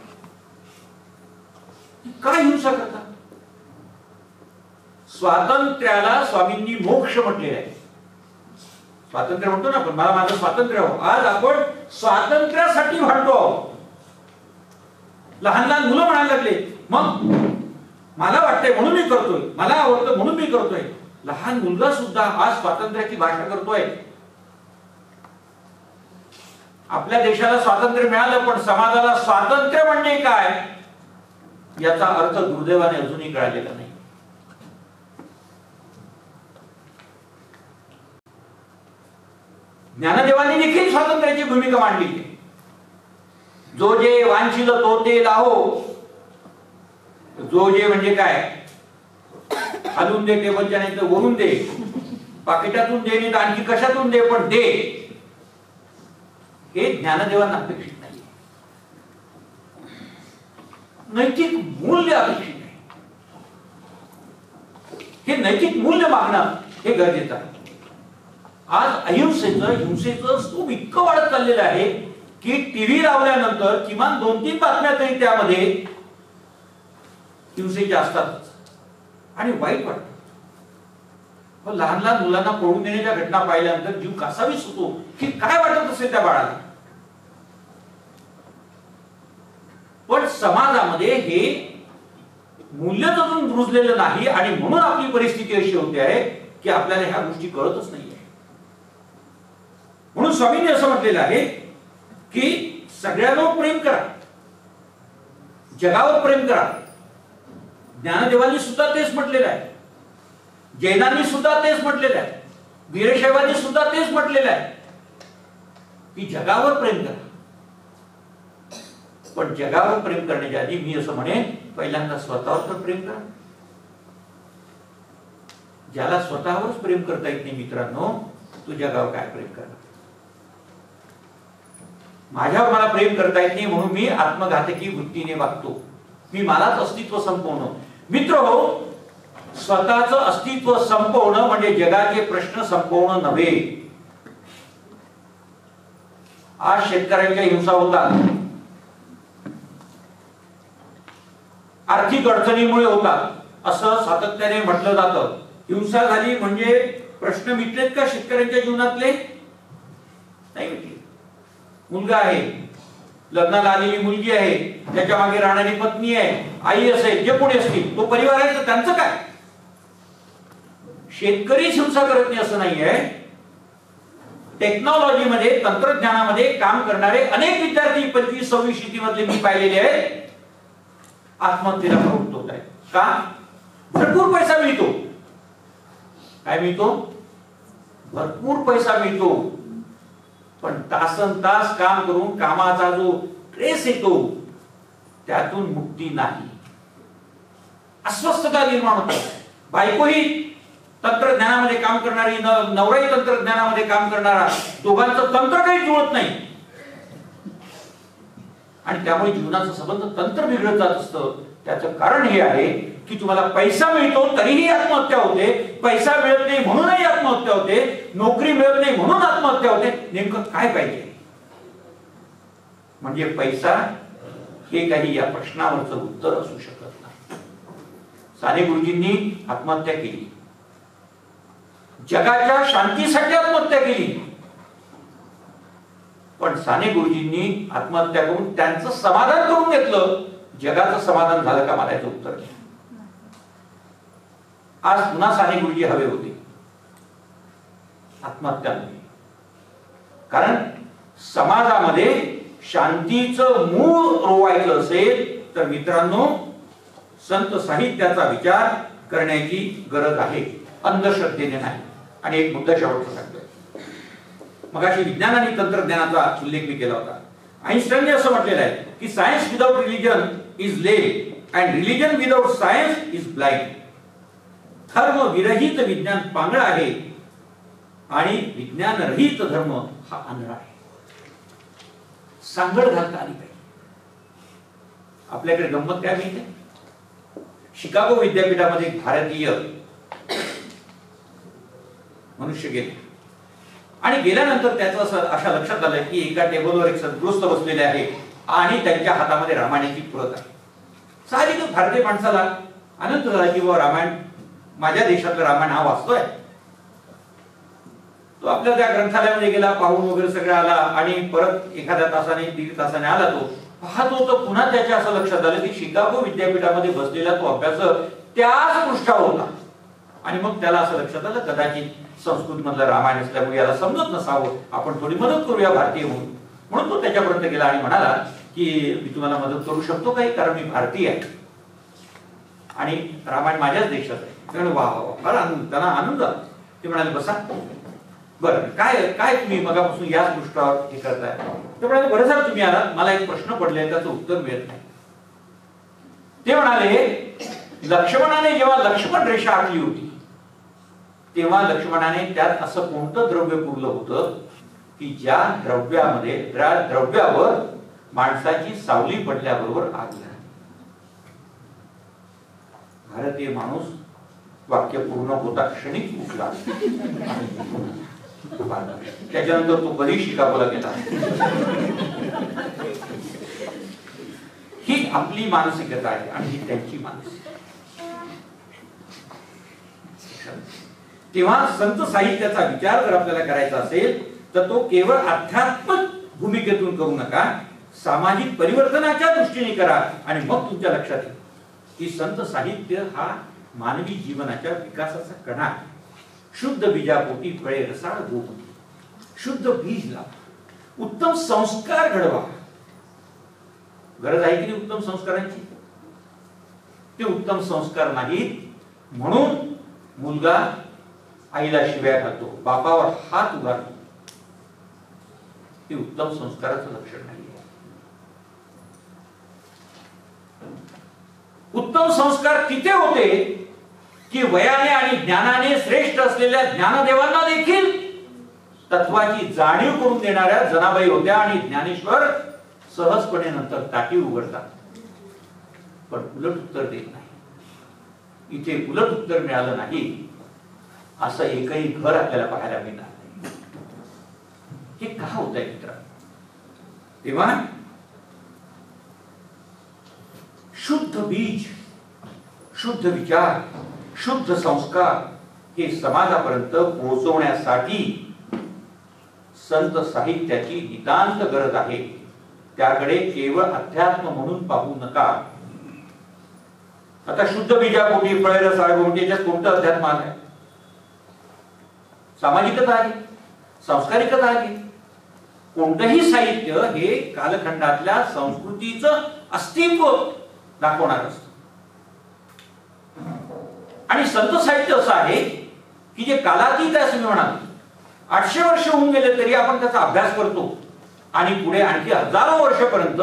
काय हिंसा करतात. स्वातंत्र्याला स्वामींनी मोक्ष म्हटलेलं आहे. स्वातंत्र्य म्हणतो ना आपण, मला माझं स्वातंत्र्य हो. आज आपण स्वातंत्र्यासाठी भांडतो आहोत. लहान लहान मुलं म्हणायला लागले, मग मला वाटतंय म्हणून मी करतोय, मला आवडतं म्हणून मी करतोय. लहान मुलगा सुद्धा आज स्वातंत्र्याची भाषा करतोय. आपल्या देशाला स्वातंत्र्य मिळालं, पण समाजाला स्वातंत्र्य म्हणजे काय याचा अर्थ दुर्दैवाने अजूनही कळालेला नाही. ज्ञानदेवांनी देखील स्वातंत्र्याची भूमिका मांडली. जो जे वांछिल तो ते लाहो. जो जे म्हणजे काय, खालून दे, टेबलच्या नाही तर वरून दे, पाकिटातून दे नाही तर आणखी कशातून दे, पण दे. हे ज्ञानदेवांना अपेक्षित नाही. नैतिक मूल्य अपेक्षित आहे. हे नैतिक मूल्य मागणं हे गरजेचं आहे. आज अहिंसेचं हिंसेचं स्तूप इतकं वाढत चाललेलं आहे की टीव्ही लावल्यानंतर किमान 2-3 बातम्या तरी त्यामध्ये हिंसेच्या असतातच, आणि वाईट वाटतं. लहान लहान मुलांना पळून देण्याच्या घटना पाहिल्यानंतर जीव कासावीस होतो की काय वाटत असेल त्या बाळाला. पण समाजामध्ये हे मूल्य अजून रुजलेलं नाही, आणि म्हणून आपली परिस्थिती अशी होते आहे की आपल्याला ह्या गोष्टी कळतच नाहीये. म्हणून स्वामींनी असं म्हटलेलं आहे की सगळ्यांवर प्रेम करा, जगावर प्रेम करा. ज्ञानदेवांनी सुद्धा तेच म्हटलेलं आहे, जैनांनी सुद्धा तेच म्हटलेलं आहे, वीरशैवांनी सुद्धा तेच म्हटलेलं आहे की जगावर प्रेम करा. पण जगावर प्रेम करण्याच्या आधी मी असं म्हणेन, पहिल्यांदा स्वतःवर तर प्रेम करा. ज्याला स्वतःवरच प्रेम करता येत नाही मित्रांनो, तो जगावर काय प्रेम करणार. माझ्यावर मला प्रेम करता येत नाही म्हणून मी आत्मघातकी वृत्तीने वागतो, मी मलाच अस्तित्व संपवणं. मित्र हो, स्वतःच अस्तित्व संपवणं म्हणजे जगाचे प्रश्न संपवणं नव्हे. आज शेतकऱ्यांच्या हिंसा होतात, आर्थिक अडचणीमुळे होतात असं सातत्याने म्हटलं जातं. हिंसा झाली म्हणजे प्रश्न मिटलेत का शेतकऱ्यांच्या जीवनातले? नाही मिटले. मुलगा आहे, लग्नाला आलेली मुलगी आहे, त्याच्या मागे राहणारी पत्नी आहे, आई असेल, जे कोणी असतील, तो परिवार आहे, तर त्यांचं काय? शेतकरी हिंसा करत नाही असं नाहीये. टेक्नॉलॉजीमध्ये, तंत्रज्ञानामध्ये काम करणारे अनेक विद्यार्थी 25-26 मधले मी पाहिलेले आहेत, आत्महत्येला प्रवृत्त होत आहेत. का? भरपूर पैसा मिळतो. काय मिळतो? भरपूर पैसा मिळतो, पण तासनतास काम करून कामाचा जो ट्रेस येतो त्यातून मुक्ती नाही. अस्वस्थता निर्माण होते. बायकोही तंत्रज्ञानामध्ये काम करणारी, नवराही तंत्रज्ञानामध्ये काम करणारा, दोघांचं तंत्र काही जुळत नाही, आणि त्यामुळे जीवनाचा संबंध तंत्र बिघडत जात असतं. त्याचं कारण हे आहे की तुम्हाला पैसा मिळतो तरीही आत्महत्या होते, पैसा मिळत नाही म्हणूनही आत्महत्या होते, नोकरी मिळत नाही म्हणून आत्महत्या होते. नेमकं काय पाहिजे? म्हणजे पैसा हे काही या प्रश्नावरचं उत्तर असू शकत नाही. साने गुरुजींनी आत्महत्या केली, जगाच्या शांतीसाठी आत्महत्या केली, पण साने गुरुजींनी आत्महत्या करून त्यांचं समाधान करून घेतलं. जगाचं समाधान झालं का? मला याचं उत्तर द्या. आज पुन्हा साने गुरुजी हवे होते, आत्महत्या नाही. कारण समाजामध्ये शांतीचं मूळ रोवायचं असेल तर मित्रांनो संत साहित्याचा विचार करण्याची गरज आहे, अंधश्रद्धेने नाही. आणि एक मुद्दा शेवटचा सांगतोय. मगाशी विज्ञान आणि तंत्रज्ञानाचा उल्लेख मी केला होता. आईन्स्टाईनने असं म्हटलेलं आहे की science without religion is lame and religion without science is blind. धर्म विरहित विज्ञान पांगळ आहे आणि विज्ञान रहित धर्म हा आंधळा आहे. सांगड घालता आली पाहिजे. आपल्याकडे गंमत काय माहिती आहे? शिकागो विद्यापीठामध्ये एक भारतीय मनुष्य गेले आणि गेल्यानंतर त्याचं असं अशा लक्षात आलं की एका टेबलवर एक सद्गृहस्थ बसलेले आहे आणि त्यांच्या हातामध्ये रामायणाची प्रत आहे. साहजिकच भारतीय माणसाला आनंद झाला की बाबा रामायण, माझ्या देशातलं रामायण हा वाचतोय. तो आपल्या त्या ग्रंथालयामध्ये गेला, पाहून वगैरे सगळं आला आणि परत एखाद्या तासाने दीड तासाने आला. तो पाहतो तर पुन्हा त्याच्या असं लक्षात आलं की शिकागो विद्यापीठामध्ये बसलेला तो अभ्यासक त्याच पृष्ठावर होता. आणि मग त्याला असं लक्षात आलं कदाचित संस्कृत मधलं रामायण असल्यामुळे याला समजत नसावं, आपण थोडी मदत करूया भारतीय म्हणून. म्हणून तो त्याच्यापर्यंत गेला आणि म्हणाला की मी तुम्हाला मदत करू शकतो काही, कारण मी भारतीय आहे आणि रामायण माझ्याच देशात आहे. त्यामुळे वा वा फार आनंद, त्यांना आनंद झाला. ते म्हणाले बसा. बरं काय काय तुम्ही मगापासून याच पृष्ठावर हे करताय? ते म्हणाले बरं झालं तुम्ही आलात, मला एक प्रश्न पडले त्याचं उत्तर मिळत नाही. ते म्हणाले लक्ष्मणाने जेव्हा लक्ष्मण रेषा आखली होती तेव्हा लक्ष्मणाने त्यात असं कोणतं द्रव्य पुरलं होतं की ज्या द्रव्यावर माणसाची सावली पडल्याबरोबर आग लागली. भारतीय माणूस वाक्य पूर्ण होता क्षणिक उठला. त्याच्यानंतर तो कधी शिकागोला गेला. ही आपली मानसिकता आहे आणि ही त्यांची मानसिकता. तेव्हा संत साहित्याचा विचार जर आपल्याला करायचा असेल तर तो केवळ आध्यात्मिक भूमिकेतून करू नका, सामाजिक परिवर्तनाच्या दृष्टीने करा. आणि मग तुमच्या लक्षात येईल की संत साहित्य हा मानवी जीवनाच्या विकासाचा कणा आहे. शुद्ध बीजापोटी फळे रसाळ गोमती. शुद्ध बीज लावा, उत्तम संस्कार घडवा. गरज आहे की नाही उत्तम संस्कारांची? ते उत्तम संस्कार नाहीत म्हणून मुलगा आईला शिव्या घालतो, बापावर हात उगारतो. ते उत्तम संस्काराचं लक्षण नाही. उत्तम संस्कार तिथे होते की वयाने आणि ज्ञानाने श्रेष्ठ असलेल्या ज्ञानदेवांना देखील तत्वाची जाणीव करून देणाऱ्या जनाबाई होत्या आणि ज्ञानेश्वर सहजपणे नंतर ताटी उघडतात, पण उलट उत्तर देत नाही. इथे उलट उत्तर मिळालं नाही असं एकही घर आपल्याला पाहायला मिळणार नाही. हे का होत आहे मित्रांनो? तेव्हा शुद्ध बीज, शुद्ध विचार, शुद्ध संस्कार हे समाजापर्यंत पोहोचवण्यासाठी संत साहित्याची नितांत गरज आहे. त्याकडे केवळ अध्यात्म म्हणून पाहू नका. आता शुद्ध बीजापोटी फळे रसाळ गोमटी याच्यात कोणतं अध्यात्म आहे? सामाजिकता आहे, संस्कारिकता आहे. कोणतंही साहित्य हे कालखंडातल्या संस्कृतीचं अस्तित्व दाखवणार असतं. आणि संत साहित्य असं आहे की जे कालातीत आहे असं मी म्हणालो. 800 वर्ष होऊन गेले तरी आपण त्याचा अभ्यास करतो आणि पुढे आणखी हजारो वर्षापर्यंत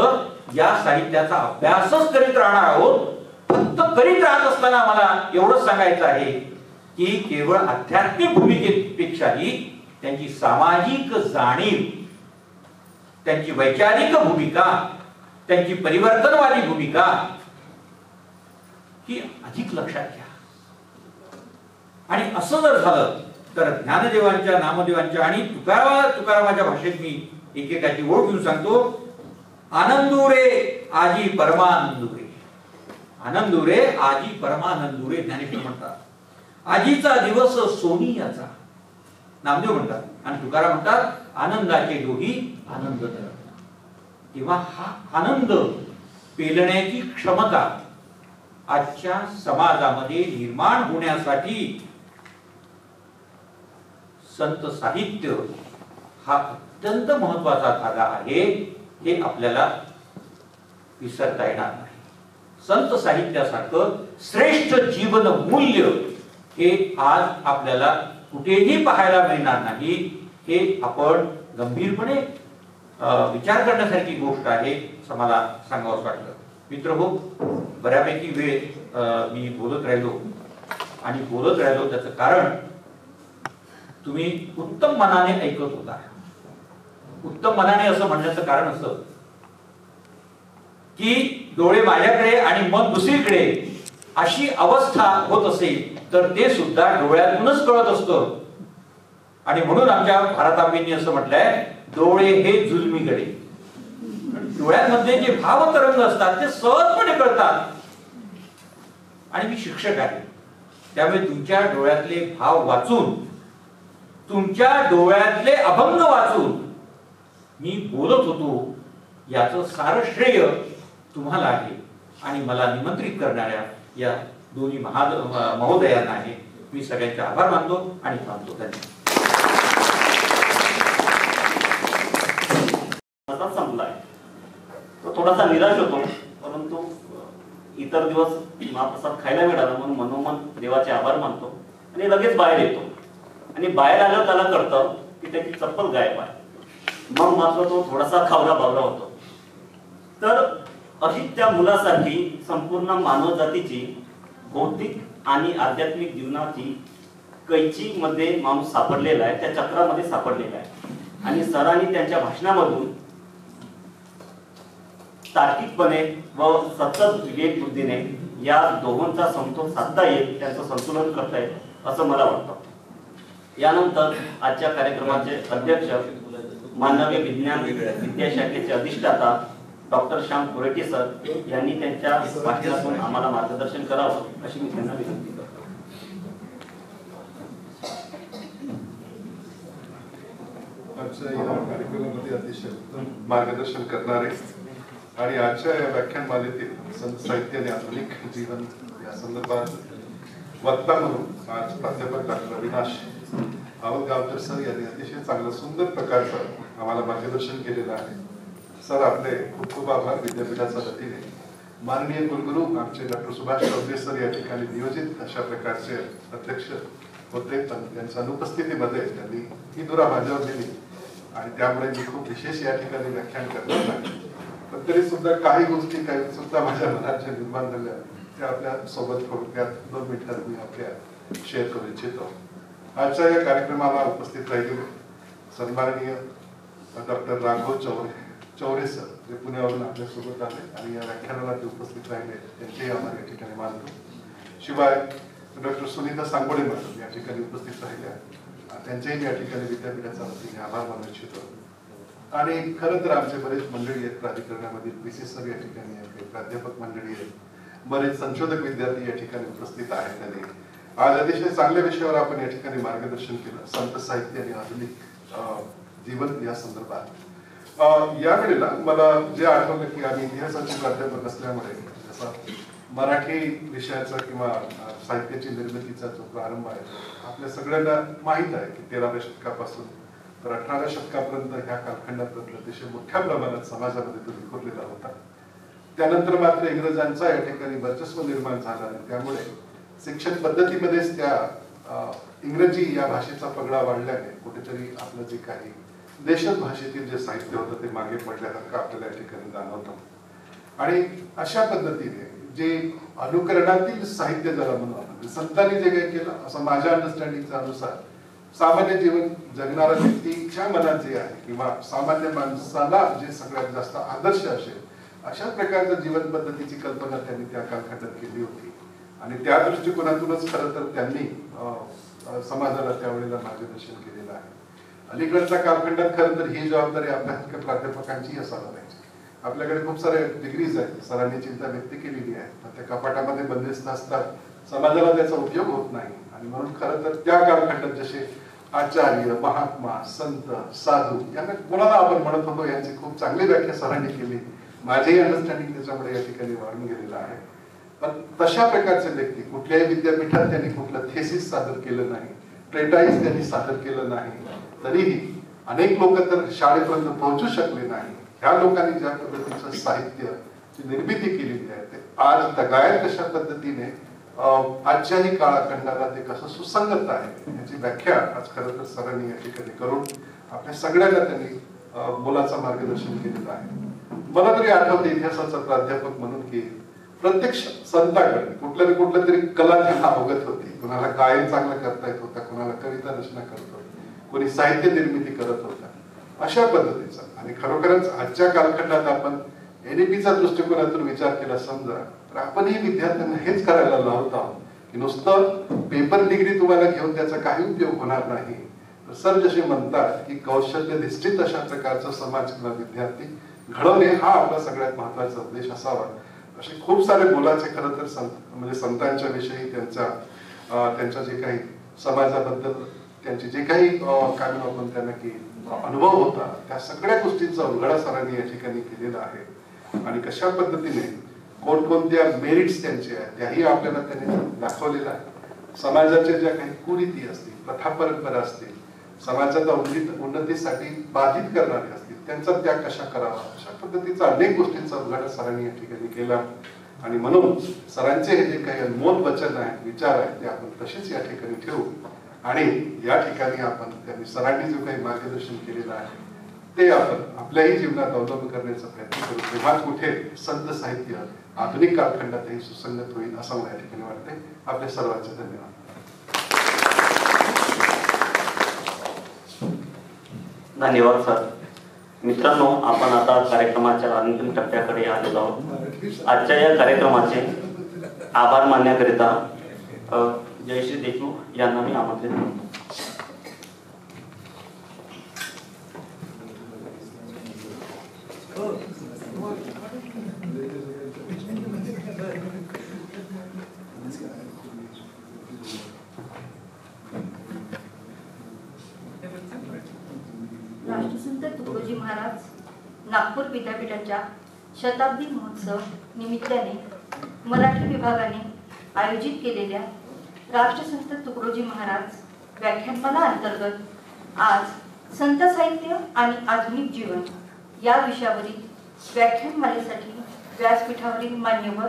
या साहित्याचा अभ्यासच करीत राहणार आहोत. फक्त करीत राहत असताना मला एवढंच सांगायचं आहे की केवळ आध्यात्मिक भूमिकेपेक्षाही त्यांची सामाजिक जाणीव, त्यांची वैचारिक भूमिका, त्यांची परिवर्तनवादी भूमिका ही अधिक लक्षात घ्या. आणि असं जर झालं तर ज्ञानदेवांच्या, नामदेवांच्या आणि तुकारामाच्या भाषेत मी एकेकाची ओळ घेऊन सांगतो. आनंदुरे आजी परमानंदुरे. आनंदुरे आजी परमानंदुरे ज्ञानेश्वर म्हणतात. आजीचा दिवस सोनियाचा नामदेव म्हणतात आणि तुकाराम म्हणतात आनंदाचे डोही आनंद धर. तेव्हा हा आनंद पेलण्याची क्षमता आजच्या समाजामध्ये निर्माण होण्यासाठी संत साहित्य हा अत्यंत महत्वाचा धागा आहे. हे आपल्याला विसरता येणार नाही. संत साहित्यासारखं श्रेष्ठ जीवन मूल्य हे आज आपल्याला कुठेही पाहायला मिळणार नाही. हे आपण गंभीरपणे विचार करण्यासारखी गोष्ट आहे असं मला सांगावंच वाटलं. मित्रहो, बऱ्यापैकी वेळ मी बोलत राहिलो त्याचं कारण तुम्ही उत्तम मनाने ऐकत होता. उत्तम मनाने असं म्हणण्याचं कारण असं की डोळे माझ्याकडे आणि मन दुसरीकडे अशी अवस्था होत असेल तर ते सुद्धा डोळ्यातूनच कळत असतं. आणि म्हणून आमच्या भारतांबेंनी असं म्हटलंय, डोळे हे जुलमीकडे. डोळ्यांमध्ये जे भावतरंग असतात ते सहजपणे कळतात. आणि मी शिक्षक आहे, त्यामुळे तुमच्या डोळ्यातले भाव वाचून, तुमच्या डोळ्यातले अभंग वाचून मी बोलत होतो. याचं सारं श्रेय तुम्हाला आहे आणि मला निमंत्रित करणाऱ्या या दोन्ही महोदयांना आहे. मी सगळ्यांचे आभार मानतो आणि मानतो. धन्यवाद. संपलाय तो थोडासा निराश होतो, परंतु इतर दिवस महाप्रसाद खायला मिळाला म्हणून मनोमन देवाचे आभार मानतो आणि लगेच बाहेर येतो. आणि बाहेर आल्यावर त्याला कळतं की त्याची चप्पल गायब आहे. मग मात्र तो थोडासा खावला बावला होतो. तर अशी त्या मुलासारखी संपूर्ण मानव जातीची भौतिक आणि आध्यात्मिक जीवनाची कैची मध्ये माणूस सापडलेला आहे, त्या चक्रामध्ये सापडलेला आहे. आणि सरांनी त्यांच्या भाषणामधून तार्किकपणे व सतत विवेक बुद्धीने या दोघांचा समतोल साधता येईल, त्यांचं संतुलन करता येईल असं मला वाटतं. यानंतर आजच्या कार्यक्रमाचे अध्यक्ष मानवी विज्ञान विद्याशाखेचे अधिष्ठाता डॉक्टर श्याम कोरेटे सर यांनी त्यांच्या भाषणातून आम्हाला मार्गदर्शन करावं अशी मी त्यांना विनंती करतो. आजच्या या कार्यक्रमामध्ये अतिशय उत्तम मार्गदर्शन करणारे आणि आजच्या या व्याख्यानमालेतील संत साहित्य आणि आधुनिक जीवन या संदर्भात वक्ता म्हणून आज प्राध्यापक डॉक्टर अविनाश आवतगावकर सर यांनी अतिशय चांगलं सुंदर प्रकारचं आम्हाला मार्गदर्शन केलेलं आहे. सर, आपले खूप खूप आभार. विद्यापीठाच्या वतीने माननीय कुलगुरू आमचे डॉक्टर सुभाष चौधरी सर या ठिकाणी नियोजित अशा प्रकारचे अध्यक्ष होते, पण त्यांच्या अनुपस्थितीमध्ये त्यांनी ही दुरा माझ्यावर दिली आणि त्यामुळे मी खूप विशेष या ठिकाणी व्याख्यान करणार नाही. पण तरी सुद्धा काही गोष्टी काही सुद्धा माझ्या मनात ज्या निर्माण झाल्या त्या आपल्या सोबत थोडक्यात 2 मिनिटात मी आपल्या शेअर करू इच्छितो. आजच्या या कार्यक्रमाला उपस्थित राहिलेले सन्माननीय डॉक्टर राघव चौरे सर जे पुण्यावरून आपल्या सोबत आले आणि या व्याख्यानाला ते उपस्थित राहिले त्यांचेही आभार या ठिकाणी मानतो. शिवाय डॉक्टर सुनीता सांगोळे मॅडम या ठिकाणी उपस्थित राहिल्या, त्यांचेही या ठिकाणी विद्यापीठाच्या वतीने आभार मानू इच्छितो. आणि खरं तर आमचे बरेच मंडळी आहेत प्राधिकरणामधील, पीसी सर या ठिकाणी आहेत, प्राध्यापक मंडळी आहेत, बरेच संशोधक विद्यार्थी या ठिकाणी उपस्थित आहेत. आणि आज अतिशय चांगल्या विषयावर आपण या ठिकाणी मार्गदर्शन केलं, संत साहित्य आणि आधुनिक जीवन या संदर्भात. या वेळेला मला जे आठवलं की आम्ही इतिहासाचे प्राध्यापक असल्यामुळे जसा मराठी विषयाचा किंवा साहित्याची निर्मितीचा जो प्रारंभ आहे आपल्या सगळ्यांना माहीत आहे की 13व्या शतकापासून तर 18व्या शतकापर्यंत ह्या कालखंडात अतिशय मोठ्या प्रमाणात समाजामध्ये तो विखुरलेला होता. त्यानंतर मात्र इंग्रजांचा या ठिकाणी वर्चस्व निर्माण झाला आणि त्यामुळे शिक्षण पद्धतीमध्येच त्या इंग्रजी या भाषेचा पगडा वाढल्याने कुठेतरी आपलं जे काही देशज भाषेतील जे साहित्य होतं ते मागे पडल्यासारखं आपल्याला या ठिकाणी जाणवतं. आणि अशा पद्धतीने जे अनुकरणातील साहित्य ज्याला म्हणू आपण, संतांनी जे काही केलं असं माझ्या अंडरस्टँडिंगच्या अनुसार सामान्य जीवन जगणारा व्यक्तीच्या मनात जे आहे किंवा सामान्य माणसाला जे सगळ्यात जास्त आदर्श असेल अशा प्रकारच्या जीवन पद्धतीची कल्पना त्यांनी त्या कालखंडात केली होती. आणि त्या दृष्टिकोनातूनच खरं तर त्यांनी समाजाला त्यावेळेला मार्गदर्शन केलेलं आहे. अलीकडच्या कालखंडात खरं तर ही जबाबदारी आपल्या प्राध्यापकांची असायला पाहिजे. आपल्याकडे खूप सारे डिग्रीज आहेत, सरांनी चिंता व्यक्त केलेली आहे, पण त्या कपाटामध्ये बंदिस्त असतात, समाजाला त्याचा उपयोग होत नाही. आणि म्हणून खरं तर त्या कालखंडात जसे आचार्य, महात्मा, संत, साधू यांना कोणाला आपण म्हणत होतो यांची खूप चांगली व्याख्या सरांनी केली. माझेही अंडरस्टँडिंग त्याच्यामुळे या ठिकाणी वाढून गेलेलं आहे. पण तशा प्रकारचे व्यक्ती कुठल्याही विद्यापीठात त्यांनी कुठलं थेसिस सादर केलं नाही, ट्रेटाईज त्यांनी सादर केलं नाही, तरीही अनेक लोक तर शाळेपर्यंत पोहोचू शकले नाही. ह्या लोकांनी ज्या पद्धतीचं साहित्याची निर्मिती केलेली आहे ते आज तगायत कशा पद्धतीने आजच्याही काळखंडाला ते कसं सुसंगत आहे याची व्याख्या आज खरं तर सरांनी या ठिकाणी करून आपल्या सगळ्यांना त्यांनी मोलाचं मार्गदर्शन केलेलं आहे. मला तरी आठवते इतिहासाचा प्राध्यापक म्हणून की प्रत्येक संताकडे कुठल्या ना कुठल्या तरी कला त्यांना अवगत होती. कुणाला गायन चांगलं करता येत होता, कुणाला कविता रचना करत होता, कोणी साहित्य निर्मिती करत होता. अशा पद्धतीचा आणि खरोखरच आजच्या कालखंडात आपण NEPचा दृष्टिकोनातून विचार केला समजा तर आपणही विद्यार्थ्यांना हेच करायला लावत आहोत की नुसतं पेपर डिग्री तुम्हाला घेऊन त्याचा काही उपयोग होणार नाही. सर जसे म्हणतात की कौशल्यधिष्ठित अशा प्रकारचा समाज किंवा विद्यार्थी घडवणे हा आपला सगळ्यात महत्वाचा उद्देश असावा. असे खूप सारे बोलाचे खरं तर म्हणजे संतांच्या विषयी त्यांच्या जे काही समाजाबद्दल त्यांचे जे काही काय म्हणू आपण त्यांना की अनुभव होता त्या सगळ्या गोष्टींचा उलगडा सरांनी या ठिकाणी केलेला आहे. आणि कशा पद्धतीने कोणकोणत्या मेरिट्स त्यांचे आहेत त्याही आपल्याला त्यांनी दाखवलेलं आहे. समाजाच्या ज्या काही कुरीती असतील, प्रथा परंपरा असतील, समाजाच्या उन्नतीसाठी बाधित करणारे असतील त्यांचा त्याग कशा करावा अशा पद्धतीचा अनेक गोष्टींचा उलगडा सरांनी या ठिकाणी केला. आणि म्हणून सरांचे हे जे काही अनमोल वचन आहेत, विचार आहेत ते आपण तसेच या ठिकाणी ठेवू आणि या ठिकाणी आपण त्यांनी सरांनी जो काही मार्गदर्शन केलेलं आहे ते आपण आपल्याही जीवनात अवलंब करण्याचा प्रयत्न करू. तेव्हा कुठे संत साहित्य आधुनिक कालखंडातही सुसंगत होईल असं मला या ठिकाणी वाटते. आपल्या सर्वांचे धन्यवाद. धन्यवाद सर. मित्रांनो, आपण आता कार्यक्रमाच्या अंतिम टप्प्याकडे आलेलो आहोत. आजच्या या कार्यक्रमाचे आभार मानण्याकरिता जयश्री देशमुख यांना मी आमंत्रित करतो. राष्ट्रसंत तुकडोजी महाराज नागपूर विद्यापीठाच्या शताब्दी महोत्सव निमित्ताने मराठी विभागाने आयोजित केलेल्या राष्ट्रसंत तुकडोजी महाराज व्याख्यानमाला अंतर्गत आज संत साहित्य आणि आधुनिक जीवन या विषयावरील व्याख्यानमालेसाठी व्यासपीठावरील मान्यवर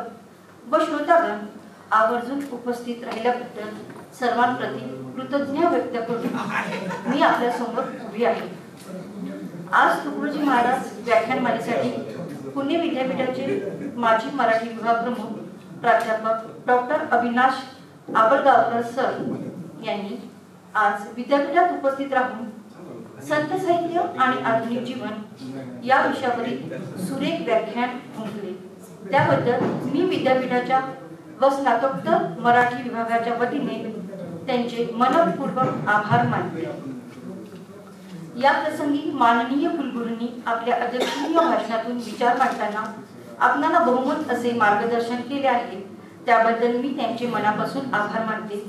व श्रोतागण आवर्जून उपस्थित राहिल्याबद्दल सर्वांप्रती कृतज्ञ व्यक्त करून मी आपल्यासमोर उभी आहे. आज तुकडोजी महाराज व्याख्यानमालेसाठी पुणे विद्यापीठाचे माजी मराठी विभाग प्रमुख प्राध्यापक डॉक्टर अविनाश आबलगावकर सर यांनी आज विद्यापीठात उपस्थित राहून संत साहित्य आणि आधुनिक जीवन या विषयावरील सुरेख व्याख्यान मुकले. त्याबद्दल मी विद्यापीठाच्या व स्नातकोत्तर मराठी विभागाच्या वतीने त्यांचे मनपूर्वक आभार मानते. या प्रसंगी माननीय कुलगुरूंनी आपल्या अध्यक्षीय भाषणातून विचार मांडताना आपणाला बहुमत असे मार्गदर्शन केले आहे. त्याबद्दल मी त्यांचे मनापासून आभार मानते.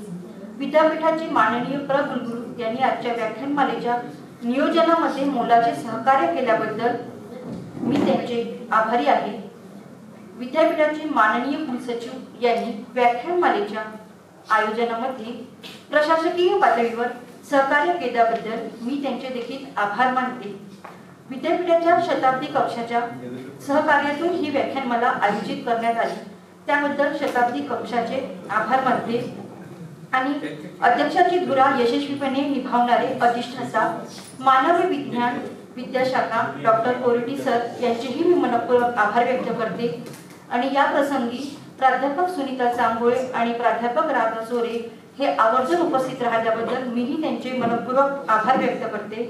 विद्यापीठाचे माननीय कुलगुरू यांनी आजच्या व्याख्यानमालेच्या नियोजनामध्ये मोलाचे सहकार्य केल्याबद्दल मी त्यांचे आभारी आहे. विद्यापीठाचे माननीय कुलसचिव यांनी व्याख्यानमालेच्या आयोजनामध्ये प्रशासकीय पातळीवर सहकार्य केल्याबद्दल मी त्यांचे देखील आभार मानते. विद्यापीठाच्या शताब्दी कक्षाच्या सहकार्यातून ही व्याख्यानमाला आयोजित करण्यात आली त्याबद्दल शताब्दी कक्षाचे आभार मानते. आणि अध्यक्षाची धुरा यशस्वीपणे निभावणारे अधिष्ठाता मानवी विज्ञान विद्याशाखा डॉक्टर कोरडी सर यांचेही मी मनपूर्वक आभार व्यक्त करते. आणि या प्रसंगी प्राध्यापक सुनीता चांगोळे आणि प्राध्यापक राधा सोरे हे आवर्जून उपस्थित राहिल्याबद्दल मीही त्यांचे मनपूर्वक आभार व्यक्त करते.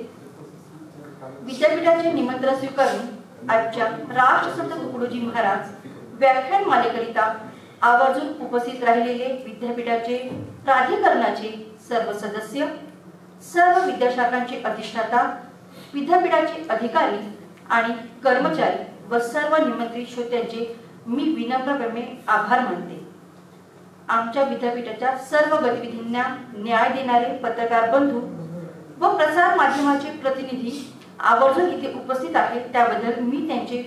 विद्यापीठाचे निमंत्रण स्वीकारून आजच्या राष्ट्रसंत तुकडोजी महाराज व्याख्यानमालेकरिता आवर्जून उपस्थित राहिलेले विद्यापीठाचे प्राधिकरणाचे सर्व सदस्य, सर्व विद्याशाखांचे अधिष्ठाता, विद्यापीठाचे अधिकारी आणि कर्मचारी व सर्व निमंत्रित श्रोत्यांचे मी विनम्रपणे आभार मानते. आमच्या विद्यापीठाच्या सर्व गतिविधींना न्याय देणारे पत्रकार बंधू व प्रसार माध्यमाचे प्रतिनिधी आवर्जून इथे उपस्थित आहेत त्याबद्दल मी त्यांचे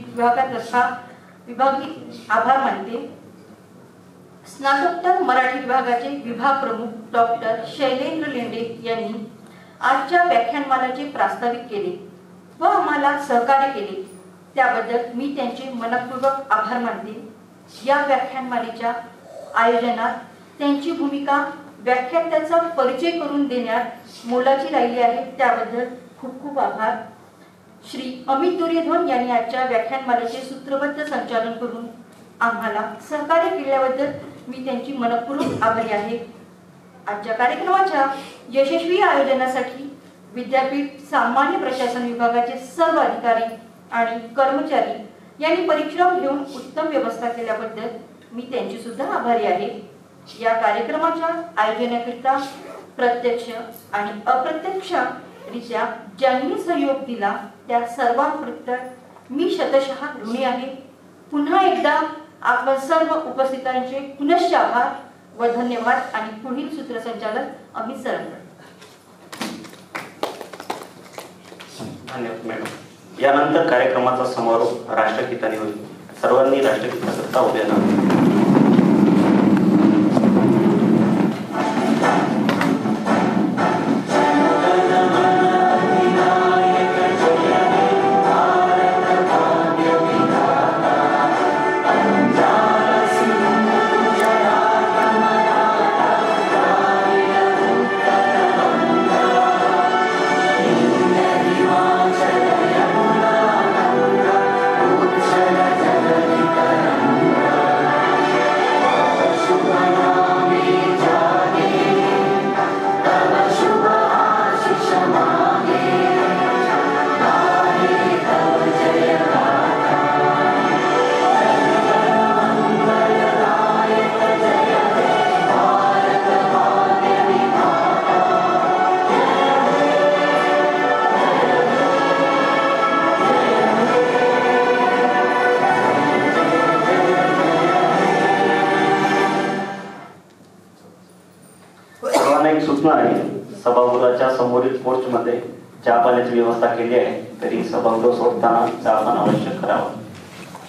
विभागीय आभार मानते. स्नातकोत्तर मराठी विभागाचे विभाग प्रमुख डॉक्टर शैलेंद्र लेंडे यांनी आजच्या व्याख्यानमालाचे प्रास्ताविक केले व आम्हाला सहकार्य केले त्याबद्दल मी त्यांचे मनपूर्वक आभार मानते. या व्याख्यानमालेच्या आयोजनात त्यांची भूमिका व्याख्यात्याचा परिचय करून देण्यात मोलाची राहिली आहे, त्याबद्दल खूप खूप आभार. श्री अमित दुर्योधन यांनी आजच्या व्याख्यानमालेचे सूत्रबद्ध संचालन करून आम्हाला सहकार्य केल्याबद्दल मी त्यांची मनपूर्वक आभारी आहे. आजच्या कार्यक्रमाच्या यशस्वी आयोजनासाठी विद्यापीठ सामान्य प्रशासन विभागाचे सर्व अधिकारी आणि कर्मचारी यांनी परिश्रम घेऊन उत्तम व्यवस्था केल्याबद्दल मी त्यांची सुद्धा आभारी आहे. या कार्यक्रमाच्या आयोजनाकरिता प्रत्यक्ष आणि अप्रत्यक्षरित्या ज्यांनी सहयोग दिला त्या सर्वांबद्दल मी शतशः ऋणी आहे. पुन्हा एकदा आपण सर्व उपस्थितांचे पुनश्च आभार व धन्यवाद. आणि पुढील सूत्रसंचालन अमित सरांकडे. धन्यवाद मॅडम. यानंतर कार्यक्रमाचा समारोप राष्ट्रगीताने होईल. सर्वांनी राष्ट्रगीताकरता उभे राहा. सूचना आहे. सभागृहाच्या समोरील पोर्च मध्ये चहा पाण्याची व्यवस्था केली आहे, तरी सभागृह सोडताना चहा पान आवश्यक करावा.